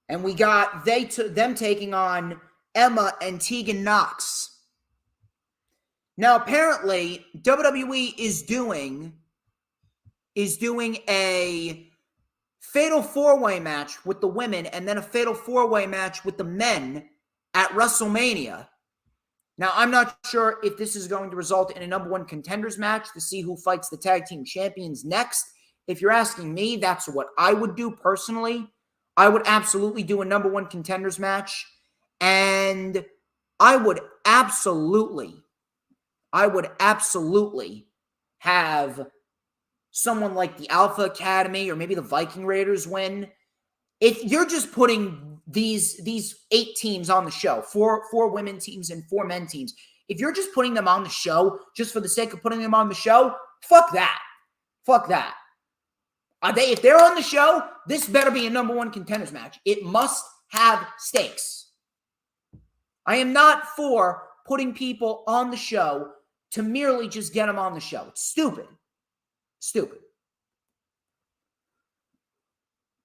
and we got them taking on Emma and Tegan Nox. Now, apparently, WWE is doing a fatal four-way match with the women and then a fatal four-way match with the men at WrestleMania. Now, I'm not sure if this is going to result in a number one contenders match to see who fights the tag team champions next. If you're asking me, that's what I would do personally. I would absolutely do a number one contenders match. And I would absolutely have someone like the Alpha Academy or maybe the Viking Raiders win. If you're just putting these 8 teams on the show, four women teams and 4 men teams, if you're just putting them on the show just for the sake of putting them on the show, fuck that. Fuck that. If they're on the show, this better be a number one contenders match. It must have stakes. I am not for putting people on the show to merely just get them on the show. It's stupid. Stupid.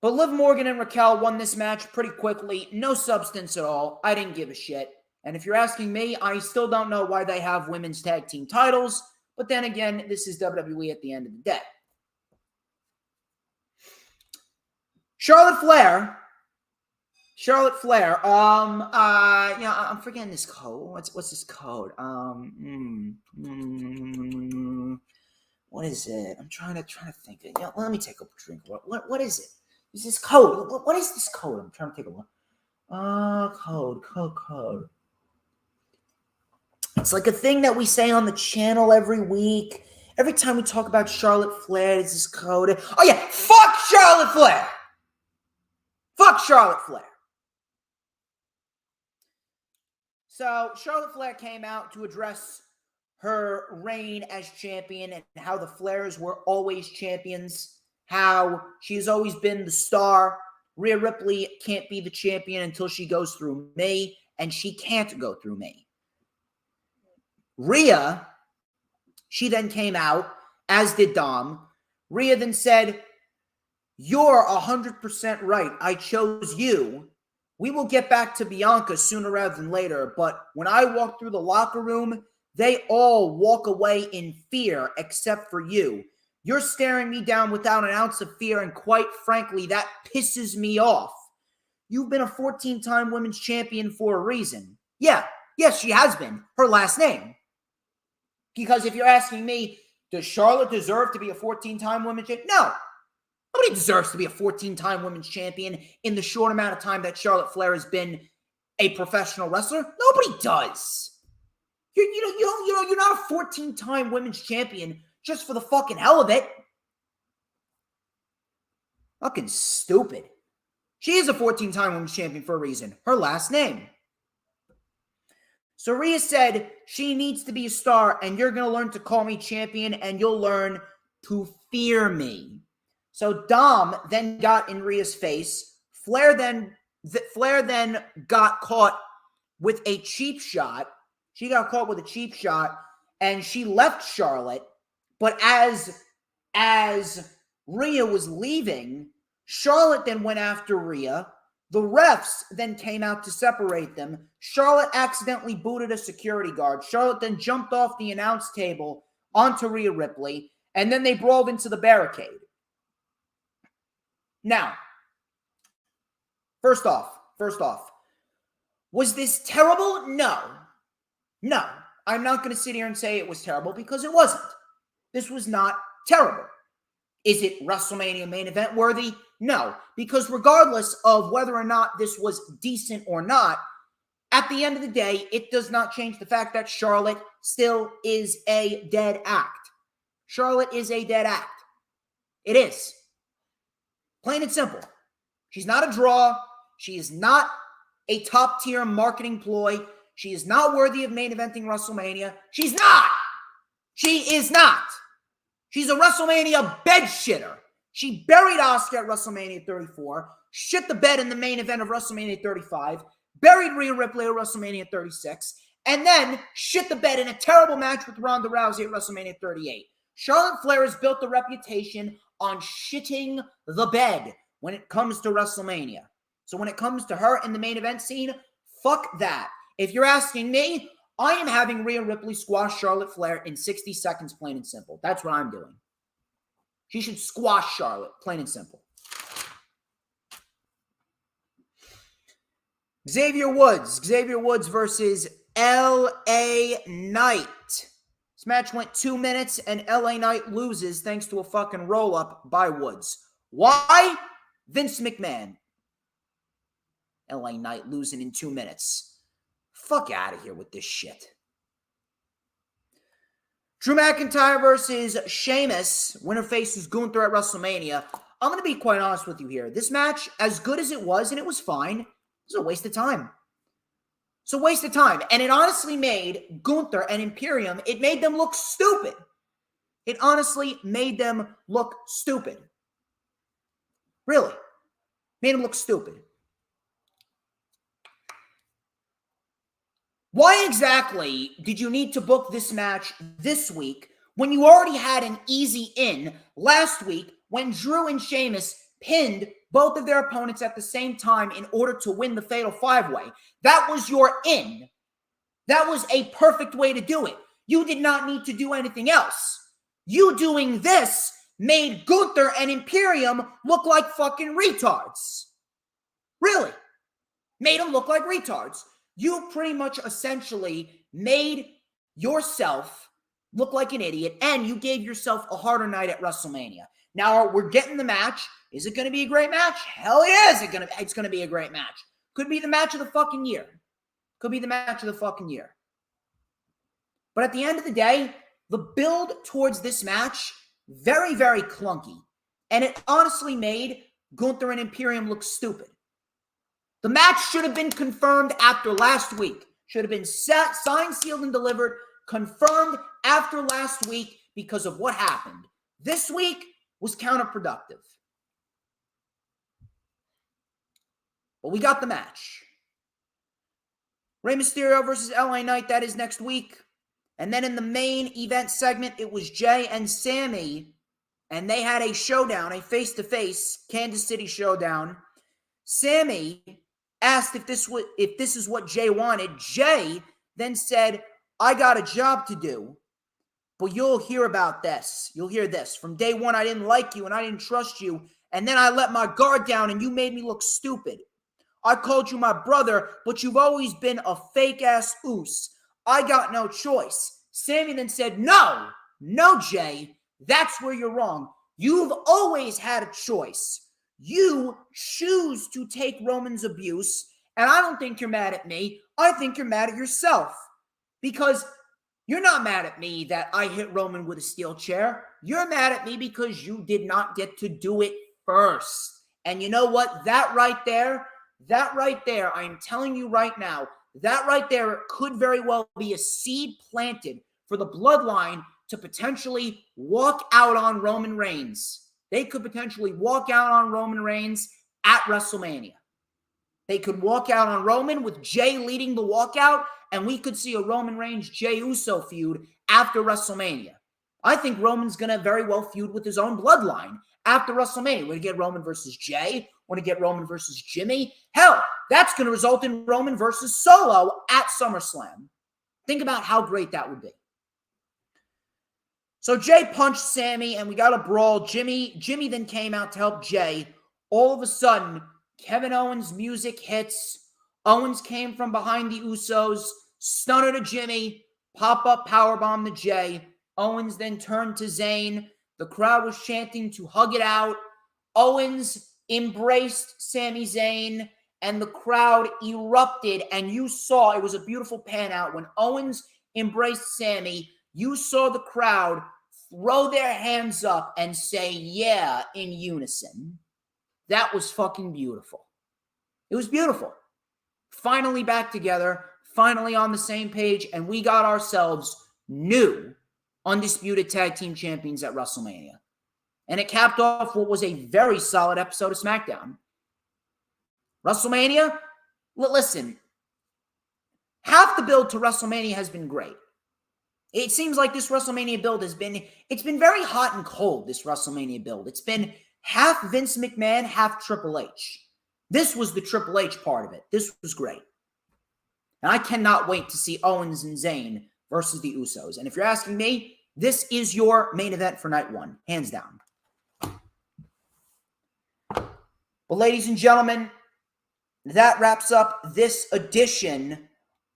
But Liv Morgan and Raquel won this match pretty quickly. No substance at all. I didn't give a shit. And if you're asking me, I still don't know why they have women's tag team titles. But then again, this is WWE at the end of the day. Charlotte Flair, I'm forgetting this code. What's this code? What is it? I'm trying to think. Let me take a drink. What is it? Is this code? What is this code? I'm trying to take a look. Code. It's like a thing that we say on the channel every week. Every time we talk about Charlotte Flair, there's this code. Oh yeah, fuck Charlotte Flair! Fuck Charlotte Flair! So Charlotte Flair came out to address her reign as champion and how the Flairs were always champions, how she's always been the star. Rhea Ripley can't be the champion until she goes through me, and she can't go through me. Rhea, she then came out, as did Dom. Rhea then said, "You're 100% right. I chose you. We will get back to Bianca sooner rather than later, but when I walk through the locker room, they all walk away in fear except for you. You're staring me down without an ounce of fear, and quite frankly, that pisses me off. You've been a 14-time women's champion for a reason." Yes, she has been. Her last name. Because if you're asking me, does Charlotte deserve to be a 14-time women's champion? No. Nobody deserves to be a 14-time women's champion in the short amount of time that Charlotte Flair has been a professional wrestler. Nobody does. You're not a 14-time women's champion just for the fucking hell of it. Fucking stupid. She is a 14-time women's champion for a reason. Her last name. So Rhea said she needs to be a star, and you're going to learn to call me champion, and you'll learn to fear me. So Dom then got in Rhea's face. Flair then got caught with a cheap shot. She got caught with a cheap shot, and she left Charlotte. But as Rhea was leaving, Charlotte then went after Rhea. The refs then came out to separate them. Charlotte accidentally booted a security guard. Charlotte then jumped off the announce table onto Rhea Ripley, and then they brawled into the barricade. Now, first off, was this terrible? No. I'm not going to sit here and say it was terrible because it wasn't. This was not terrible. Is it WrestleMania main event worthy? No, because regardless of whether or not this was decent or not, at the end of the day, it does not change the fact that Charlotte still is a dead act. Charlotte is a dead act. It is. Plain and simple. She's not a draw. She is not a top-tier marketing ploy. She is not worthy of main eventing WrestleMania. She's not. She is not. She's a WrestleMania bed shitter. She buried Asuka at WrestleMania 34, shit the bed in the main event of WrestleMania 35, buried Rhea Ripley at WrestleMania 36, and then shit the bed in a terrible match with Ronda Rousey at WrestleMania 38. Charlotte Flair has built a reputation on shitting the bed when it comes to WrestleMania. So when it comes to her in the main event scene, fuck that. If you're asking me, I am having Rhea Ripley squash Charlotte Flair in 60 seconds, plain and simple. That's what I'm doing. She should squash Charlotte, plain and simple. Xavier Woods versus L.A. Knight. This match went 2 minutes, and L.A. Knight loses thanks to a fucking roll-up by Woods. Why? Vince McMahon. L.A. Knight losing in 2 minutes. Fuck out of here with this shit. Drew McIntyre versus Sheamus. Winner faces Gunther at WrestleMania. I'm going to be quite honest with you here. This match, as good as it was, and it was fine, it was a waste of time. It's a waste of time. And it honestly made Gunther and Imperium, it made them look stupid. It honestly made them look stupid. Really. Made them look stupid. Why exactly did you need to book this match this week when you already had an easy in last week when Drew and Sheamus pinned both of their opponents at the same time in order to win the Fatal 5-Way. That was your in. That was a perfect way to do it. You did not need to do anything else. You doing this made Gunther and Imperium look like fucking retards. Really. Made them look like retards. You pretty much essentially made yourself look like an idiot, and you gave yourself a harder night at WrestleMania. Now, we're getting the match. Is it going to be a great match? Hell yeah, it's going to be a great match. Could be the match of the fucking year. Could be the match of the fucking year. But at the end of the day, the build towards this match, very, very clunky. And it honestly made Gunther and Imperium look stupid. The match should have been confirmed after last week. Should have been set, signed, sealed, and delivered, confirmed after last week because of what happened. This week was counterproductive. But we got the match. Rey Mysterio versus LA Knight, that is next week. And then in the main event segment, it was Jay and Sammy, and they had a showdown, a face-to-face Kansas City showdown. Sammy asked if this is what Jay wanted. Jay then said, I got a job to do, but you'll hear about this. You'll hear this. From day one, I didn't like you and I didn't trust you, and then I let my guard down and you made me look stupid. I called you my brother, but you've always been a fake-ass oos. I got no choice. Sammy then said, no, Jay, that's where you're wrong. You've always had a choice. You choose to take Roman's abuse, and I don't think you're mad at me. I think you're mad at yourself, because you're not mad at me that I hit Roman with a steel chair. You're mad at me because you did not get to do it first. And you know what? That right there, I'm telling you right now, that right there could very well be a seed planted for the bloodline to potentially walk out on Roman Reigns. They could potentially walk out on Roman Reigns at WrestleMania. They could walk out on Roman with Jay leading the walkout, and we could see a Roman Reigns-Jey Uso feud after WrestleMania. I think Roman's going to very well feud with his own bloodline after WrestleMania. We're going to get Roman versus Jay. We're going to get Roman versus Jimmy. Hell, that's going to result in Roman versus Solo at SummerSlam. Think about how great that would be. So Jay punched Sammy, and we got a brawl. Jimmy then came out to help Jay. All of a sudden, Kevin Owens' music hits. Owens came from behind the Usos, stunner to Jimmy, pop-up powerbomb to Jay. Owens then turned to Zayn. The crowd was chanting to hug it out. Owens embraced Sami Zayn, and the crowd erupted, and you saw, it was a beautiful pan out. When Owens embraced Sami, you saw the crowd throw their hands up and say, yeah, in unison. That was fucking beautiful. It was beautiful. Finally back together, finally on the same page, and we got ourselves new Undisputed Tag Team Champions at WrestleMania. And it capped off what was a very solid episode of SmackDown. WrestleMania, listen, half the build to WrestleMania has been great. It seems like this WrestleMania build it's been very hot and cold, this WrestleMania build. It's been half Vince McMahon, half Triple H. This was the Triple H part of it. This was great. And I cannot wait to see Owens and Zayn versus the Usos. And if you're asking me, this is your main event for night one, hands down. Well, ladies and gentlemen, that wraps up this edition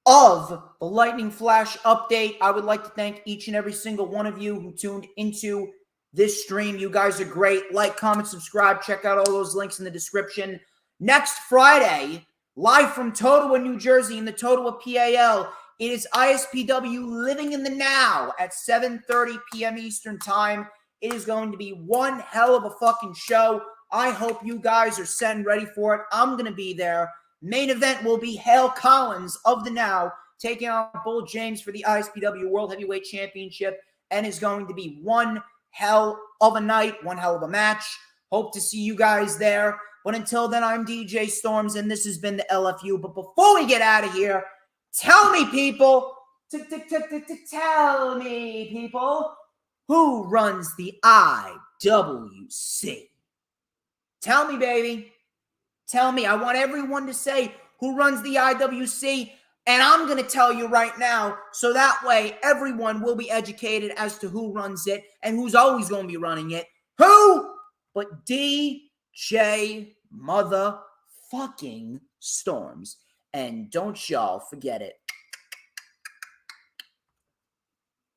of the Lightning Flash Update. I would like to thank each and every single one of you who tuned into this stream. You guys are great. Like, comment, subscribe. Check out all those links in the description. Next Friday, live from Totowa, New Jersey, in the Totowa PAL, it is ISPW Living in the Now at 7:30 p.m. Eastern Time. It is going to be one hell of a fucking show. I hope you guys are set and ready for it. I'm going to be there. Main event will be Hale Collins of the Now taking on Bull James for the ISPW World Heavyweight Championship, and is going to be one hell of a night, one hell of a match. Hope to see you guys there. But until then, I'm DJ Storms, and this has been the LFU. But before we get out of here, tell me, people, tell me, people, who runs the IWC? Tell me, baby. Tell me. I want everyone to say who runs the IWC, and I'm going to tell you right now, so that way everyone will be educated as to who runs it and who's always going to be running it. Who? But DJ motherfucking Storms. And don't y'all forget it.